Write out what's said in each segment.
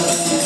Thank you.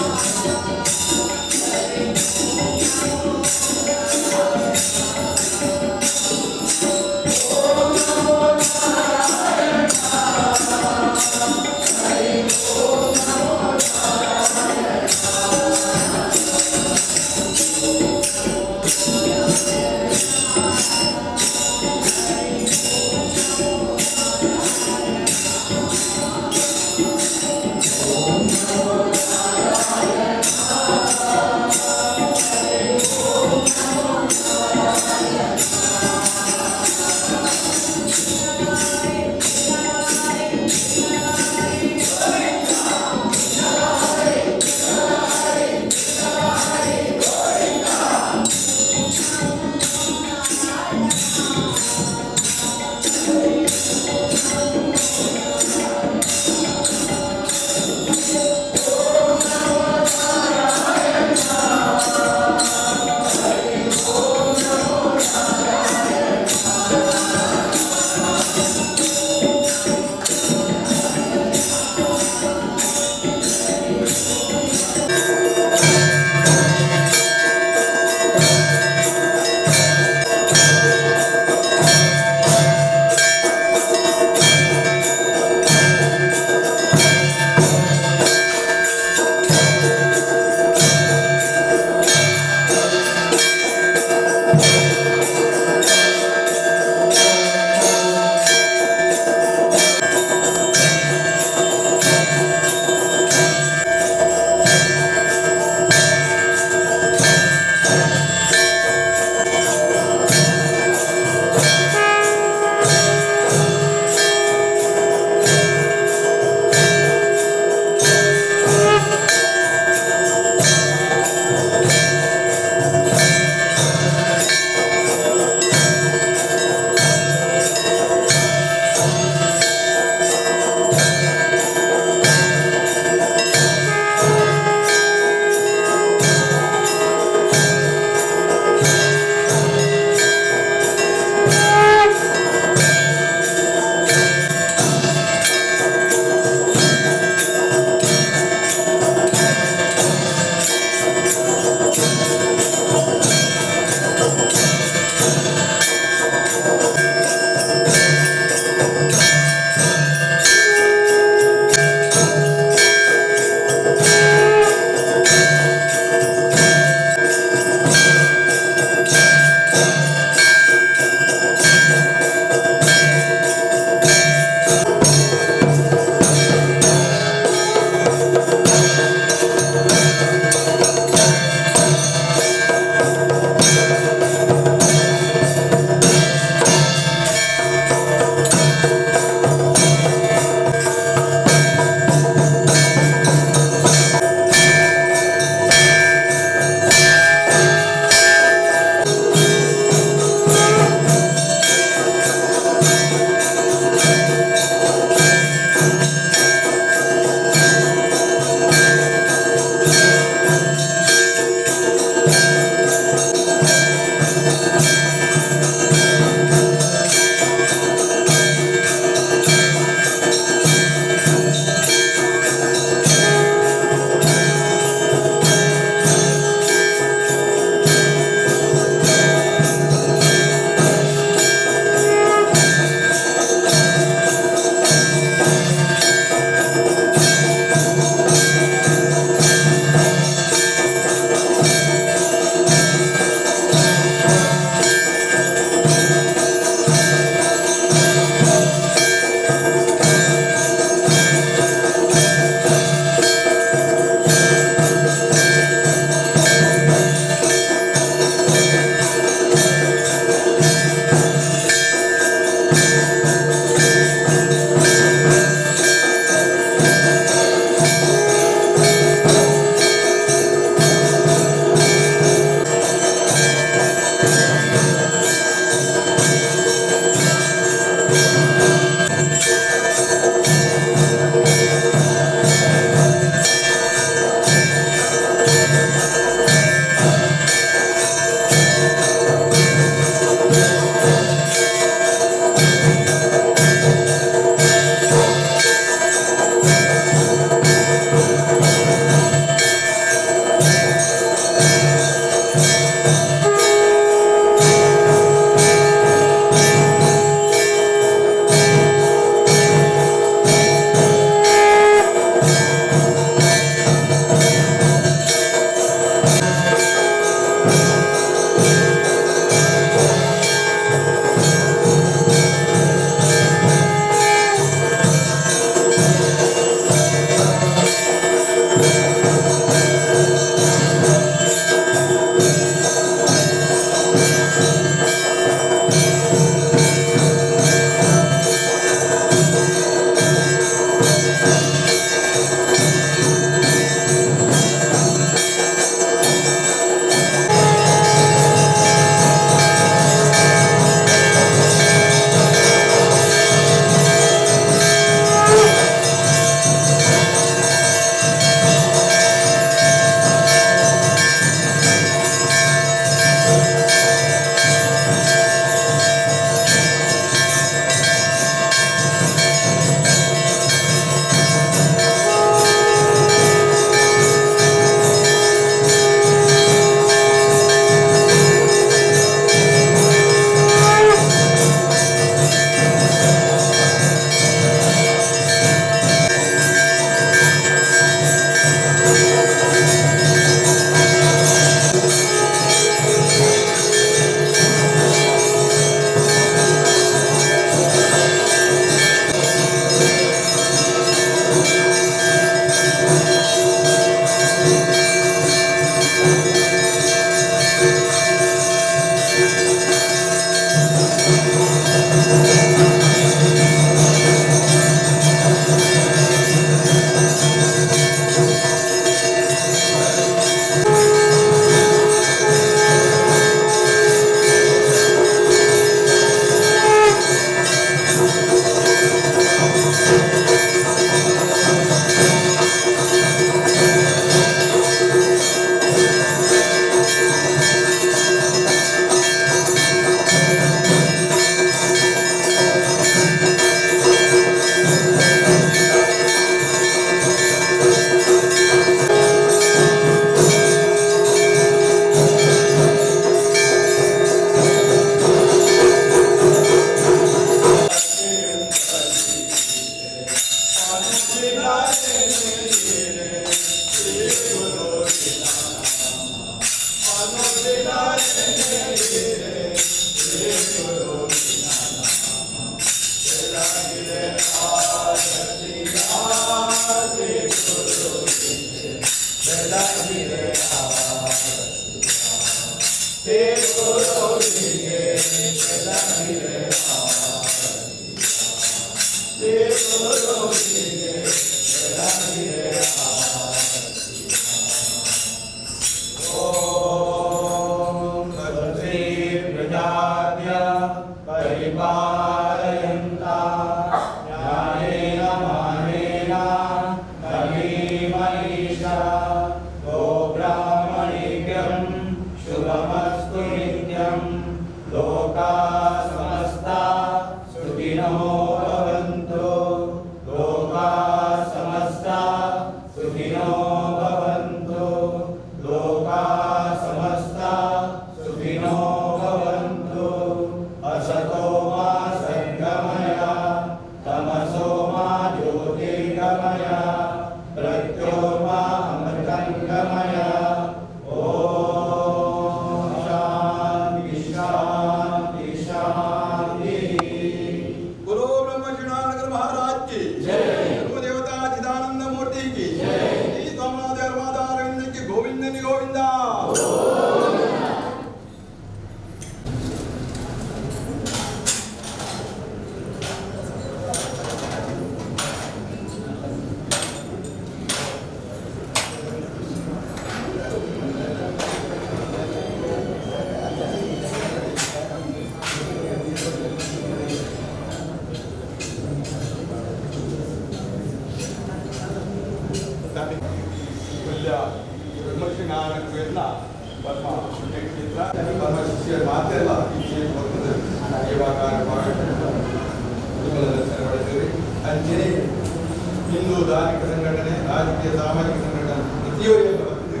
Hindu ಧಾರ್ಮಿಕ ಸಂಘಟನೆ, ರಾಜಕೀಯ ಸಾಮಾಜಿಕ ಸಂಘಟನೆ ಪ್ರತಿಯೊಬ್ಬರು ಬಂದು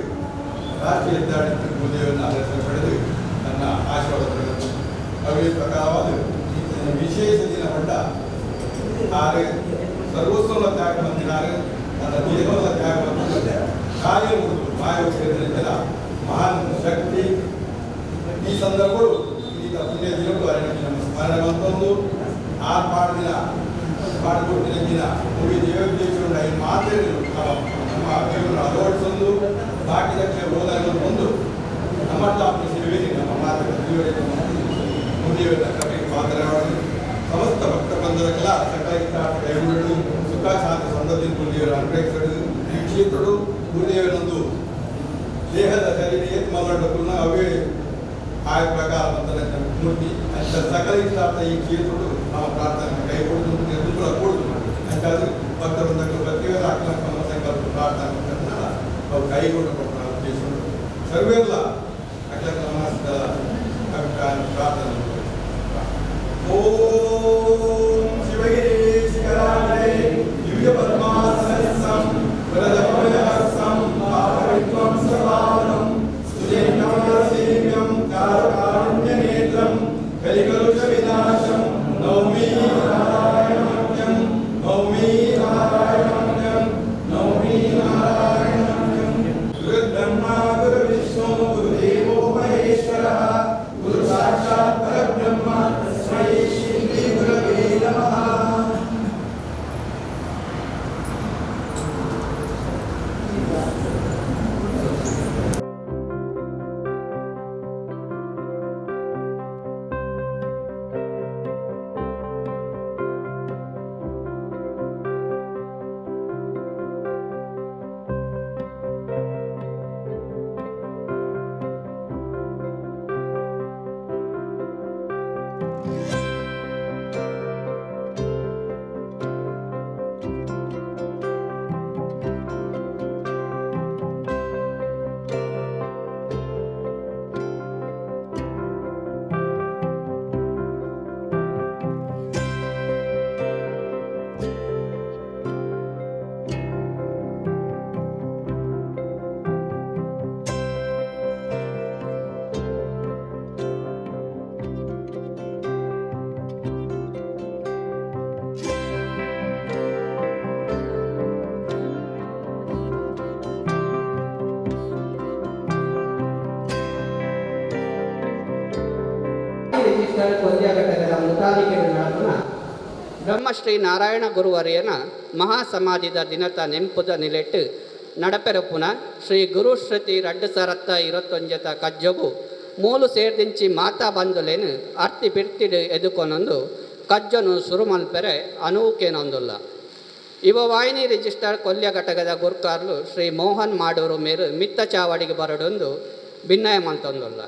ರಾಷ್ಟ್ರೀಯ ಹೆದ್ದಾಡಿ ಗುರುದೇವರನ್ನು ಆದರ್ಶ ಪಡೆದು ನನ್ನ ಆಶೀರ್ವಾದ ಪಡೆದರು. ಅವೇ ಪ್ರಕಾರವಾದ ವಿಶೇಷ ದಿನ ಪಟ್ಟ ಆರು ಸರ್ವಸ್ವದ ತ್ಯಾಗ ಬಂದಿನಾರು ನನ್ನ ದೇಹದ ತ್ಯಾಗ ಬಂದ ಕಾರ್ಯ ಮುಗಿದು ಮಾಯೋಗದ ಮಹಾನ್ ಶಕ್ತಿ ಈ ಸಂದರ್ಭಗಳು ಈಗ ಪುಣ್ಯ ದಿನಗಳು ನಮ್ಮ ಸ್ಮರಣೆ ಬಂತೊಂದು ಆರ್ಪಾಡಿನ ಮಾಡಿಕೊಟ್ಟಿನ ದಿನ ಮುಗಿ ದೇವದೇಶರು ಐದು ಮಾತೆಗಳು ನಮ್ಮ ದೇವರು ಅಳವಡಿಸೊಂದು ಬಾಕಿದಕ್ಕೆ ಹೋದಾಗ ಒಂದು ನಮ್ಮ ವೇದಿ ನಮ್ಮ ಮಾತುಗಳು ಮುದಿಯವರ ಕರೆಗೆ ಮಾತನಾಡಿ ಸಮಸ್ತ ಭಕ್ತ ಬಂಧುಗಳ ಸಕಾಲಿಕ ಕೈಗೊಂಡು ಸುಖ ಶಾಂತಿ ಸಂದರ್ಭ ಗುರುದೇವರ ಅನುಗ್ರಹಿಸಲು ಈ ಕ್ಷೇತ್ರಗಳು ಗುರುದೇವರೊಂದು ದೇಹದ ಶರೀರ ಮಗಡಕ್ಕೂ ಅವೇ ಆಯ ಪ್ರಕಾರ ಬಂದ ಮೂರ್ತಿ ಅಂತ ಸಕಲಿಕ ಈ ಕ್ಷೇತ್ರಗಳು ನಾವು ಪ್ರಾರ್ಥನೆ ಕೈಗೊಳ್ಳು ಕೂಡ ಕೂಡುದು ಅಂತಾದ್ರೆ ಭಕ್ತ ಬಂಧಗಳು ಪ್ರತಿಯೊಂದು ಆತ್ಮ ಸಂಕಲ್ಪ ಪ್ರಾರ್ಥನೆ ನಾವು ಕೈಗೊಂಡು ಕೊಡ್ತಾರೆ ಉದ್ದೇಶಗಳು ಸರ್ವೆಲ್ಲ ಅಖಿಲ ನಮಸ್ತ ಪ್ರಾರ್ಥನೆ. ಓಂ ಶಿವಗಿರಿ ಶಿಖರಾಗ್ರೇ ದಿವ್ಯ ಪರಮಾಸನಂ ವರದಮಯಸ್ಸಂ ಪಾವಯಿತ್ವಂ ಸರ್ವಾನಂ ಸುಜೇನವರಸೇವ್ಯಂ ಕಾರಕಾರುಣ್ಯನೇತ್ರಂ ಕಲಿಕಲುಷ ವಿನಾಶಂ ನೌಮಿ ನಾರಾಯಣಮಖ್ಯಂ ನೌಮಿ ನಾರಾಯಣಮಖ್ಯಂ ನೌಮಿ ನಾರಾಯಣಮಖ್ಯಂ. ಗುರುರ್ಬ್ರಹ್ಮ ಗುರುರ್ವಿಷ್ಣು ಗುರುದೇವೋ ಮಹೇಶ್ವರಃ ಗುರು ಸಾಕ್ಷಾತ್ ಪರಬ್ರಹ್ಮ ತಸ್ಮೈ ಶ್ರೀ ಗುರವೇ ನಮಃ. ಬ್ರಹ್ಮಶ್ರೀ ನಾರಾಯಣ ಗುರುವರಿಯನ ಮಹಾಸಮಾಧಿದ ದಿನದ ನೆಂಪುದ ನಿಲೆಟ್ಟು ನಡಪೆರಪುನ ಶ್ರೀ ಗುರು ಶ್ರುತಿ 2021 ಕಜ್ಜಗು ಮೂಲು ಸೇರ್ದಿಂಚಿ ಮಾತಾ ಬಂದುಲೇನು ಅರ್ತಿ ಪಿರ್ತಿಡು ಎದುಕೊನೊಂದು ಕಜ್ಜನು ಸುರುಮಲ್ಪೆರೆ ಅನೂಕೇನೊಂದುಲ್ಲ. ಇವ ವಾಹಿನಿ ರಿಜಿಸ್ಟರ್ ಕೊಲ್ಯ ಘಟಕದ ಗುರ್ಕಾರ್ಲು ಶ್ರೀ ಮೋಹನ್ ಮಾಡೂರು ಮೇರು ಮಿತ್ತ ಚಾವಡಿಗೆ ಬರಡೊಂದು ಭಿನ್ನಯ ಮಲ್ತೊಂದುಲ್ಲ.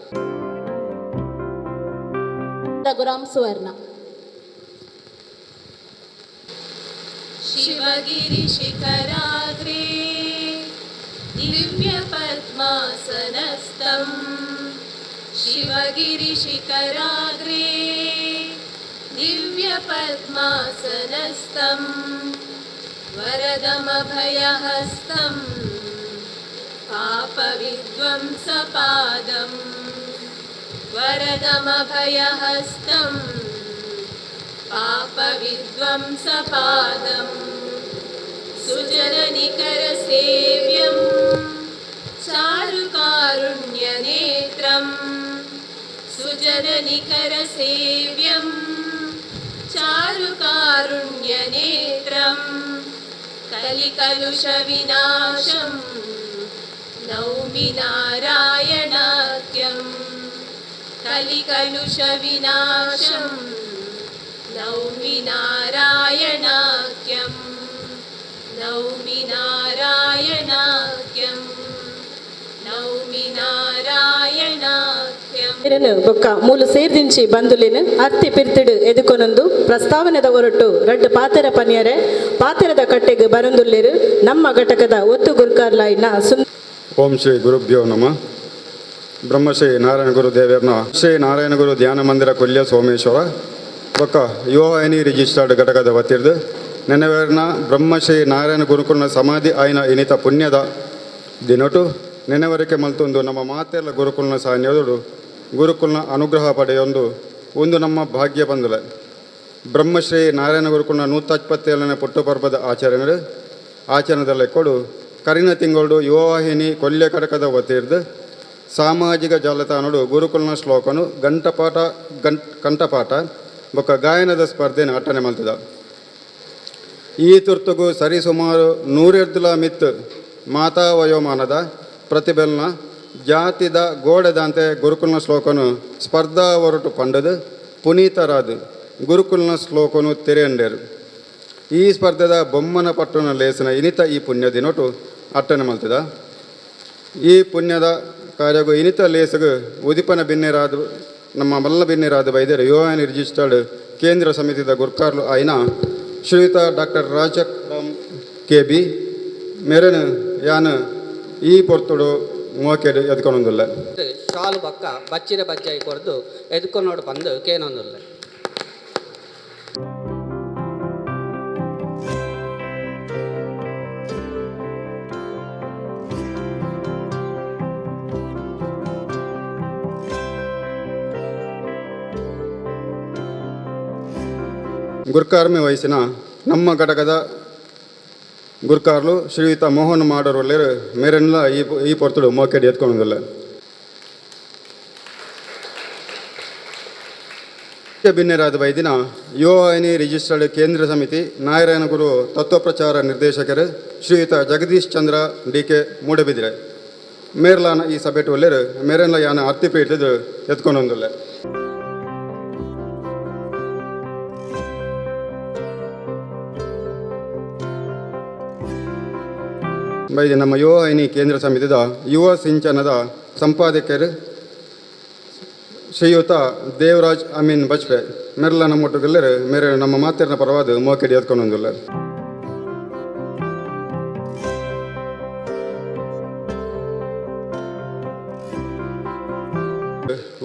ರಘುರಾಮ್ ಸುವರ್ಣ. ಶಿವಗಿರಿ ಶಿಖರಾಗ್ರೆ ದಿವ್ಯ ಪದ್ಮಾಸನಸ್ಥಂ ಶಿವಗಿರಿ ಶಿಖರಾಗ್ರೆ ದಿವ್ಯ ಪದ್ಮಾಸನಸ್ಥಂ ವರದಮಭಯಹಸ್ತಂ ಪಾಪವಿಧ್ವಂಸಪಾದಂ ವರದಮಭಯಹಸ್ತಂ ಪಾಪವಿಧ್ವಂಸಪಾದಂ ಸುಜನನಿಕರಸೇವ್ಯಂ ಚಾರುಕಾರುಣ್ಯನೇತ್ರಂ ಸುಜನನಿಕರಸೇವ್ಯಂ ಚಾರುಕಾರುಣ್ಯನೇತ್ರಂ ಕಲಿಕಲುಷವಿನಾಶಂ ನೌಮಿ ನಾರಾಯಣಾಖ್ಯಂ ಕಲಿಕಲುಷವಿನಾಶಂ ನೌಮಿ ನಾರಾಯಣಾಖ್ಯಂ ನೌಮಿ ನಾರಾಯಣಾಖ್ಯಂ ನೌಮಿ ನಾರಾಯಣಾಖ್ಯಂ. ಬೊಕ್ಕ ಮೂಲು ಸೇರ್ದಿಂಚಿ ಬಂದುಲಿನ ಅರ್ತಿ ಪಿರ್ತಿಡು ಎದುಕೊನೊಂದು ಪ್ರಸ್ತಾವನೆದ ಹೊರಟು ರಡ್ಡು ಪಾತೆರ ಪನ್ಯರೆ ಪಾತೆರದ ಕಟ್ಟೆಗೆ ಬರಂದುಲ್ಲೇರು ನಮ್ಮ ಘಟಕದ ಒತ್ತು ಗುರುಕಾರ್ಲಾಯ್ನ ಓಂ ಶ್ರೀ ಗುರುಭ್ಯೋ ನಮಃ. ಬ್ರಹ್ಮಶ್ರೀ ನಾರಾಯಣ ಗುರು ದೇವೇರ್ನ ಶ್ರೀ ನಾರಾಯಣ ಗುರು ಧ್ಯಾನ ಮಂದಿರ ಕೊಲ್ಯ ಸೋಮೇಶ್ವರ ಬೊಕ್ಕ ಯುವವಾಹಿನಿ ರಿಜಿಸ್ಟರ್ಡ್ ಘಟಕದ ವತಿರ್ದು ನೆನವೇರ್ನ ಬ್ರಹ್ಮಶ್ರೀ ನಾರಾಯಣ ಗುರುಕುಲ್ನ ಸಮಾಧಿ ಆಯ್ನ ಇನಿತ ಪುಣ್ಯದ ದಿನಟು ನೆನೆವರಿಕೆ ಮಲ್ತೊಂದು ನಮ್ಮ ಮಾತೆಲ್ಲ ಗುರುಕುಲ್ನ ಸಾನ್ಯದೋಡು ಗುರುಕುಲ್ನ ಅನುಗ್ರಹ ಪಡೆಯೊಂದು ಒಂದು ನಮ್ಮ ಭಾಗ್ಯ ಬಂದುಲೆ. ಬ್ರಹ್ಮಶ್ರೀ ನಾರಾಯಣ ಗುರುಕುಲ್ನ 127ನೇ ಪುಟ್ಟಪರ್ವದ ಆಚರಣೆದಲ್ಲ ಕೊಡು ಕರಿನ ತಿಂಗಳು ಯುವವಾಹಿನಿ ಕೊಲ್ಯ ಘಟಕದ ವತಿರ್ದು ಸಾಮಾಜಿಕ ಜಾಲತಾಣಡು ಗುರುಕುಲ್ನ ಶ್ಲೋಕನು ಕಂಠಪಾಠ ಬೊಕ್ಕ ಗಾಯನದ ಸ್ಪರ್ಧೆನ ಅಟ್ಟನೆ ಮಲ್ತದ. ಈ ತುರ್ತುಗು ಸರಿಸುಮಾರು 100 ಮಿತ್ ಮಾತಾ ವಯೋಮಾನದ ಪ್ರತಿಭೆಲ್ನ ಜಾತಿದ ಗೋಡೆದಂತೆ ಗುರುಕುಲ್ನ ಶ್ಲೋಕನು ಸ್ಪರ್ಧಾ ಹೊರಟು ಪಂಡದು ಪುನೀತರಾದು ಗುರುಕುಲ್ನ ಶ್ಲೋಕನು ತೆರೆಯಂಡೇರು. ಈ ಸ್ಪರ್ಧೆದ ಬೊಮ್ಮನ ಪಟ್ಟಣ ಲೇಸನ ಇನಿತ ಈ ಪುಣ್ಯ ದಿನೊಟ್ಟು ಅಟ್ಟನೆ ಮಲ್ತದ. ಈ ಪುಣ್ಯದ ಕಾರ್ಯಗೂ ಇನಿತ ಲೇಸಗು ಉದಿಪನ ಭಿನ್ನೆರಾದ ನಮ್ಮ ಮಲ್ಲ ಭಿನ್ನೆರಾದ ವೈದ್ಯರು ಯುವವಾಹಿನಿ ರಿಜಿಸ್ಟರ್ಡ್ ಕೇಂದ್ರ ಸಮಿತಿದ ಗುರ್ಕಾರ್ಲು ಆಯ್ನ ಶ್ರೀಯುತ ಡಾಕ್ಟರ್ ರಾಜರಾಮ್ KB ಮೇರನು ಯಾನು ಈ ಪೊರ್ತುಡು ಮೋಕೆಡು ಎದ್ಕೊಂಡೊಂದಿಲ್ಲ. ಶಾಲು ಬಕ್ಕ ಬಚ್ಚಿರ ಬಜ್ಜಾಯಿ ಕೊಡ್ದು ಎದ್ಕೊಂಡೋಡು ಬಂದು ಕೇನೊಂದಿಲ್ಲ. ಗುರ್ಕಾರ್ಮಿ ವಯಸ್ಸಿನ ನಮ್ಮ ಘಟಕದ ಗುರ್ಕಾರ್ಲು ಶ್ರೀಯುತ ಮೋಹನ್ ಮಾಡೋರು ಮೇರೆಲ್ಲ ಈ ಪೊರ್ತುಡು ಮೋಕೆಡಿ ಎತ್ಕೊಂಡೋದಿಲ್ಲ. ಭಿನ್ನರಾದ ವೈದಿನ ಯುವವಾಹಿನಿ ರಿಜಿಸ್ಟರ್ಡ್ ಕೇಂದ್ರ ಸಮಿತಿ ನಾರಾಯಣ ಗುರು ತತ್ವಪ್ರಚಾರ ನಿರ್ದೇಶಕರು ಶ್ರೀಯುತ ಜಗದೀಶ್ ಚಂದ್ರ DK ಮೂಡಬಿದಿರೆ ಮೇರ್ಲಾನ ಈ ಸಭೆಟು ಒಲ್ಲೆರು ಮೇರೆಲ್ಲ ಯಾನ ಅರ್ತಿ ಪೀಠದ ಎತ್ಕೊಂಡೊಂದಿಲ್ಲ. ಬೈದು ನಮ್ಮ ಯುವವಾಹಿನಿ ಕೇಂದ್ರ ಸಮಿತಿದ ಯುವ ಸಿಂಚನದ ಸಂಪಾದಕರು ಶ್ರೀಯುತ ದೇವರಾಜ್ ಅಮೀನ್ ಬಜ್ಪೆ ಮೇರೆಲ್ಲ ನಮ್ಮ ಒಟ್ಟಿಗೆಲ್ಲರು ಮೇರೆ ನಮ್ಮ ಮಾತಿನ ಪರವಾದ ಮೋಕೆಡಿ ಎತ್ಕೊಂಡೊಂದಿಲ್ಲ.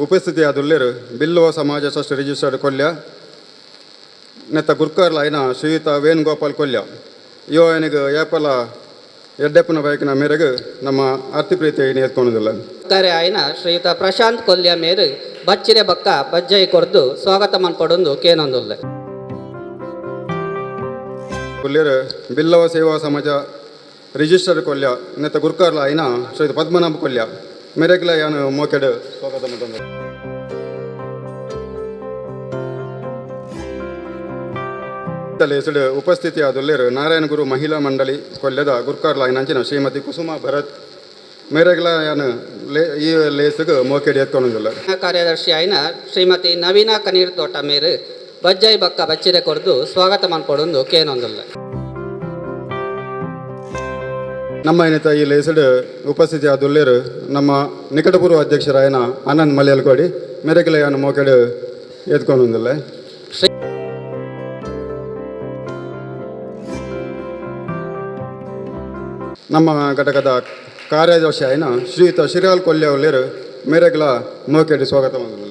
ಉಪಸ್ಥಿತಿಯಾದುಲ್ಲೇರು ಬಿಲ್ಲುವ ಸಮಾಜ ಟ್ರಸ್ಟ್ ರಿಜಿಸ್ಟರ್ಡ್ ಕೊಲ್ಯ ನೆತ್ತ ಗುರ್ಕಾರ್ಲ ಆಯ್ನ ಶ್ರೀಯುತ ವೇಣುಗೋಪಾಲ್ ಕೊಲ್ಯ ಯುವನಿಗೆ ಏಪಲ ಎಡ್ಡೆಪ್ಪನ ಬೈಕಿನ ಮೇರೆಗೆ ನಮ್ಮ ಅರ್ತಿ ಪ್ರೀತಿ ಎತ್ಕೊಳ್ಳೋದಿಲ್ಲ. ಕರೆ ಆಯ್ನ ಶ್ರೀಯುತ ಪ್ರಶಾಂತ್ ಕೊಲ್ಯ ಮೇರು ಬಚ್ಚಿರೆ ಬಕ್ಕ ಬಜ್ಜಾಯಿ ಕೊರ್ದು ಸ್ವಾಗತ ಮನ್ಪಡೊಂದು ಕೇನೊಂದಿಲ್ಲ. ಕೊಲ್ಯರು ಬಿಲ್ಲವ ಸೇವಾ ಸಮಾಜ ರಿಜಿಸ್ಟರ್ಡ್ ಕೊಲ್ಯ ನೆತ್ತ ಗುರ್ಕಾರ್ಲ ಆಯ್ನ ಶ್ರೀಯುತ ಪದ್ಮನಾಭ ಕೊಲ್ಯ ಮೇರೆಗ್ಲ ಯಾನು ಮೋಕೆಡು ಸ್ವಾಗತ ಮತ್ತೊಂದು. ಮಂಟಲ ಹೆಸರು ಉಪಸ್ಥಿತಿಯಾದಲ್ಲೇರು ನಾರಾಯಣ ಗುರು ಮಹಿಳಾ ಮಂಡಳಿ ಕೊಲ್ಯದ ಗುರ್ಕಾರ್ಲಾಯಿನಂಚಿನ ಶ್ರೀಮತಿ ಕುಸುಮಾ ಭರತ್ ಮೇರೆಗ್ಲಾಯನ ಈ ಲೇಸಿಗೆ ಮೋಕೆಡಿ ಎತ್ಕೊಂಡಿಲ್ಲ. ಕಾರ್ಯದರ್ಶಿ ಆಯ್ನ ಶ್ರೀಮತಿ ನವೀನಾ ಕನೀರ್ ತೋಟ ಮೇರು ಬಜ್ಜಾಯಿ ಬಕ್ಕ ಬಚ್ಚಿರೆ ಕೊರ್ದು ಸ್ವಾಗತ ಮನ್ಪಡೊಂದು ಕೇನೊಂದಿಲ್ಲ. ನಮ್ಮ ಏನೈತ ಈ ಲೇಸಡ್ ಉಪಸ್ಥಿತಿ ಆದಲ್ಲೇರು ನಮ್ಮ ನಿಕಟಪೂರ್ವ ಅಧ್ಯಕ್ಷರಾಯನ ಆನಂದ್ ಮಲಯಲ್ಕೋಡಿ ಮೇರೆಗ್ಲಾಯನ ಮೋಕೆಡು ಎತ್ಕೊಂಡಿಲ್ಲ. ನಮ್ಮ ಘಟಕದ ಕಾರ್ಯದರ್ಶಿ ಆಯ್ನ ಶ್ರೀಯುತ ಶಿರಾಲ್ ಕೊಲ್ಯ ಒಲ್ಲೇರು ಮೇರೆಗ್ಲ ಮೋಕೆಡಿ ಸ್ವಾಗತ ಮಾಡಿದ್ರು.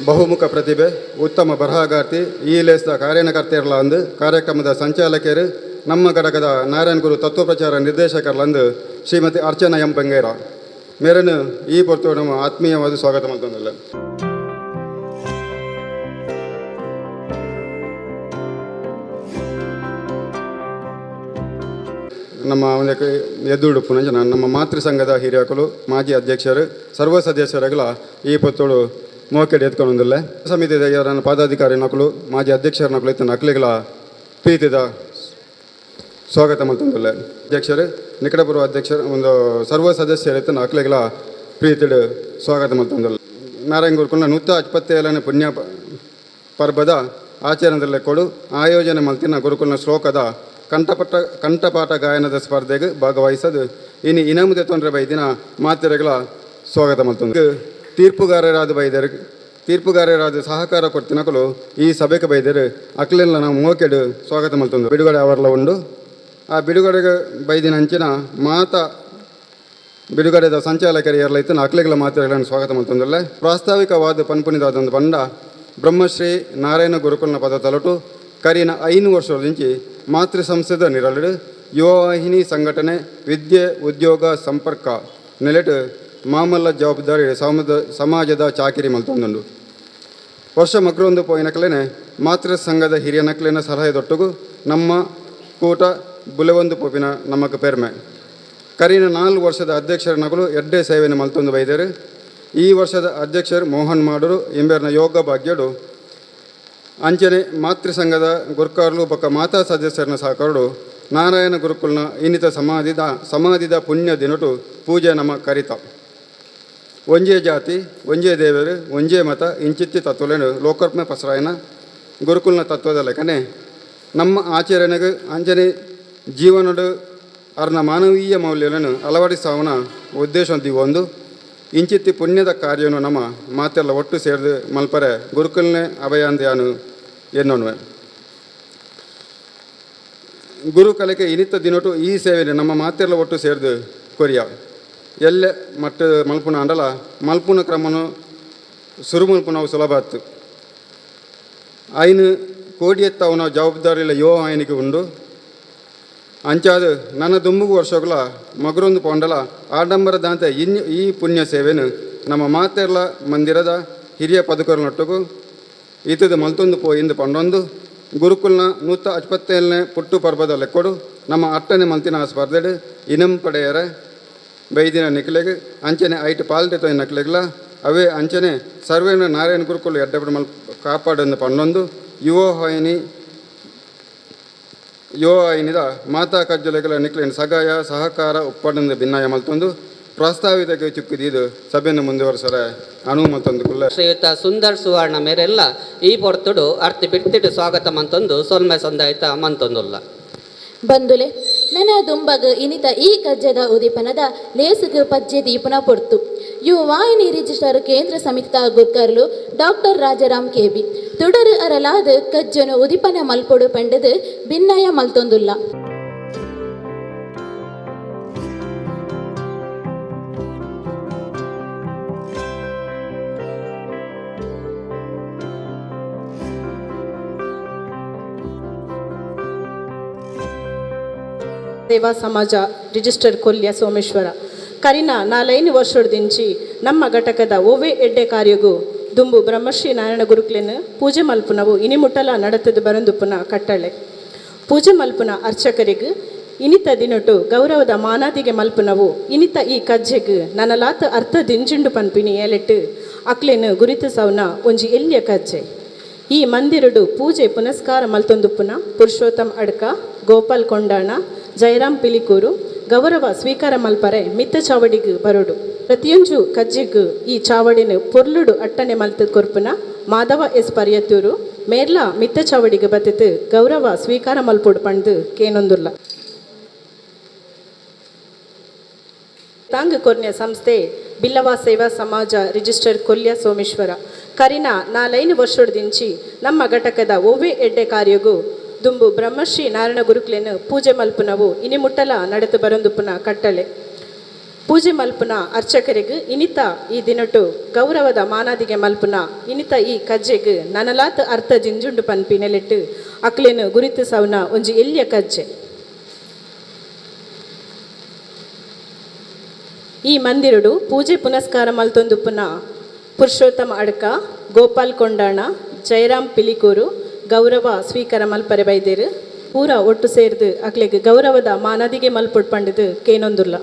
ಬಹುಮುಖ ಪ್ರತಿಭೆ ಉತ್ತಮ ಬರಹಗಾರ್ತಿ ಈ ಲೇಸ್ದ ಕಾರ್ಯಕರ್ತೆಯರ್ಲ ಅಂದು ಕಾರ್ಯಕ್ರಮದ ಸಂಚಾಲಕಿಯರು ನಮ್ಮ ಘಟಕದ ನಾರಾಯಣ ಗುರು ತತ್ವ ಪ್ರಚಾರ ನಿರ್ದೇಶಕರ್ಲಂದು ಶ್ರೀಮತಿ ಅರ್ಚನಾ ಎಂ ಪಂಗೇರ ಮೇರನ್ನು ಈ ಪೊರ್ತು ನಮ್ಮ ಆತ್ಮೀಯವಾದ ಸ್ವಾಗತ ಮಾಡ್ತಂದಿಲ್ಲ. ನಮ್ಮ ಒಂದಕ್ಕೆ ಎದ್ದುಡುಪು ನಂಜನ ನಮ್ಮ ಮಾತೃ ಸಂಘದ ಹಿರಿಯಕಲು ಮಾಜಿ ಅಧ್ಯಕ್ಷರು ಸರ್ವ ಸದಸ್ಯರುಗಳ ಈ ಪೊತ್ತೋಡು ಮೋಕೆಡ್ ಎತ್ಕೊಂಡಿಲ್ಲ. ಸಮಿತಿದ ನನ್ನ ಪದಾಧಿಕಾರಿ ನಕಲು ಮಾಜಿ ಅಧ್ಯಕ್ಷರ ನಕಲು ಇತ್ತ ನಕಲಿಗಳ ಪ್ರೀತಿದ ಸ್ವಾಗತ ಮಾಡ್ತಂದಿಲ್ಲ. ಅಧ್ಯಕ್ಷರು ನಿಕಟಪೂರ್ವ ಅಧ್ಯಕ್ಷರು ಒಂದು ಸರ್ವ ಸದಸ್ಯರು ಇತ್ತ ನಕಲಿಗಳ ಪ್ರೀತಿಡು ಸ್ವಾಗತ ಮಾಡ್ತಂದಿಲ್ಲ. ನಾರಾಯಣ ಗುರುಕುಲ 127ನೇ ಪುಣ್ಯ ಪರ್ಬದ ಆಚರಣೆದಲ್ಲೇ ಕೊಡು ಆಯೋಜನೆ ಮಲ್ತಿನ ಗುರುಕುಲನ ಶ್ಲೋಕದ ಕಂಠಪಾಠ ಗಾಯನದ ಸ್ಪರ್ಧೆಗೆ ಭಾಗವಹಿಸದು ಇನ್ನು ಇನಮುದೆ ತೊಂದರೆ ಬೈದಿನ ಮಾತೆರೆಗಳ ಸ್ವಾಗತ ಮಾಡ್ತಂದು ತೀರ್ಪುಗಾರರಾದ ಸಹಕಾರ ಕೊಡ್ತಿನಕಲು ಈ ಸಭೆಗೆ ಬೈದರು ಅಕ್ಲೆಲ್ಲ ನಾವು ಮೋಕೆಡು ಸ್ವಾಗತ ಮಾಡ್ತಂದು ಬಿಡುಗಡೆ ಅವರ್ಲ ಉಂಡು. ಆ ಬಿಡುಗಡೆಗೆ ಬೈದಿನ ಅಂಚಿನ ಬಿಡುಗಡೆದ ಸಂಚಾಲಕರಿಯರ್ಲ ಇತ್ತು ಅಕ್ಲೆಗಳ ಮಾತೆರೆಗಳನ್ನು ಸ್ವಾಗತ ಮಾಡ್ತಂದಲ್ಲ. ಪ್ರಾಸ್ತಾವಿಕವಾದ ಪನ್ಪುಣಿದಾದೊಂದು ಬಂಡ ಬ್ರಹ್ಮಶ್ರೀ ನಾರಾಯಣ ಗುರುಕುಲನ ಪದ ತಲಟು ಕರಿನ 5 ವರ್ಷದಿಂಚಿ ಮಾತೃ ಸಂಸ್ಥೆದ ನಿರಳು ಯುವವಾಹಿನಿ ಸಂಘಟನೆ ವಿದ್ಯೆ ಉದ್ಯೋಗ ಸಂಪರ್ಕ ನೆಲೆಟ್ ಮಾಮಲ್ಲ ಜವಾಬ್ದಾರಿ ಸಮಾಜದ ಚಾಕಿರಿ ಮಲ್ತೊಂದುಂಡು. ವರ್ಷ ಮಗ್ರೊಂದು ಪೋಯಿನಕಲೇನೆ ಮಾತೃ ಸಂಘದ ಹಿರಿಯ ನಕಲಿನ ಸಲಹೆ ದೊಟ್ಟುಗು ನಮ್ಮ ಕೂಟ ಬುಲೆವೊಂದು ಪೋಪಿನ ನಮಕ್ ಪೆರ್ಮೆ ಕರಿನ 4 ವರ್ಷದ ಅಧ್ಯಕ್ಷರ ನಕಲು ಎಡ್ಡೆ ಸೇವೆಯನ್ನು ಮಲ್ತೊಂದು ಬೈದರು. ಈ ವರ್ಷದ ಅಧ್ಯಕ್ಷರು ಮೋಹನ್ ಮಾಡರು ಎಂಬೆರ್ನ ಯೋಗ ಭಾಗ್ಯಡು ಅಂಚನೆ ಮಾತೃ ಸಂಘದ ಗುರ್ಕಾರ್ಲು ಬೊಕ್ಕ ಮಾತಾ ಸದಸ್ಯರನ್ನ ಸಹಕರಡು ನಾರಾಯಣ ಗುರುಕುಲ್ನ ಇನ್ನಿತ ಸಮಾಧಿದ ಪುಣ್ಯ ದಿನಟು ಪೂಜೆ ನಮ್ಮ ಕರಿತ ಒಂಜೇ ಜಾತಿ ಒಂಜೇ ದೇವರು ಒಂಜೇ ಮತ ಇಂಚಿತ್ತಿ ತತ್ವಲೇನು ಲೋಕರ್ಪಣೆ ಪಸರಾಯನ ಗುರುಕುಲ್ನ ತತ್ವದ ಲೆಕ್ಕನೆ ನಮ್ಮ ಆಚರಣೆಗೆ ಅಂಜನೆ ಜೀವನಡು ಅರ್ನ ಮಾನವೀಯ ಮೌಲ್ಯಗಳನ್ನು ಅಳವಡಿಸಾವನ ಉದ್ದೇಶ ಒಂದು ಇಂಚಿತ್ತಿ ಪುಣ್ಯದ ಕಾರ್ಯವನ್ನು ನಮ್ಮ ಮಾತೆಲ್ಲ ಒಟ್ಟು ಸೇರಿದು ಮಲ್ಪರೆ ಗುರುಕುಲ್ನೇ ಅಭಯಾಂದ್ಯಾನು ಎನ್ನೋಣ್ವೆ. ಗುರು ಕಲೆಗೆ ಇನಿತ್ತ ದಿನಟು ಈ ಸೇವೆ ನಮ್ಮ ಮಾತೆಲ್ಲ ಒಟ್ಟು ಸೇರಿದು ಕೊರಿಯ ಎಲ್ಲೆ ಮಟ್ಟ ಮಲ್ಪುನ ಅಂಡಲ ಮಲ್ಪುನ ಕ್ರಮನು ಸುರು ಮಲ್ಪುನವು ಸುಲಭ ಆಯ್ತು. ಆಯ್ನು ಕೋಡಿ ಎತ್ತವನ ಜವಾಬ್ದಾರಿಲ್ಲ ಯೋ ಆಯ್ನಿಗೆ ಉಂಡು ಅಂಚಾದ ನನ್ನ ದುಂಬುಗು ವರ್ಷಗಳ ಮಗರೊಂದು ಪೊಂಡಲ ಆಡಂಬರದಂತೆ ಈ ಪುಣ್ಯ ಸೇವೆನು ನಮ್ಮ ಮಾತೆರ್ಲ ಮಂದಿರದ ಹಿರಿಯ ಪದಕರನೊಟ್ಟುಗು ಈತದ ಮಲ್ತೊಂದು ಪೋಯಿಂದ ಪಂಡೊಂದು ಗುರುಕುಲ್ನ 127ನೇ ಪುಟ್ಟು ಪರ್ಬದ ಲೆಕ್ಕೊಡು ನಮ್ಮ 8ನೇ ಮಲ್ತಿನ ಸ್ಪರ್ಧೆಡು ಇನಂ ಪಡೆಯರ ಬೈದಿನ ನಿಕ್ಲೆಗೆ ಅಂಚನೆ ಐಟು ಪಾಲ್ಟೆ ತೊಯ್ ನಕ್ಲೆಗ್ಲ ಅವೇ ಅಂಚನೆ ಸರ್ವೇನ ನಾರಾಯಣ ಗುರುಕುಲು ಎಡ್ಡೆಪಡು ಕಾಪಾಡೊಂದು ಪಂಡೊಂದು ಯುವ ಆಯ್ನಿದ ಮಾತಾ ಕಜ್ಜಲೆಗಳ ನಿಕ್ಲಿನ ಸಗಾಯ ಸಹಕಾರ ಒಪ್ಪಂದ ಭಿನ್ನಾಯ ಮಲ್ತೊಂದು ಪ್ರಸ್ತಾವಿತಕ್ಕೆ ಚುಕ್ಕಿದ್ದು ಸಭೆಯನ್ನು ಮುಂದುವರೆಸರ ಅನುವು ಮತ್ತೊಂದು ಕುಲ್ಲ ಶ್ರೀಯುತ ಸುಂದರ್ ಸುವರ್ಣ ಮೇರೆಲ್ಲ ಈ ಪೊರ್ತುಡು ಅರ್ತಿ ಬಿಡ್ತಿಟ್ಟು ಸ್ವಾಗತ ಮಂತೊಂದು ಸೊಲ್ಮೆ ಸಂದಾಯಿತ ಮಂತೊಂದುಲ್ಲ. ಬಂದುಲೆ ನನ್ನ ದುಂಬಗ ಇನಿತ ಈ ಕಜ್ಜದ ಉದೀಪನದ ಲೇಸುಗ ಪಜ್ಜೆ ದೀಪನ ಪೊರ್ತು ಯು ವಾಹಿನಿ ರಿಜಿಸ್ಟರ್ ಕೇಂದ್ರ ಸಂಯುಕ್ತ ಗುರ್ಕರ್ಲು ಡಾಕ್ಟರ್ ರಾಜಾರಾಮ್ ಕೆಬಿ ತುಡರು ಅರಲಾದ ಕಜ್ಜನು ಉದೀಪನ ಮಲ್ಪೊಡು ಪೆಂಡದು ಭಿನ್ನಯ ಮಲ್ತೊಂದುಲ್ಲ. ಸೇವಾ ಸಮಾಜ ರಿಜಿಸ್ಟರ್ ಕೊಲ್ಯ ಸೋಮೇಶ್ವರ ಕರಿನ 4 ವರ್ಷದಿಂಚಿ ನಮ್ಮ ಘಟಕದ ಓವೆ ಎಡ್ಡೆ ಕಾರ್ಯಗೂ ದುಂಬು ಬ್ರಹ್ಮಶ್ರೀ ನಾರಾಯಣ ಗುರುಕ್ಲೆನ್ ಪೂಜೆ ಮಲ್ಪುನವು ಇನಿಮುಟ್ಟಲ ನಡತದ ಬರಂದುಪುನ ಕಟ್ಟಳೆ ಪೂಜೆ ಮಲ್ಪುನ ಅರ್ಚಕರಿಗೆ ಇನಿತ ದಿನಟು ಗೌರವದ ಮಾನಾದಿಗೆ ಮಲ್ಪುನವು ಇನಿತ ಈ ಕಜ್ಜೆಗ್ ನನಲಾತ ಅರ್ಥ ದಿಂಜುಂಡು ಪನ್ಪಿನಿ ಏಲೆಟ್ಟು ಅಕ್ಲೆನು ಗುರಿತಿಸವ್ನ ಒಂಜಿ ಎಲ್ಯ ಕಜ್ಜೆ. ಈ ಮಂದಿರಡು ಪೂಜೆ ಪುನಸ್ಕಾರ ಮಲ್ತೊಂದುಪ್ಪುನ ಪುರುಷೋತ್ತಮ್ ಅಡ್ಕ, ಗೋಪಾಲ್ ಕೊಂಡಾಣ, ಜಯರಾಮ್ ಪಿಲಿಕೂರು ಗೌರವ ಸ್ವೀಕಾರ ಮಲ್ಪರೆ ಮಿತ್ತ ಚಾವಡಿಗ್ ಬರೋಡು. ಪ್ರತಿಯೊಂಜು ಕಜ್ಜೆಗ್ ಈ ಚಾವಡಿನ ಪೊರ್ಲುಡು ಅಟ್ಟನೆ ಮಲ್ತ ಕೊರ್ಪುನ ಮಾಧವ ಎಸ್ ಪರ್ಯತ್ತೂರು ಮೇರ್ಲ ಮಿತ್ತ ಚಾವಡಿಗೆ ಬತ್ತಿತ್ತು ಗೌರವ ಸ್ವೀಕಾರ ಮಲ್ಪೊಡು ಪಂಡು ಕೇನೊಂದುಲ್ಲ. ತಾಂಗ್ ಕೊರ್ನ್ಯ ಸಂಸ್ಥೆ ಬಿಲ್ಲವ ಸೇವಾ ಸಮಾಜ ರಿಜಿಸ್ಟರ್ ಕೊಲ್ಯ ಸೋಮೇಶ್ವರ ಕರಿನ 4 ವರ್ಷದಿಂಚಿ ನಮ್ಮ ಘಟಕದ ಒವ್ವೆ ಎಡ್ಡೆ ಕಾರ್ಯಗೂ ದುಂಬು ಬ್ರಹ್ಮಶ್ರೀ ನಾರಾಯಣ ಗುರುಕ್ಲೆನು ಪೂಜೆ ಮಲ್ಪುನವು ಇನಿ ಮುಟ್ಟಲ ನಡೆದು ಬರೊಂದುಪುನ ಕಟ್ಟಳೆ. ಪೂಜೆ ಮಲ್ಪುನ ಅರ್ಚಕರಿಗೆ ಇನಿತ ಈ ದಿನಟು ಗೌರವದ ಮಾನಾದಿಗೆ ಮಲ್ಪುನ ಇನಿತ ಈ ಕಜ್ಜೆಗ್ ನನಲಾತ ಅರ್ಥ ಜಿಂಜುಂಡು ಪನ್ಪಿ ನೆಲೆಟ್ಟು ಅಕ್ಲೆನು ಗುರಿತಿಸವ್ನ ಒಂಜಿ ಎಲ್ಯ ಕಜ್ಜೆ. ಈ ಮಂದಿರಡು ಪೂಜೆ ಪುನಸ್ಕಾರ ಮಲ್ತೊಂದುಪ್ಪುನ ಪುರುಷೋತ್ತಮ ಅಡ್ಕ, ಗೋಪಾಲ್ ಕೊಂಡಾಣ, ಜಯರಾಮ್ ಪಿಲಿಕೂರು ಗೌರವ ಸ್ವೀಕಾರ ಮಲ್ಪರೆ ಬೈದೇರು ಪೂರ ಒಟ್ಟು ಸೇರ್ದು ಅಕ್ಲೆಗ್ ಗೌರವದ ಮಾನದಿಗೆ ಮಲ್ಪೊಡ್ ಪಂಡದು ಕೇನೊಂದುಲ್ಲ.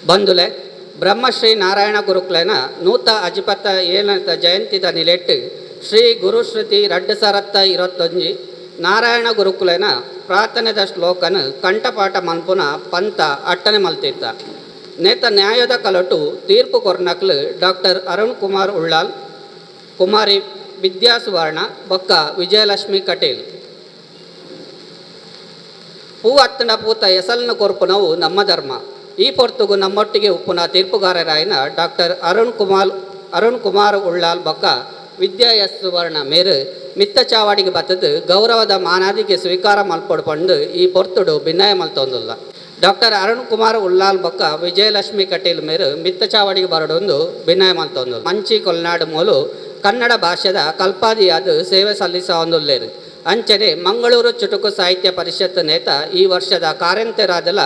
ಬಂದುಲೆ ಬ್ರಹ್ಮಶ್ರೀ ನಾರಾಯಣ ಗುರುಕ್ಲೆನ ನೂತ ಅಜಿಪತ್ತ 7ನೇ ಜಯಂತಿದ ನಿಲೆಟ್ಟು ಶ್ರೀ ಗುರುಶ್ರುತಿ 2021 ನಾರಾಯಣ ಗುರುಕುಲೆನ ಪ್ರಾರ್ಥನೆದ ಶ್ಲೋಕನ ಕಂಠಪಾಠ ಮಲ್ಪುನ ಪಂತ ಅಟ್ಟನೆ ಮಲ್ತಿದ್ದ. ನೇತ ನ್ಯಾಯದ ಕಲಟು ತೀರ್ಪು ಕೊರ್ನಕ್ಲು ಡಾಕ್ಟರ್ ಅರುಣ್ ಕುಮಾರ್ ಉಳ್ಳಾಲ್, ಕುಮಾರಿ ವಿದ್ಯಾ ಸುವರ್ಣ ಬೊಕ್ಕ ವಿಜಯಲಕ್ಷ್ಮಿ ಕಟೀಲ್. ಪೂ ಅತ್ತನ ಪೂತ ಎಸಲ್ನ ಕೊರ್ಪುನವು ನಮ್ಮ ಧರ್ಮ. ಈ ಪೊರ್ತುಗು ನಮ್ಮೊಟ್ಟಿಗೆ ಉಪ್ಪುನ ತೀರ್ಪುಗಾರರಾಯಿನ ಡಾಕ್ಟರ್ ಅರುಣ್ ಕುಮಾರ್ ಉಳ್ಳಾಲ್ ಬೊಕ್ಕ ವಿದ್ಯಾ ಎಸ್ ಸುವರ್ಣ ಮೇರು ಮಿತ್ತ ಚಾವಾಡಿಗೆ ಬತ್ತದು ಗೌರವದ ಮಾನಾದಿಗೆ ಸ್ವೀಕಾರ ಮಲ್ಪಡ್ಪಂಡು ಈ ಪೊರ್ತುಡು ಭಿನ್ನಯ ಮಲ್ತೊಂದುಲ್ಲ. ಡಾಕ್ಟರ್ ಅರುಣ್ ಕುಮಾರ್ ಉಳ್ಳಾಲ್ ಬೊಕ್ಕ ವಿಜಯಲಕ್ಷ್ಮಿ ಕಟೀಲ್ ಮೇರು ಮಿತ್ತ ಚಾವಾಡಿಗೆ ಬರಡೊಂದು ಭಿನ್ನಯ ಮಲ್ತೊಂದು ಮಂಚಿ ಕೊಲ್ನಾಡು ಮೂಲು ಕನ್ನಡ ಭಾಷೆದ ಕಲ್ಪಾದಿಯಾದ ಸೇವೆ ಸಲ್ಲಿಸೊಂದುಲ್ಲೇರು. ಅಂಚನೆ ಮಂಗಳೂರು ಚುಟುಕು ಸಾಹಿತ್ಯ ಪರಿಷತ್ ನೇತ ಈ ವರ್ಷದ ಕಾರ್ಯಂತರಾದಲ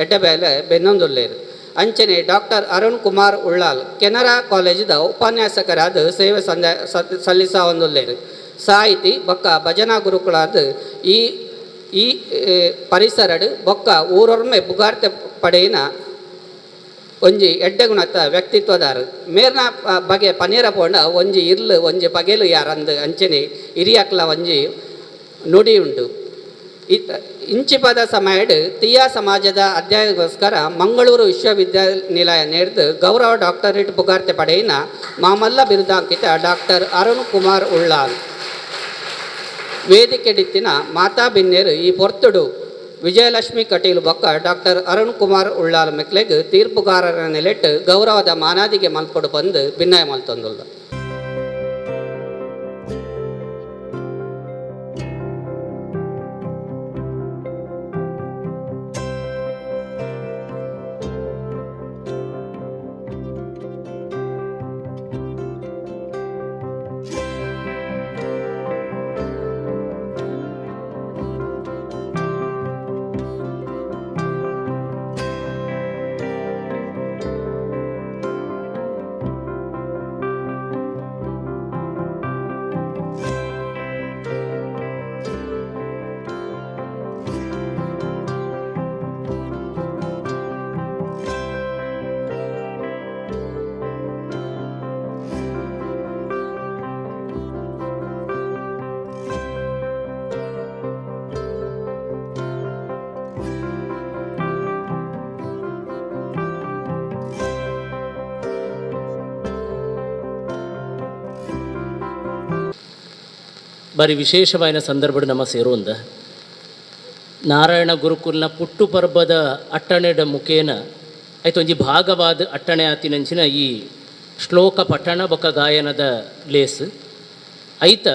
ಎಡ್ಡಬೇಲೆ ಬೆನ್ನೊಂದುಲ್ಲೇರು. ಅಂಚನೆ ಡಾಕ್ಟರ್ ಅರುಣ್ ಕುಮಾರ್ ಉಳ್ಳಾಲ್ ಕೆನರಾ ಕಾಲೇಜಿದ ಉಪನ್ಯಾಸಕರಾದ ಸೇವೆ ಸಲ್ಲಿಸೊಂದುಲ್ಲೇರು. ಸಾಹಿತಿ ಬೊಕ್ಕ ಭಜನಾ ಗುರುಕುಲಾದ ಈ ಪರಿಸರಡು ಬೊಕ್ಕ ಊರೊರ್ಮೆ ಬುಗಾರ್ತೆ ಪಡೆಯಿನ ಒಂಜಿ ಎಡ್ಡೆಗುಣತ ವ್ಯಕ್ತಿತ್ವದಾರು ಮೇರ್ನ ಬಗೆ ಪನೀರ ಪೋಂಡ ಒಂಜಿ ಇರ್ಲು ಒಂಜಿ ಪಗೆಲು ಯಾರಂದು ಅಂಚನೆ ಹಿರಿಯಕ್ಲ ಒಂಜಿ ನುಡಿ ಉಂಟು. ಇಂಚಿಪದ ಸಮಯಡ್ ತೀಯಾ ಸಮಾಜದ ಅಧ್ಯಯನಗೋಸ್ಕರ ಮಂಗಳೂರು ವಿಶ್ವವಿದ್ಯಾನಿಲಯ ನೇರ್ದು ಗೌರವ ಡಾಕ್ಟರೇಟ್ ಪುಗಾರ್ತೆ ಪಡೆಯಿನ ಮಾಮಲ್ಲ ಬಿರುದಾಂಕಿತ ಡಾಕ್ಟರ್ ಅರುಣ್ ಕುಮಾರ್ ಉಳ್ಳಾಲ್ ವೇದಿಕೆ ಡಿತ್ತಿನ ಮಾತಾ ಬಿನ್ನೇರು ಈ ಪೊರ್ತುಡು ವಿಜಯಲಕ್ಷ್ಮಿ ಕಟೀಲ್ ಬೊಕ್ಕ ಡಾಕ್ಟರ್ ಅರುಣ್ ಕುಮಾರ್ ಉಳ್ಳಾಲ್ ಮೆಕ್ಲೆಗ್ ತೀರ್ಪುಗಾರರ ನೆಲೆಟ್ಟು ಗೌರವದ ಮಾನಾದಿಗೆ ಮಲ್ಪಡು ಬಂದು ಭಿನ್ನಯ ಮಲ್ತೊಂದುಲ್ಲ. ಬಾರಿ ವಿಶೇಷವಾದ ಸಂದರ್ಭ ನಮ್ಮ ಸೇರೋಂದ ನಾರಾಯಣ ಗುರುಕುಲ್ನ ಪುಟ್ಟು ಪರ್ಬದ ಅಟ್ಟಣೆಡ ಮುಖೇನ ಆಯ್ತು ಒಂಜಿ ಭಾಗವಾದ ಅಟ್ಟಣೆ ಆತಿನಂಚಿನ ಈ ಶ್ಲೋಕ ಪಠಣ ಬೊಕ್ಕ ಗಾಯನದ ಲೇಸ್ ಐತ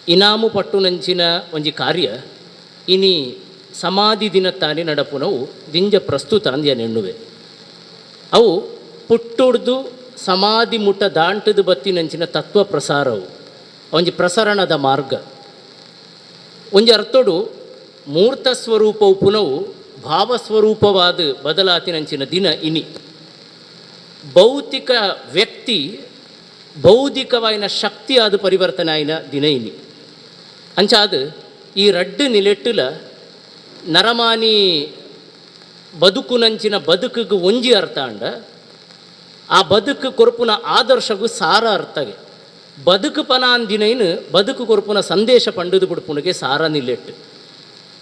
ಇನಾಮು ಪಟ್ಟುನಂಚಿನ ಒಂಜಿ ಕಾರ್ಯ ಇನಿ ಸಮಾಧಿ ದಿನ ತಾನಿ ನಡಪುನವು ದಿಂಜ ಪ್ರಸ್ತುತ ಅಂದ್ಯ ನೆಣ್ಣುವೆ ಅವು ಪುಟ್ಟುಡ್ದು ಸಮಾಧಿ ಮುಟ್ಟ ದಾಂಟದ ಬತ್ತಿನಂಚಿನ ತತ್ವ ಪ್ರಸಾರವು ಒಂಜಿ ಪ್ರಸರಣದ ಮಾರ್ಗ ಒಂಜಿ ಅರ್ಥೋಡು ಮೂರ್ತ ಸ್ವರೂಪವು ಪುನವು ಭಾವಸ್ವರೂಪವಾದ ಬದಲಾತಿನಂಚಿನ ದಿನ ಇನಿ ಭೌತಿಕ ವ್ಯಕ್ತಿ ಬೌದ್ಧಿಕವಾಯಿನ ಶಕ್ತಿ ಆದ ಪರಿವರ್ತನೆ ಆಯ್ನ ದಿನ ಇನಿ ಅಂಚಾದ ಈ ರಡ್ಡು ನಿಲೆಟ್ಟುಲ ನರಮಾನಿ ಬದುಕುನಂಚಿನ ಬದುಕಿಗೆ ಒಂಜಿ ಅರ್ಥ ಅಂಡ ಆ ಬದುಕು ಕೊರಪುನ ಆದರ್ಶಗೂ ಸಾರ ಅರ್ಥಗೆ ಬದುಕು ಪನ ಅಂದಿನೈನು ಬದುಕು ಕೊರಪುನ ಸಂದೇಶ ಪಂಡುದು ಬಿಡ್ಪುನಗೆ ಸಾರ ನಿಲೆಟ್ಟು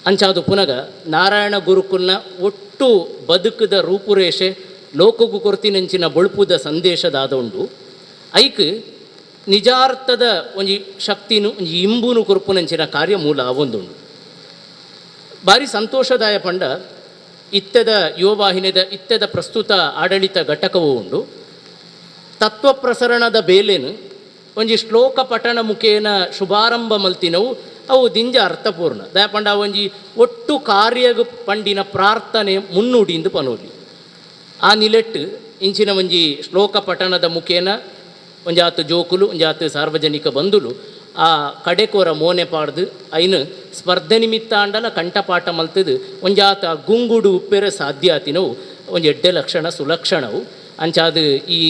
ಅಂಚಾದು ಪುನಗ ನಾರಾಯಣ ಗುರುಕುಲ್ನ ಒಟ್ಟು ಬದುಕದ ರೂಪುರೇಷೆ ಲೋಕಗೂ ಕೊರತಿನಂಚಿನ ಬೊಳ್ಪುದ ಸಂದೇಶದಾದೊಂಡು ಐಕ್ ನಿಜಾರ್ಥದ ಒಂಜಿ ಶಕ್ತಿನು ಒಂಜಿ ಇಂಬುನು ಕೊರಪುನಂಚಿನ ಕಾರ್ಯ ಮೂಲ ಅವೊಂದುಂಡು ಭಾರಿ ಸಂತೋಷದಾಯ ಪಂಡ ಇತ್ತೆದ ಯುವವಾಹಿನಿದ ಇತ್ತೆದ ಪ್ರಸ್ತುತ ಆಡಳಿತ ಘಟಕವೂ ಉಂಡು ತತ್ವ ಪ್ರಸರಣದ ಬೇಲೆನು ಒಂಜಿ ಶ್ಲೋಕ ಪಠಣ ಮುಖೇನ ಶುಭಾರಂಭ ಮಲ್ತಿನವು ಅವು ದಿಂಜ ಅರ್ಥಪೂರ್ಣ ದಯಪಂಡ ಒಂಜಿ ಒಟ್ಟು ಕಾರ್ಯಗ ಪಂಡಿನ ಪ್ರಾರ್ಥನೆ ಮುನ್ನುಡಿಂದು ಪನೋಲಿ ಆ ನಿಲೆಟ್ಟು ಇಂಚಿನ ಒಂಜಿ ಶ್ಲೋಕ ಪಠಣದ ಮುಖೇನ ಒಂಜಾತು ಜೋಕುಲು ಒಂಜಾತು ಸಾರ್ವಜನಿಕ ಬಂಧುಲು ಆ ಕಡೆಕೋರ ಮೋನೆ ಪಾಡ್ದು ಐನು ಸ್ಪರ್ಧೆ ನಿಮಿತ್ತ ಅಂಡಲ ಕಂಠಪಾಠ ಮಲ್ತದು ಒಂಜಾತ ಗುಂಗುಡು ಉಪ್ಪೆರೆ ಸಾಧ್ಯ ಆತಿನವು ಒಂಜಿ ಎಡ್ಡೆ ಲಕ್ಷಣ ಸುಲಕ್ಷಣವು ಅಂಚಾದ ಈ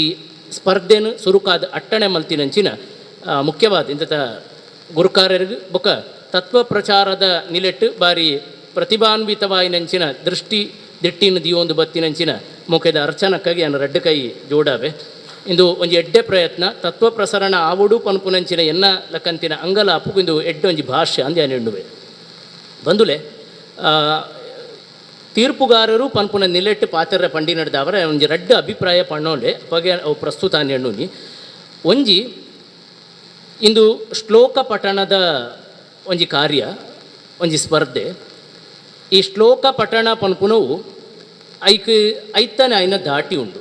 ಸ್ಪರ್ಧೆನು ಸುರುಕಾದ ಅಟ್ಟಣೆ ಮಲ್ತಿನಂಚಿನ ಮುಖ್ಯವಾದ ಇಂಥ ಗುರುಕಾರ್ಯರಿಗೆ ಬೊಕ್ಕ ತತ್ವ ಪ್ರಚಾರದ ನಿಲೆಟ್ಟು ಬಾರಿ ಪ್ರತಿಭಾನ್ವಿತವಾಯಿನಂಚಿನ ದೃಷ್ಟಿ ದಿಟ್ಟಿನ ದಿಯೊಂದು ಬತ್ತಿನಂಚಿನ ಮುಖ್ಯದ ಅರ್ಚನಕ್ಕಾಗಿ ನಾನು ರಡ್ಡು ಕೈ ಜೋಡಾವೆ ಇಂದು ಒಂಜಿ ಎಡ್ಡೆ ಪ್ರಯತ್ನ ತತ್ವ ಪ್ರಸರಣ ಆವುಡು ಪನ್ಪುನಂಚಿನ ಎನ್ನ ಲಕ್ಕಂತಿನ ಅಂಗಲ ಅಪ್ಪು ಇಂದು ಎಡ್ಡೆ ಒಂಜಿ ಭಾಷೆ ಅಂದ್ಯ ನೆಣ್ಣುವೆ ಬಂದುಲೆ ತೀರ್ಪುಗಾರರು ಪನ್ಪುನ ನಿಲೆಟ್ಟು ಪಾತ್ರ ಪಂಡಿ ನಡೆದವರ ಒಂಜಿ ರಡ್ಡು ಅಭಿಪ್ರಾಯ ಪಣ್ಣೋಲೆ ಬಗೆ ಅವು ಪ್ರಸ್ತುತ ನೆಣ್ಣುನಿ ಒಂಜಿ ಇಂದು ಶ್ಲೋಕ ಪಠಣದ ಒಂಜಿ ಕಾರ್ಯ ಒಂಜಿ ಸ್ಪರ್ಧೆ ಈ ಶ್ಲೋಕ ಪಠಣ ಪನ್ಪುನವು ಐತನೆ ಐನ ದಾಟಿ ಉಂಡು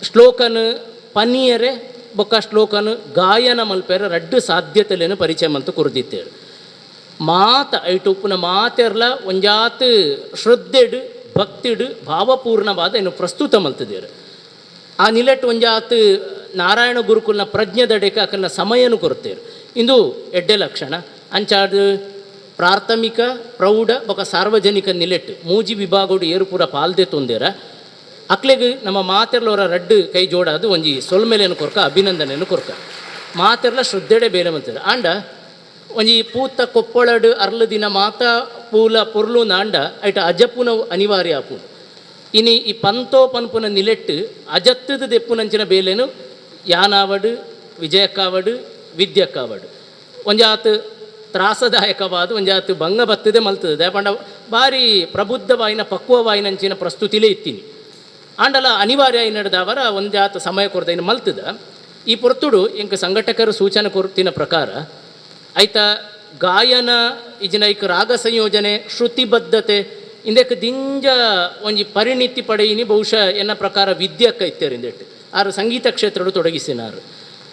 ಶ್ಲೋಕನ ಪನಿಯರೆ ಬೊಕ್ಕ ಶ್ಲೋಕನ ಗಾಯನ ಮಲ್ಪೆರ ರಡ್ಡು ಸಾಧ್ಯತೆಲೇನು ಪರಿಚಯ ಮಂತು ಕುರ್ದಿತ್ತೇರು ಮಾತ ಐಟು ಉಪ್ಪುನ ಮಾತೆರ್ಲ ಒಂಜಾತು ಶ್ರದ್ಧೆಡು ಭಕ್ತಿಡು ಭಾವಪೂರ್ಣವಾದ ಇನ್ನು ಪ್ರಸ್ತುತ ಮಲ್ತಿದ್ದೇರು ಆ ನಿಲೆಟ್ಟು ಒಂಜಾತು ನಾರಾಯಣ ಗುರುಕುಲ್ನ ಪ್ರಜ್ಞೆದಡೆಗೆ ಅಕಲ್ನ ಸಮಯನು ಕೊರ್ತೇರು ಇಂದು ಎಡ್ಡೆ ಲಕ್ಷಣ ಅಂಚಾಡು ಪ್ರಾಥಮಿಕ ಪ್ರೌಢ ಬೊಕ್ಕ ಸಾರ್ವಜನಿಕ ನಿಲೆಟ್ಟು ಮೂಜಿ ವಿಭಾಗೋಡು ಏರು ಪೂರ ಪಾಲ್ದೆ ತೊಂದೇರ ಅಕ್ಲೆಗೆ ನಮ್ಮ ಮಾತೆರ್ಲವರ ರಡ್ಡು ಕೈ ಜೋಡಾದು ಒಂಜಿ ಸೊಲ್ಮೆಲೆನು ಕೊರ್ಕ ಅಭಿನಂದನೆಯನ್ನು ಕೊರ್ಕ ಮಾತೆರ್ಲ ಶ್ರದ್ಧೆಡೆ ಬೇಲೆ ಮಂತಾರೆ ಆಂಡ ಒಂಜಿ ಪೂತ ಕೊಪ್ಪಳಡು ಅರ್ಲ ದಿನ ಮಾತಾ ಪೂಲ ಪೊರ್ಲು ನಾಂಡ ಐಟ ಅಜಪ್ಪುನ ಅನಿವಾರ್ಯ ಆಪುನು ಇನಿ ಈ ಪಂತೋ ಪನ್ಪುನ ನಿಲೆಟ್ಟು ಅಜತ್ತದ ದೆಪ್ಪುನಂಚಿನ ಬೇಲೆನು ಯಾನಾವಡು ವಿಜಯಕ್ಕಾವಡು ವಿದ್ಯಕ್ಕಾವಡು ಒಂಜಾತು ತ್ರಾಸದಾಯಕವಾದ ಒಂಜಾತು ಭಂಗ ಬತ್ತದೆ ಮಲ್ತದೆ ದಯಪಂಡ ಭಾರಿ ಪ್ರಬುದ್ಧವಾಯಿನ ಪಕ್ವವಾಯಿನಂಚಿನ ಪ್ರಸ್ತುತಿಲೇ ಇತ್ತೀನಿ ಆಂಡಲ ಅನಿವಾರ್ಯ ನಡೆದವರ ಒಂಜಾತು ಸಮಯ ಕೊರತ ಇನ್ನು ಮಲ್ತದ ಈ ಪೊರ್ತುಡು ಇಂಕ ಸಂಘಟಕರು ಸೂಚನೆ ಕೊರತಿನ ಪ್ರಕಾರ ಐತ ಗಾಯನ ಇಜಿನೈಕ್ ರಾಗ ಸಂಯೋಜನೆ ಶ್ರುತಿಬದ್ಧತೆ ಇಂದಕ್ಕೆ ದಿಂಜ ಒಂಜಿ ಪರಿಣಿತಿ ಪಡೆಯಿನಿ ಬಹುಶಃ ಎನ್ನ ಪ್ರಕಾರ ವಿದ್ಯಕ್ಕೆ ಇತ್ತೇರಿಂದೆಟ್ಟು ಆರು ಸಂಗೀತ ಕ್ಷೇತ್ರಡು ತೊಡಗಿಸಿನಾರು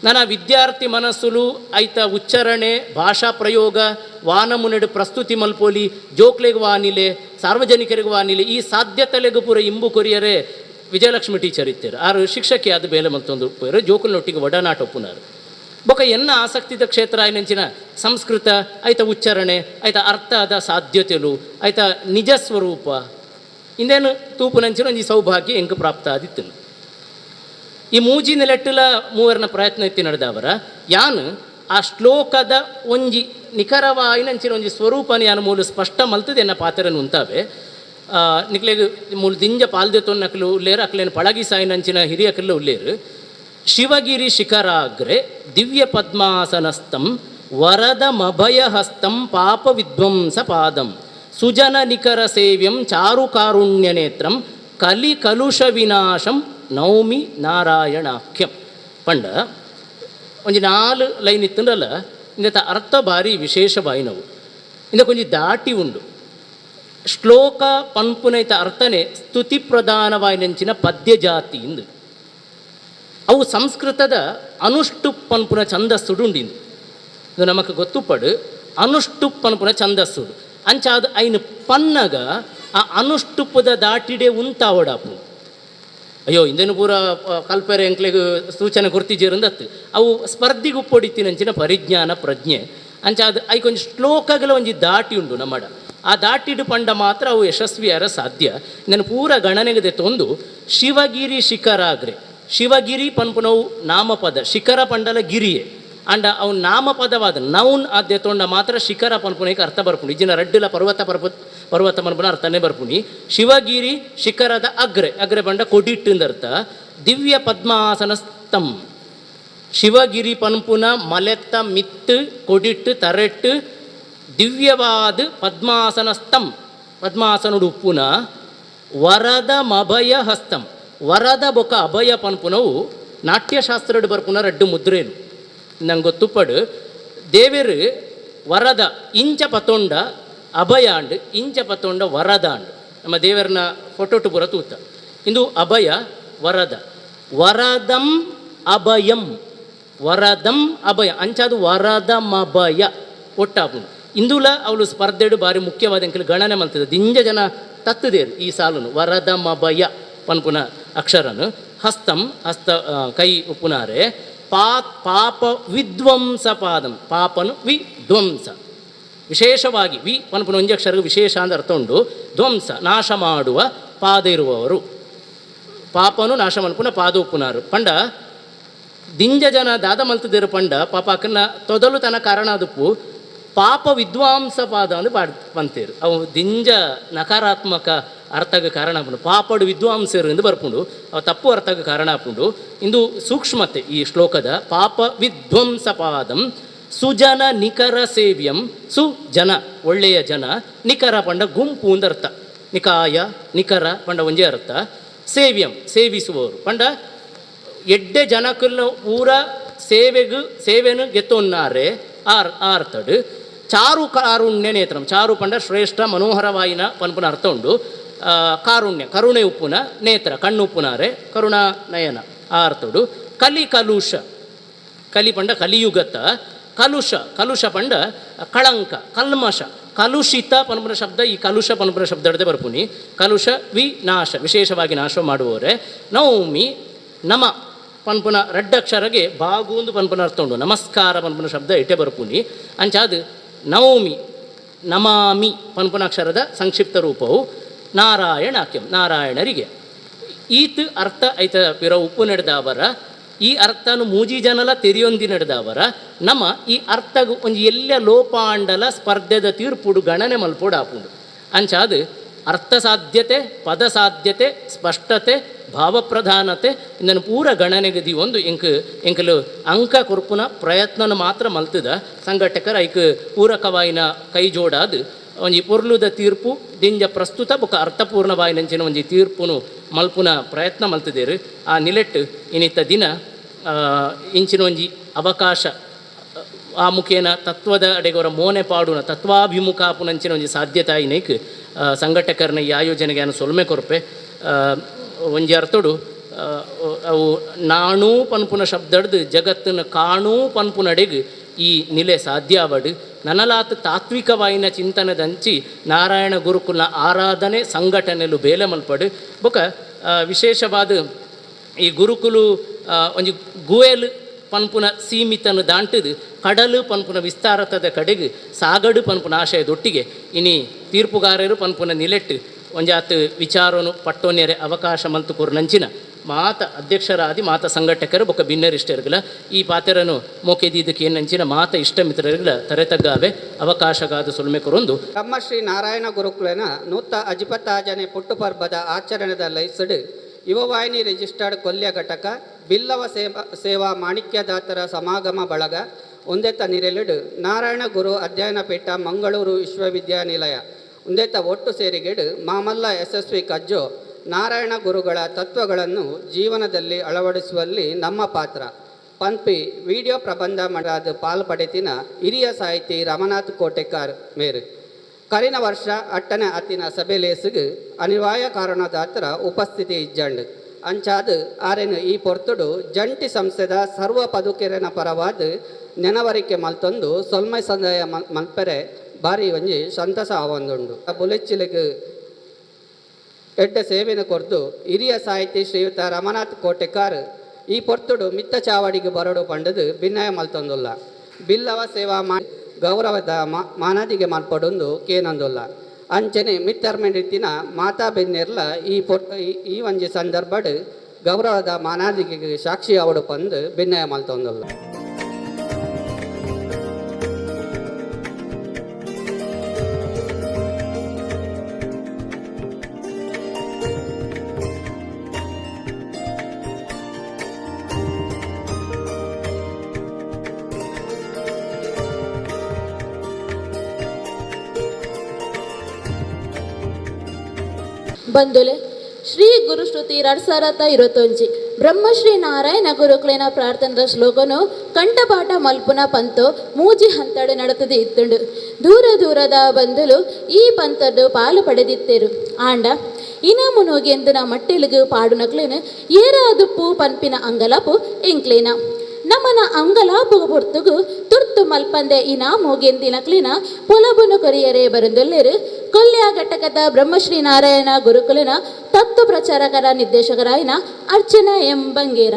ನನ್ನ ವಿದ್ಯಾರ್ಥಿ ಮನಸ್ಸುಲು ಐತ ಉಚ್ಚಾರಣೆ ಭಾಷಾ ಪ್ರಯೋಗ ವಾನ ಮುನೆಡು ಪ್ರಸ್ತುತಿ ಮಲ್ಪೋಲಿ ಜೋಕ್ಲೆಗೆ ವಾನಿಲೆ ಸಾರ್ವಜನಿಕರಿಗೆ ವಾನಿಲೆ ಈ ಸಾಧ್ಯತೆಲೆಗೂ ಪೂರ ಇಂಬು ಕೊರಿಯರೇ ವಿಜಯಲಕ್ಷ್ಮಿ ಟೀಚರ್ ಇತ್ತೇರು ಆರು ಶಿಕ್ಷಕಿ ಆದ ಬೇಲೆ ಮಲ್ತೊಂದು ಉಪ್ಪೇರು ಜೋಕುಲ್ನೊಟ್ಟಿಗೆ ಒಡನಾಟ ಒಪ್ಪುನಾರು ಬೊಕ ಎನ್ನ ಆಸಕ್ತಿದ ಕ್ಷೇತ್ರ ಆಯ್ನಂಚಿನ ಸಂಸ್ಕೃತ ಐತ ಉಚ್ಚಾರಣೆ ಐತ ಅರ್ಥದ ಸಾಧ್ಯತೆಲು ಐತ ನಿಜ ಸ್ವರೂಪ ಇಂದೇನು ತೂಪುನಂಚಿನ ಒಂಜಿ ಸೌಭಾಗ್ಯ ಎಂಕ ಪ್ರಾಪ್ತ ಆದಿತ್ತು ಈ ಮೂಜಿ ನೆಲೆಟ್ಟಲ ಮೂವರನ ಪ್ರಯತ್ನ ಎತ್ತಿ ನಡೆದವರ ಯಾನು ಆ ಶ್ಲೋಕದ ಒಂಜಿ ನಿಖರವಾಯಿನಂಚಿನ ಒಂಜಿ ಸ್ವರೂಪನ ಯಾನು ಮೂಲ ಸ್ಪಷ್ಟ ಮಲ್ತದೆ ಎನ್ನ ಪಾತ್ರನು ಉಂತಾವೆ ನಿಕ್ಲೆಗ್ ಮೂಲ ದಿಂಜ ಪಾಲ್ದೆ ತೊನ್ನಕ್ಲು ಉಲ್ಲೇರು ಅಕ್ಲೇನು ಪಳಗಿ ಸಾಯಿನಂಚಿನ ಹಿರಿಯಕಲ್ಲ ಉಲ್ಲೇರು ಶಿವಗಿರಿ ಶಿಖರಾಗ್ರೆ ದಿವ್ಯ ಪದ್ಮಾಸನಸ್ಥಂ ವರದ ಮಭಯ ಹಸ್ತಂ ಪಾಪ ವಿಧ್ವಂಸ ಪಾದಂ ಸುಜನ ನಿಖರ ಸೇವ್ಯಂ ಚಾರು ಕಾರುಣ್ಯ ನೇತ್ರಂ ಕಲಿ ಕಲುಷ ವಿನಾಶಂ ನೌಮಿ ನಾರಾಯಣಾಖ್ಯಂ ಪಂಡ ಒಂಜಿ 4 ಲೈನ್ ಇತ್ತಂದ್ರಲ್ಲ ಇಂದತ್ತ ಅರ್ಥ ಭಾರಿ ವಿಶೇಷವಾಯಿನವು ಇಂದ ಕೊಂಚ ದಾಟಿ ಉಂಡು. ಶ್ಲೋಕ ಪನ್ಪುನೈತ ಅರ್ಥನೇ ಸ್ತುತಿ ಪ್ರಧಾನವಾಯಿನಂಚಿನ ಪದ್ಯ ಜಾತಿ ಇಂದು ಅವು ಸಂಸ್ಕೃತದ ಅನುಷ್ಟುಪ್ ಪನ್ಪುನ ಛಂದಸ್ಸುಡುಂಡಿಂದು. ಇದು ನಮಗೆ ಗೊತ್ತುಪಡು ಅನುಷ್ಟುಪ್ ಪನ್ಪುನ ಛಂದಸ್ಸುಡು ಅಂಚಾದ ಐನು ಪನ್ನಗ ಆ ಅನುಷ್ಟುಪ್ಪದ ದಾಟಿಡೆ ಉಂತಾವಡಾಪು. ಅಯ್ಯೋ ಇಂದೇನು ಪೂರ ಕಲ್ಪರೆ ಎಂಕ್ಲೆಗೆ ಸೂಚನೆ ಕೊರ್ತಿಜೇರಂದತ್ತು ಅವು ಸ್ಪರ್ಧಿಗೆ ಉಪ್ಪೊಡಿತಿನಂಚಿನ ಪರಿಜ್ಞಾನ ಪ್ರಜ್ಞೆ ಅಂಚಾದ ಐ ಕೊಂಚ ಶ್ಲೋಕಗಳ ಒಂಜಿ ದಾಟಿ ಉಂಡು ನಮ್ಮಡ. ಆ ದಾಟಿಡು ಪಂಡ ಮಾತ್ರ ಅವು ಯಶಸ್ವಿಯಾರ ಸಾಧ್ಯ. ಇದನ್ನು ಪೂರ ಗಣನೆಗೆ ತೊಂದು ಶಿವಗಿರಿ ಶಿಖರಾಗ್ರೆ ಶಿವಗಿರಿ ಪನ್ಪುನವು ನಾಮಪದ ಶಿಖರ ಪಂಡಲ ಗಿರಿಯೇ ಅಂಡ ಅವು ನಾಮಪದವಾದ ನೌನ್ ಆದ್ಯ ತೊಂಡ ಮಾತ್ರ ಶಿಖರ ಪನ್ಪುನಕ್ಕೆ ಅರ್ಥ ಬರ್ಪುಣಿ ಇಜಿನ ರಡ್ಡಿಲ ಪರ್ವತ ಪನ್ಪುನ ಅರ್ಥನೇ ಬರ್ಪುಣಿ. ಶಿವಗಿರಿ ಶಿಖರದ ಅಗ್ರೆ ಪಂಡ ಕೊಡಿಟ್ಟಂದರ್ಥ ದಿವ್ಯ ಪದ್ಮಾಸನ ಸ್ತಂ ಶಿವಗಿರಿ ಪನ್ಪುನ ಮಲೆತ್ತ ಮಿತ್ತು ಕೊಡಿಟ್ಟು ತರೆಟ್ಟು ದಿವ್ಯವಾದ ಪದ್ಮಾಸನ ಸ್ತಂ ಪದ್ಮಾಸನುಡು ಉಪ್ಪುನ ವರದ ಮಭಯ ಹಸ್ತಂ ವರದ ಬೊಕ ಅಭಯ ಪನ್ಪುನವು ನಾಟ್ಯಶಾಸ್ತ್ರಡು ಬರ್ಪುನ ರಡ್ಡು ಮುದ್ರೇನು ನಂಗೆ ಗೊತ್ತುಪಡು ದೇವರು ವರದ ಇಂಚ ಪತೊಂಡ ಅಭಯಾಂಡ್ ಇಂಚ ಪತೊಂಡ ವರದಾಂಡ್ ನಮ್ಮ ದೇವರನ್ನ ಫೋಟೋಟು ಪುರ ತೂತ ಇಂದು ಅಭಯ ವರದ ವರದಂ ಅಭಯಂ ವರದಂ ಅಭಯ ಅಂಚಾದು ವರದಮಭಯ ಒಟ್ಟಾಪುಂಡು ಇಂದುಲ ಅವಳು ಸ್ಪರ್ಧೆಡು ಭಾರಿ ಮುಖ್ಯವಾದ ಅಂಕಲು ಗಣನೆ ಮಲ್ತದೆ ದಿಂಜ ಜನ ತತ್ತದೇರು ಈ ಸಾಲನು ವರದಮಭಯ ಪನ್ಪುನ ಅಕ್ಷರನು ಹಸ್ತಂ ಹಸ್ತ ಕೈ ಉಪ್ಪುನಾರೆ ಪಾಪ ವಿಧ್ವಂಸ ಪಾದಂ ಪಾಪನು ವಿಧ್ವಂಸ ವಿಶೇಷವಾಗಿ ವಿ ಪನ್ಪುನ ಒಂಜಿ ಅಕ್ಷರಕ್ಕೆ ವಿಶೇಷ ಅಂತ ಅರ್ಥ ಉಂಡು. ಧ್ವಂಸ ನಾಶ ಮಾಡುವ ಪಾದ ಇರುವವರು ಪಾಪನು ನಾಶ ಮನ್ಪುನ ಪಾದ ಉಪ್ಪುನಾರು ಪಂಡ ದಿಂಜ ಜನ ದಾದ ಮಲ್ತದೇರು ಪಂಡ ಪಾಪ ಅಕ್ಕನ್ನ ತೊದಲು ತನ ಕಾರಣ ಅದುಪ್ಪು ಪಾಪ ವಿದ್ವಾಂಸ ಪಾದ ಅಂದು ಬಂತೇರು ಅವು ದಿಂಜ ನಕಾರಾತ್ಮಕ ಅರ್ಥಕ್ಕೆ ಕಾರಣ ಆಪುಂಡು ಪಾಪಡು ವಿದ್ವಾಂಸರು ಎಂದು ಬರ್ಪುಂಡು ಅವು ತಪ್ಪು ಅರ್ಥಕ್ಕೆ ಕಾರಣ ಆಪುಂಡು. ಇಂದು ಸೂಕ್ಷ್ಮತೆ ಈ ಶ್ಲೋಕದ ಪಾಪ ವಿಧ್ವಂಸ ಪಾದಂ ಸುಜನ ನಿಖರ ಸೇವ್ಯಂ ಸುಜನ ಒಳ್ಳೆಯ ಜನ ನಿಖರ ಪಂಡ ಗುಂಪು ಅಂದರ್ಥ ನಿಕಾಯ ನಿಖರ ಪಂಡ ಒಂಜೇ ಅರ್ಥ ಸೇವ್ಯಂ ಸೇವಿಸುವವರು ಪಂಡ ಎಡ್ಡೆ ಜನಕ್ಕಲ್ಲ ಪೂರ ಸೇವೆನು ಗೆತ್ತೊನ್ನಾರೆ ಅರ್ಥಡು ಚಾರು ಕಾರುಣ್ಯ ನೇತ್ರಂ ಚಾರು ಪಂಡ ಶ್ರೇಷ್ಠ ಮನೋಹರವಾಯಿನ ಪನ್ಪುನ ಅರ್ಥ ಉಂಡು. ಕಾರುಣ್ಯ ಕರುಣೆ ಉಪ್ಪುನ ನೇತ್ರ ಕಣ್ಣು ಉಪ್ಪುನಾರೆ ಕರುಣಾ ನಯನ ಆ ಅರ್ಥಡು. ಕಲಿ ಕಲುಷ ಕಲಿ ಪಂಡ ಕಲಿಯುಗತ ಕಲುಷ ಪಂಡ ಕಳಂಕ ಕಲ್ಮಶ ಕಲುಷಿತ ಪನ್ಪುನ ಶಬ್ದ ಈ ಕಲುಷ ಪನ್ಪುನ ಶಬ್ದ ಹಿಡ್ದೆ ಬರ್ಪುನಿ ಕಲುಷ ವಿನಾಶ ವಿಶೇಷವಾಗಿ ನಾಶ ಮಾಡುವವರೇ. ನೌಮಿ ನಮ ಪನ್ಪುನ ರಡ್ಡಕ್ಷರಗೆ ಬಾಗೂಂದು ಪನ್ಪುನ ಅರ್ಥ ಉಂಡು ನಮಸ್ಕಾರ ಪನ್ಪುನ ಶಬ್ದ ಇಟ್ಟೆ ಬರ್ಪುನಿ ಅಂಚಾದು ನೌಮಿ ನಮಾಮಿ ಪನ್ಪುನ ಅಕ್ಷರದ ಸಂಕ್ಷಿಪ್ತ ರೂಪವು ನಾರಾಯಣಾಕ್ಯಂ ನಾರಾಯಣರಿಗೆ ಈತ್ ಅರ್ಥ ಐತ ಪಿರ ಉಪ್ಪು ನಡೆದವರ ಈ ಅರ್ಥನು ಮೂಜಿ ಜನಲ ತೆರಿಯೊಂದಿ ನಡೆದವರ ನಮ್ಮ ಈ ಅರ್ಥಗೂ ಒಂದು ಎಲ್ಲ ಲೋಪಾಂಡಲ ಸ್ಪರ್ಧೆದ ತೀರ್ಪುಡು ಗಣನೆ ಮಲ್ಪೋಡು ಆಪುಂಡು ಅಂಚಾದು ಅರ್ಥ ಸಾಧ್ಯತೆ ಪದ ಸಾಧ್ಯತೆ ಸ್ಪಷ್ಟತೆ ಭಾವಪ್ರಧಾನತೆ ಇದನ್ನು ಪೂರ ಗಣನೆಗದಿ ಒಂದು ಎಂಕಲು ಅಂಕ ಕೊರ್ಪುನ ಪ್ರಯತ್ನನ ಮಾತ್ರ ಮಲ್ತದ ಸಂಘಟಕರ ಐಕ್ ಪೂರಕವಾಯಿನ ಕೈ ಜೋಡಾದು ಒಂಜಿ ಪೊರ್ಲುದ ತೀರ್ಪು ದಿಂಜ ಪ್ರಸ್ತುತ ಬೊಕ ಅರ್ಥಪೂರ್ಣವಾಯಿನಂಚಿನ ಒಂಜಿ ತೀರ್ಪುನು ಮಲ್ಪುನ ಪ್ರಯತ್ನ ಮಲ್ತದೇರು ಆ ನಿಲೆಟ್ಟು ಇನ್ನಿತ್ತ ದಿನ ಇಂಚಿನ ಒಂಜಿ ಅವಕಾಶ ಆ ಮುಖೇನ ತತ್ವದ ಅಡೆಗೊರ ಮೋನೆ ಪಾಡುನ ತತ್ವಾಭಿಮುಖ ಆಪುನಂಚಿನ ಒಂಜಿ ಸಾಧ್ಯತೆ ಆಯ್ನೈಕ್ ಸಂಘಟಕರನ್ನ ಈ ಆಯೋಜನೆಗೆ ನಾನು ಸೊಲ್ಮೆ ಕೊರ್ಪೆ ಒಂಜಿ ಅರ್ಥಡು ಅವು ನಾಣೂ ಪನ್ಪುನ ಶಬ್ದಡ್ದು ಜಗತ್ತನ್ನು ಕಾಣೂ ಪನ್ಪುನಡೆಗೆ ಈ ನಿಲೆ ಸಾಧ್ಯ ಆವಡು ನನಲಾತ ತಾತ್ವಿಕವಾಯಿನ ಚಿಂತನದಂಚಿ ನಾರಾಯಣ ಗುರುಕುಲ ಆರಾಧನೆ ಸಂಘಟನೆಲು ಬೇಲೆ ಮಲ್ಪಡು ಬೊಕ ವಿಶೇಷವಾದ ಈ ಗುರುಕುಲು ಒಂಜಿ ಗುಯಲ್ ಪನ್ಪುನ ಸೀಮಿತನು ದಾಂಟದು ಕಡಲು ಪನ್ಪುನ ವಿಸ್ತಾರತದ ಕಡೆಗೆ ಸಾಗಡು ಪನ್ಪುನ ಆಶಯದೊಟ್ಟಿಗೆ ಇನಿ ತೀರ್ಪುಗಾರರು ಪನ್ಪುನ ನಿಲೆಟ್ಟು ಒಂಜಾತ್ ವಿಚಾರನು ಪಟ್ಟೋನ್ಯರೆ ಅವಕಾಶ ಮಂತು ಕೊರ್ನಂಚಿನ ಮಾತ ಅಧ್ಯಕ್ಷರಾದಿ ಮಾತ ಸಂಘಟಕರು ಬೊಕ್ಕ ಭಿನ್ನರಿಷ್ಟರ್ಗಳ ಈ ಪಾತೆರನು ಮೋಕೆದಿದ್ದಕ್ಕೆ ಏನಂಚಿನ ಮಾತ ಇಷ್ಟ ಮಿತ್ರರ್ಗಳ ತರೆತಗ್ಗಾವೆ ಅವಕಾಶಗಾದ ಸೊಲ್ಮೆ ಕೊರೊಂದು ಬ್ರಹ್ಮಶ್ರೀ ನಾರಾಯಣ ಗುರುಕುಲನ ನೂತ ಅಜಿಪತ್ತಾಜನೆ ಪುಟ್ಟುಪರ್ಬದ ಆಚರಣೆದ ಲೈಸಡು ಯುವವಾಹಿನಿ ರಿಜಿಸ್ಟರ್ಡ್ ಕೊಲ್ಯ ಘಟಕ ಬಿಲ್ಲವ ಸೇವಾ ಮಾಣಿಕ್ಯದಾತರ ಸಮಾಗಮ ಬಳಗ ಒಂದೆತ್ತ ನಿರೆಲುಡು ನಾರಾಯಣ ಗುರು ಅಧ್ಯಯನ ಪೀಠ ಮಂಗಳೂರು ವಿಶ್ವವಿದ್ಯಾನಿಲಯ ಒಂದೆತ್ತ ಒಟ್ಟು ಸೇರಿಗೆಡು ಮಾಮಲ್ಲ ಯಶಸ್ವಿ ಕಜ್ಜೋ ನಾರಾಯಣ ಗುರುಗಳ ತತ್ವಗಳನ್ನು ಜೀವನದಲ್ಲಿ ಅಳವಡಿಸುವಲ್ಲಿ ನಮ್ಮ ಪಾತ್ರ ಪಂಪಿ ವಿಡಿಯೋ ಪ್ರಬಂಧ ಮಾಡಾದ ಪಾಲ್ಪಡೆತಿನ ಹಿರಿಯ ಸಾಹಿತಿ ರಮನಾಥ್ ಕೋಟೆಕಾರ್ ಮೇರು ಕರಿನ ವರ್ಷ ಅಟ್ಟನೆ ಅತ್ತಿನ ಸಭೆಲೇಸಿಗೆ ಅನಿವಾರ್ಯ ಕಾರಣದ ಹತ್ರ ಉಪಸ್ಥಿತಿ ಇಜ್ಜಂಡು ಅಂಚಾದ ಆರೆನು ಈ ಪೊರ್ತುಡು ಜಂಟಿ ಸಂಸ್ಥೆದ ಸರ್ವ ಪದುಕೆರೆನ ಪರವಾದ ನೆನವರಿಕೆ ಮಲ್ತೊಂದು ಸೊಲ್ಮೈ ಸಂದಾಯ ಮಲ್ಪೆರೆ ಬಾರಿ ಒಂಜಿ ಸಂತಸ ಆವೊಂದುಂಡು ಬುಲೆಚ್ಚಿಲಿಗೆ ಎಡ್ಡ ಸೇವೆನ ಕೊರ್ದು ಹಿರಿಯ ಸಾಹಿತಿ ಶ್ರೀಯುತ ರಮನಾಥ್ ಕೋಟೆಕಾರ್ ಈ ಪೊರ್ತುಡು ಮಿತ್ತ ಚಾವಡಿಗೆ ಬರಡು ಪಂಡದು ಭಿನ್ನಯ ಮಲ್ತೊಂದುಲ್ಲ ಬಿಲ್ಲವ ಸೇವಾ ಗೌರವದ ಮಾನದಿಗೆ ಮಲ್ಪಡೊಂದು ಕೇನೊಂದುಲ್ಲ ಅಂಚನೆ ಮಿತ್ತರ್ಮೆಂಡಿತ್ತಿನ ಮಾತಾ ಬೆನ್ನೆರ್ಲ ಈ ಒಂಜಿ ಸಂದರ್ಭಡ್ ಗೌರವದ ಮಾನದಿಗೆ ಸಾಕ್ಷಿ ಅವಡು ಪಂದು ಭಿನ್ನಯ ಮಲ್ತೊಂದುಲ್ಲ. ಬಂಧುಲೆ ಶ್ರೀ ಗುರುಶ್ರುತಿ 2021 ಬ್ರಹ್ಮಶ್ರೀ ನಾರಾಯಣ ಗುರುಕುಲಿನ ಪ್ರಾರ್ಥನದ ಶ್ಲೋಕನು ಕಂಠಪಾಠ ಮಲ್ಪುನ ಪಂತು ಮೂಜಿ ಹಂತಡು ನಡತದೆ ಇತ್ತುಂಡು ದೂರ ದೂರದ ಬಂಧುಲು ಈ ಪಂತದ್ದು ಪಾಲು ಪಡೆದಿತ್ತೆರು ಆಂಡ ಇನಾಮುನೋಗೆಂದಿನ ಮಟ್ಟೆಲಿಗು ಪಾಡುನಕ್ಲೇನು ಏರಾದು ಪೂ ಪನ್ಪಿನ ಅಂಗಲಾಪು ಎಂಕ್ಲೇನ ನಮ್ಮನ ಅಂಗಲಾಪು ಪೊರ್ತುಗು ತುರ್ತು ಮಲ್ಪಂದೆ ಇನಾಮೋಗೆಂದಿನಕ್ಲಿನ ಪೊಲಬುನು ಕೊರಿಯರೇ ಬರಂದೊಲ್ಲೆರು ಕೊಲ್ಯ ಘಟಕದ ಬ್ರಹ್ಮಶ್ರೀ ನಾರಾಯಣ ಗುರುಕುಲಿನ ತತ್ವ ಪ್ರಚಾರಕರ ನಿರ್ದೇಶಕರಾಯಿನ ಅರ್ಚನಾ ಎಂ ಬಂಗೇರ.